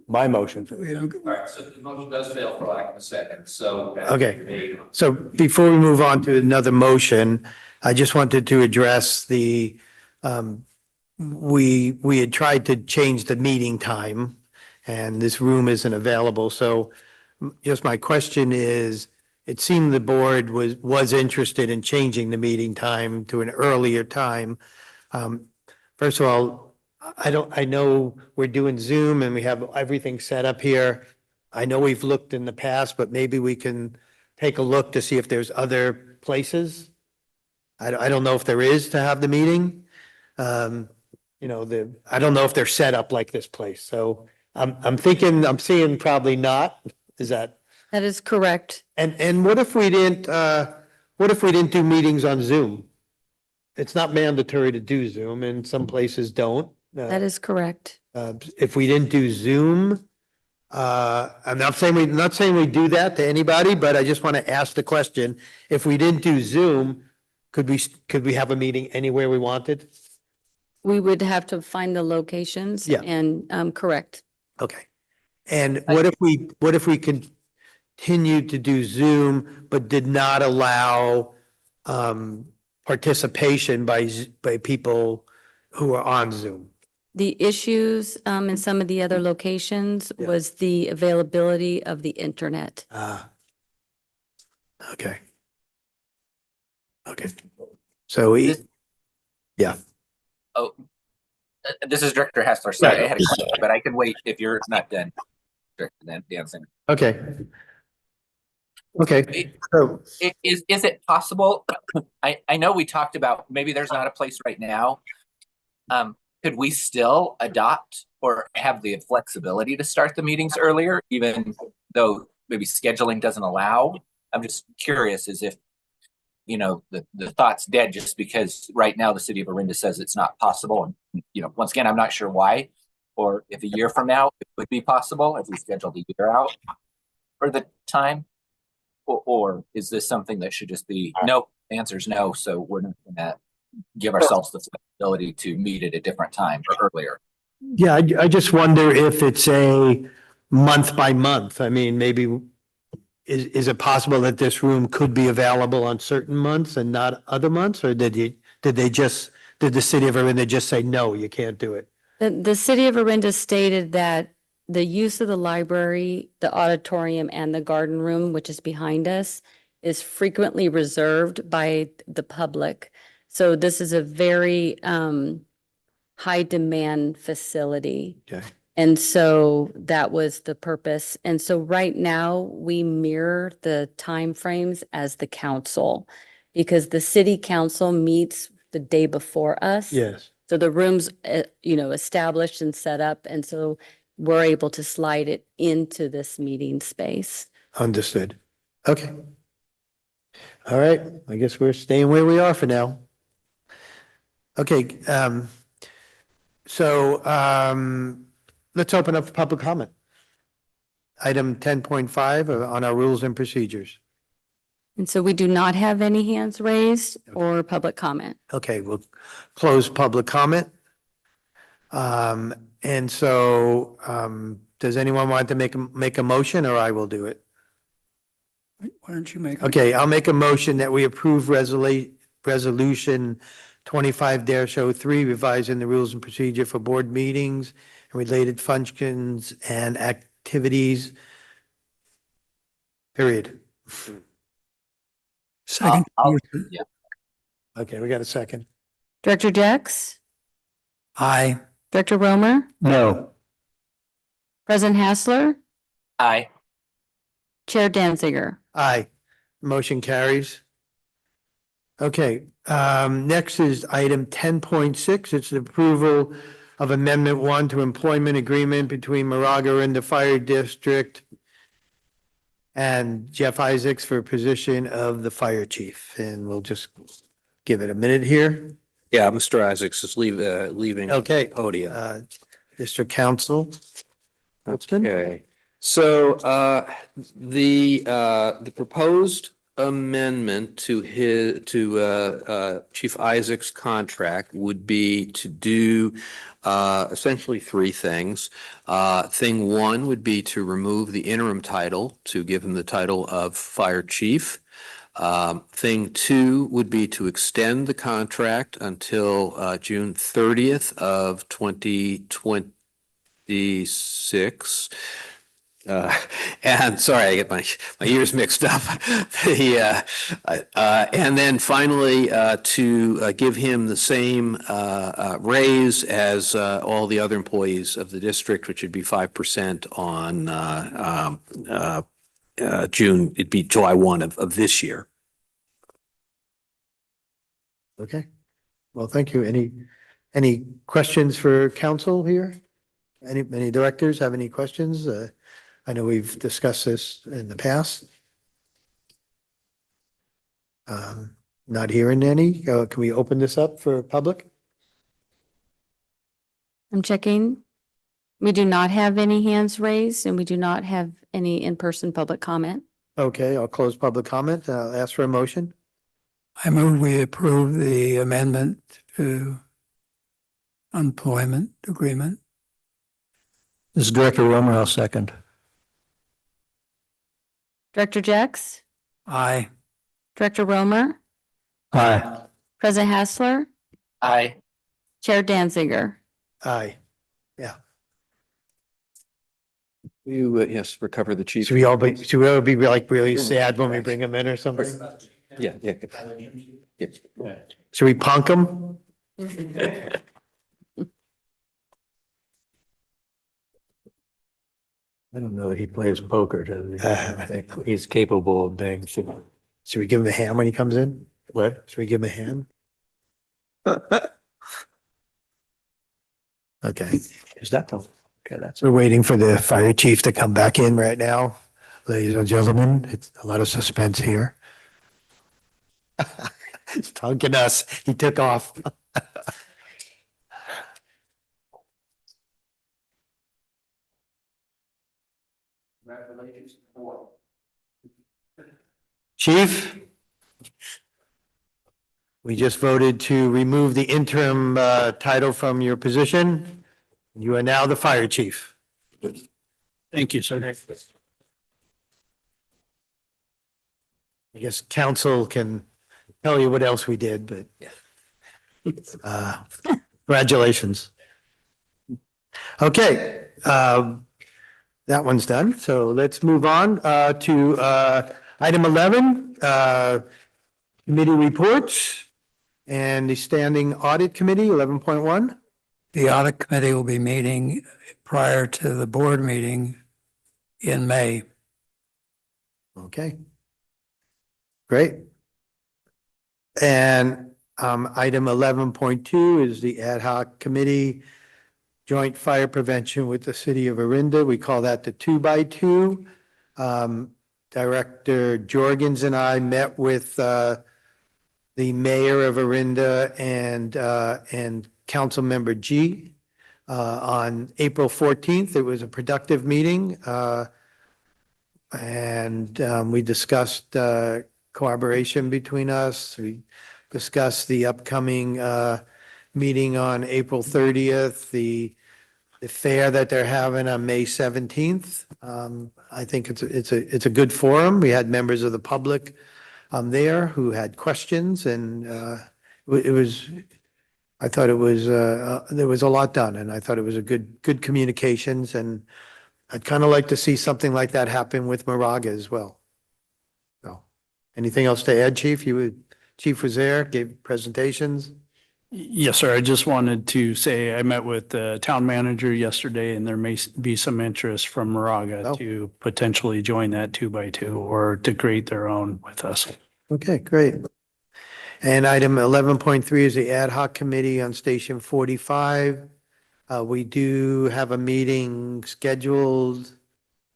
Speaker 4: My motion.
Speaker 6: All right, so the motion does fail for lack of a second. So
Speaker 2: okay. So before we move on to another motion, I just wanted to address the we had tried to change the meeting time, and this room isn't available. So just my question is, it seemed the board was interested in changing the meeting time to an earlier time. First of all, I know we're doing Zoom and we have everything set up here. I know we've looked in the past, but maybe we can take a look to see if there's other places. I don't know if there is to have the meeting. I don't know if they're set up like this place. So I'm seeing probably not. Is that?
Speaker 1: That is correct.
Speaker 2: And what if we didn't do meetings on Zoom? It's not mandatory to do Zoom, and some places don't.
Speaker 1: That is correct.
Speaker 2: If we didn't do Zoom, I'm not saying we do that to anybody, but I just want to ask the question. If we didn't do Zoom, could we have a meeting anywhere we wanted?
Speaker 1: We would have to find the locations.
Speaker 2: Yeah.
Speaker 1: And correct.
Speaker 2: Okay. And what if we continued to do Zoom, but did not allow participation by people who are on Zoom?
Speaker 1: The issues in some of the other locations was the availability of the internet.
Speaker 2: Okay. Okay. So yeah.
Speaker 6: Oh, this is Director Hessler. Sorry, I had a question, but I can wait if you're not done, Director Danzinger.
Speaker 2: Okay. Okay, so
Speaker 6: Is it possible? I know we talked about maybe there's not a place right now. Could we still adopt or have the flexibility to start the meetings earlier, even though maybe scheduling doesn't allow? I'm just curious as if, the thought's dead just because right now the city of Orinda says it's not possible. And, once again, I'm not sure why, or if a year from now it would be possible if we scheduled a year out for the time. Or is this something that should just be, no, the answer is no. So we're not going to give ourselves the flexibility to meet at a different time or earlier.
Speaker 2: yeah, I just wonder if it's a month by month. I mean, maybe is it possible that this room could be available on certain months and not other months? Or did the city of Orinda just say, no, you can't do it?
Speaker 1: The city of Orinda stated that the use of the library, the auditorium, and the garden room, which is behind us, is frequently reserved by the public. So this is a very high demand facility.
Speaker 2: Okay.
Speaker 1: And so that was the purpose. And so right now we mirror the timeframes as the council, because the city council meets the day before us.
Speaker 2: Yes.
Speaker 1: So the room's, established and set up. And so we're able to slide it into this meeting space.
Speaker 2: Understood. Okay. All right. I guess we're staying where we are for now. Okay. Let's open up for public comment. Item 10.5 on our rules and procedures.
Speaker 1: And so we do not have any hands raised or public comment.
Speaker 2: Okay, we'll close public comment. And so, does anyone want to make a motion, or I will do it?
Speaker 5: Why don't you make?
Speaker 2: Okay, I'll make a motion that we approve resolution 25-03, revising the rules and procedure for board meetings and related functions and activities. Period.
Speaker 5: Second.
Speaker 6: Yeah.
Speaker 2: Okay, we got a second.
Speaker 1: Director Jex?
Speaker 5: Aye.
Speaker 1: Director Romer?
Speaker 4: No.
Speaker 1: President Hassler?
Speaker 6: Aye.
Speaker 1: Chair Danziger?
Speaker 2: Aye. Motion carries. Okay, next is item 10.6. It's the approval of Amendment 1 to employment agreement between Moraga-Orinda Fire District and Jeff Isaacs for position of the fire chief. And we'll just give it a minute here.
Speaker 7: Yeah, Mr. Isaacs is leaving.
Speaker 2: Okay.
Speaker 7: Podium.
Speaker 2: District Council.
Speaker 7: Okay, so the proposed amendment to Chief Isaac's contract would be to do essentially three things. Thing one would be to remove the interim title to give him the title of fire chief. Thing two would be to extend the contract until June 30th of 2026. And sorry, I get my years mixed up. And then finally, to give him the same raise as all the other employees of the district, which would be 5% on June. It'd be July 1 of this year.
Speaker 2: Okay. Well, thank you. Any questions for council here? Any directors have any questions? I know we've discussed this in the past. Not hearing any. Can we open this up for public?
Speaker 1: I'm checking. We do not have any hands raised and we do not have any in-person public comment.
Speaker 2: Okay, I'll close public comment. I'll ask for a motion.
Speaker 5: I move we approve the amendment to employment agreement.
Speaker 4: This is Director Romer, I'll second.
Speaker 1: Director Jex?
Speaker 5: Aye.
Speaker 1: Director Romer?
Speaker 4: Aye.
Speaker 1: President Hassler?
Speaker 6: Aye.
Speaker 1: Chair Danziger?
Speaker 2: Aye. Yeah.
Speaker 7: You, yes, recover the chief.
Speaker 2: Should we all be like really sad when we bring him in or something?
Speaker 7: Yeah.
Speaker 2: Should we punk him?
Speaker 4: I don't know that he plays poker, does he? I think he's capable of being.
Speaker 2: Should we give him a hand when he comes in?
Speaker 4: What?
Speaker 2: Should we give him a hand? Okay,
Speaker 4: Is that the? Okay, that's.
Speaker 2: we're waiting for the fire chief to come back in right now. Ladies and gentlemen, it's a lot of suspense here. He's talking us. He took off. Chief? We just voted to remove the interim title from your position. You are now the fire chief.
Speaker 3: Thank you, sir.
Speaker 2: I guess council can tell you what else we did, but congratulations. Okay, that one's done. So let's move on to item 11, committee reports and the standing audit committee, 11.1.
Speaker 5: The audit committee will be meeting prior to the board meeting in May.
Speaker 2: Okay. Great. And item 11.2 is the ad hoc committee joint fire prevention with the city of Orinda. We call that the 2x2. Director Jorgens and I met with the mayor of Orinda and council member G on April 14th. It was a productive meeting. And we discussed cooperation between us. We discussed the upcoming meeting on April 30th, the fair that they're having on May 17th. I think it's a good forum. We had members of the public there who had questions, and I thought it was there was a lot done, and I thought it was a good communications, and I'd kind of like to see something like that happen with Moraga as well. So, anything else to add, Chief? Chief was there, gave presentations.
Speaker 3: Yes, sir. I just wanted to say I met with the town manager yesterday, and there may be some interest from Moraga to potentially join that 2x2 or to create their own with us.
Speaker 2: Okay, great. And item 11.3 is the ad hoc committee on Station 45. We do have a meeting scheduled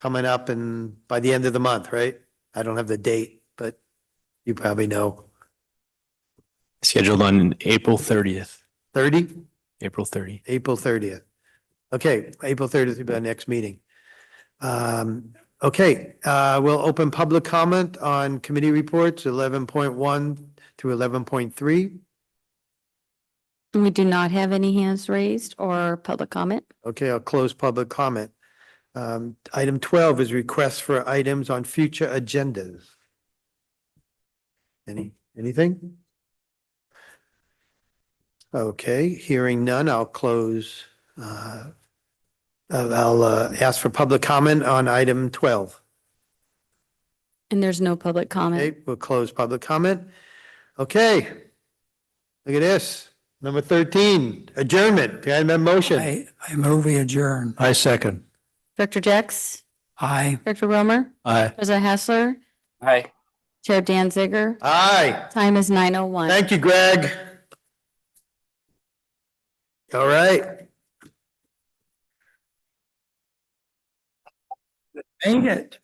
Speaker 2: coming up and by the end of the month, right? I don't have the date, but you probably know.
Speaker 14: Scheduled on April 30th.
Speaker 2: 30?
Speaker 14: April 30th.
Speaker 2: April 30th. Okay, April 30th will be our next meeting. Okay, we'll open public comment on committee reports 11.1 through 11.3.
Speaker 1: We do not have any hands raised or public comment.
Speaker 2: Okay, I'll close public comment. Item 12 is requests for items on future agendas. Anything? Okay, hearing none, I'll close. I'll ask for public comment on item 12.
Speaker 1: And there's no public comment.
Speaker 2: Okay, we'll close public comment. Okay. Look at this. Number 13, adjournment. Can I have a motion?
Speaker 5: I move we adjourn.
Speaker 4: I second.
Speaker 1: Director Jex?
Speaker 5: Aye.
Speaker 1: Director Romer?
Speaker 4: Aye.
Speaker 1: President Hassler?
Speaker 6: Hi.
Speaker 1: Chair Danziger?
Speaker 2: Aye.
Speaker 1: Time is 9:01.
Speaker 2: Thank you, Greg. All right.
Speaker 5: Dang it.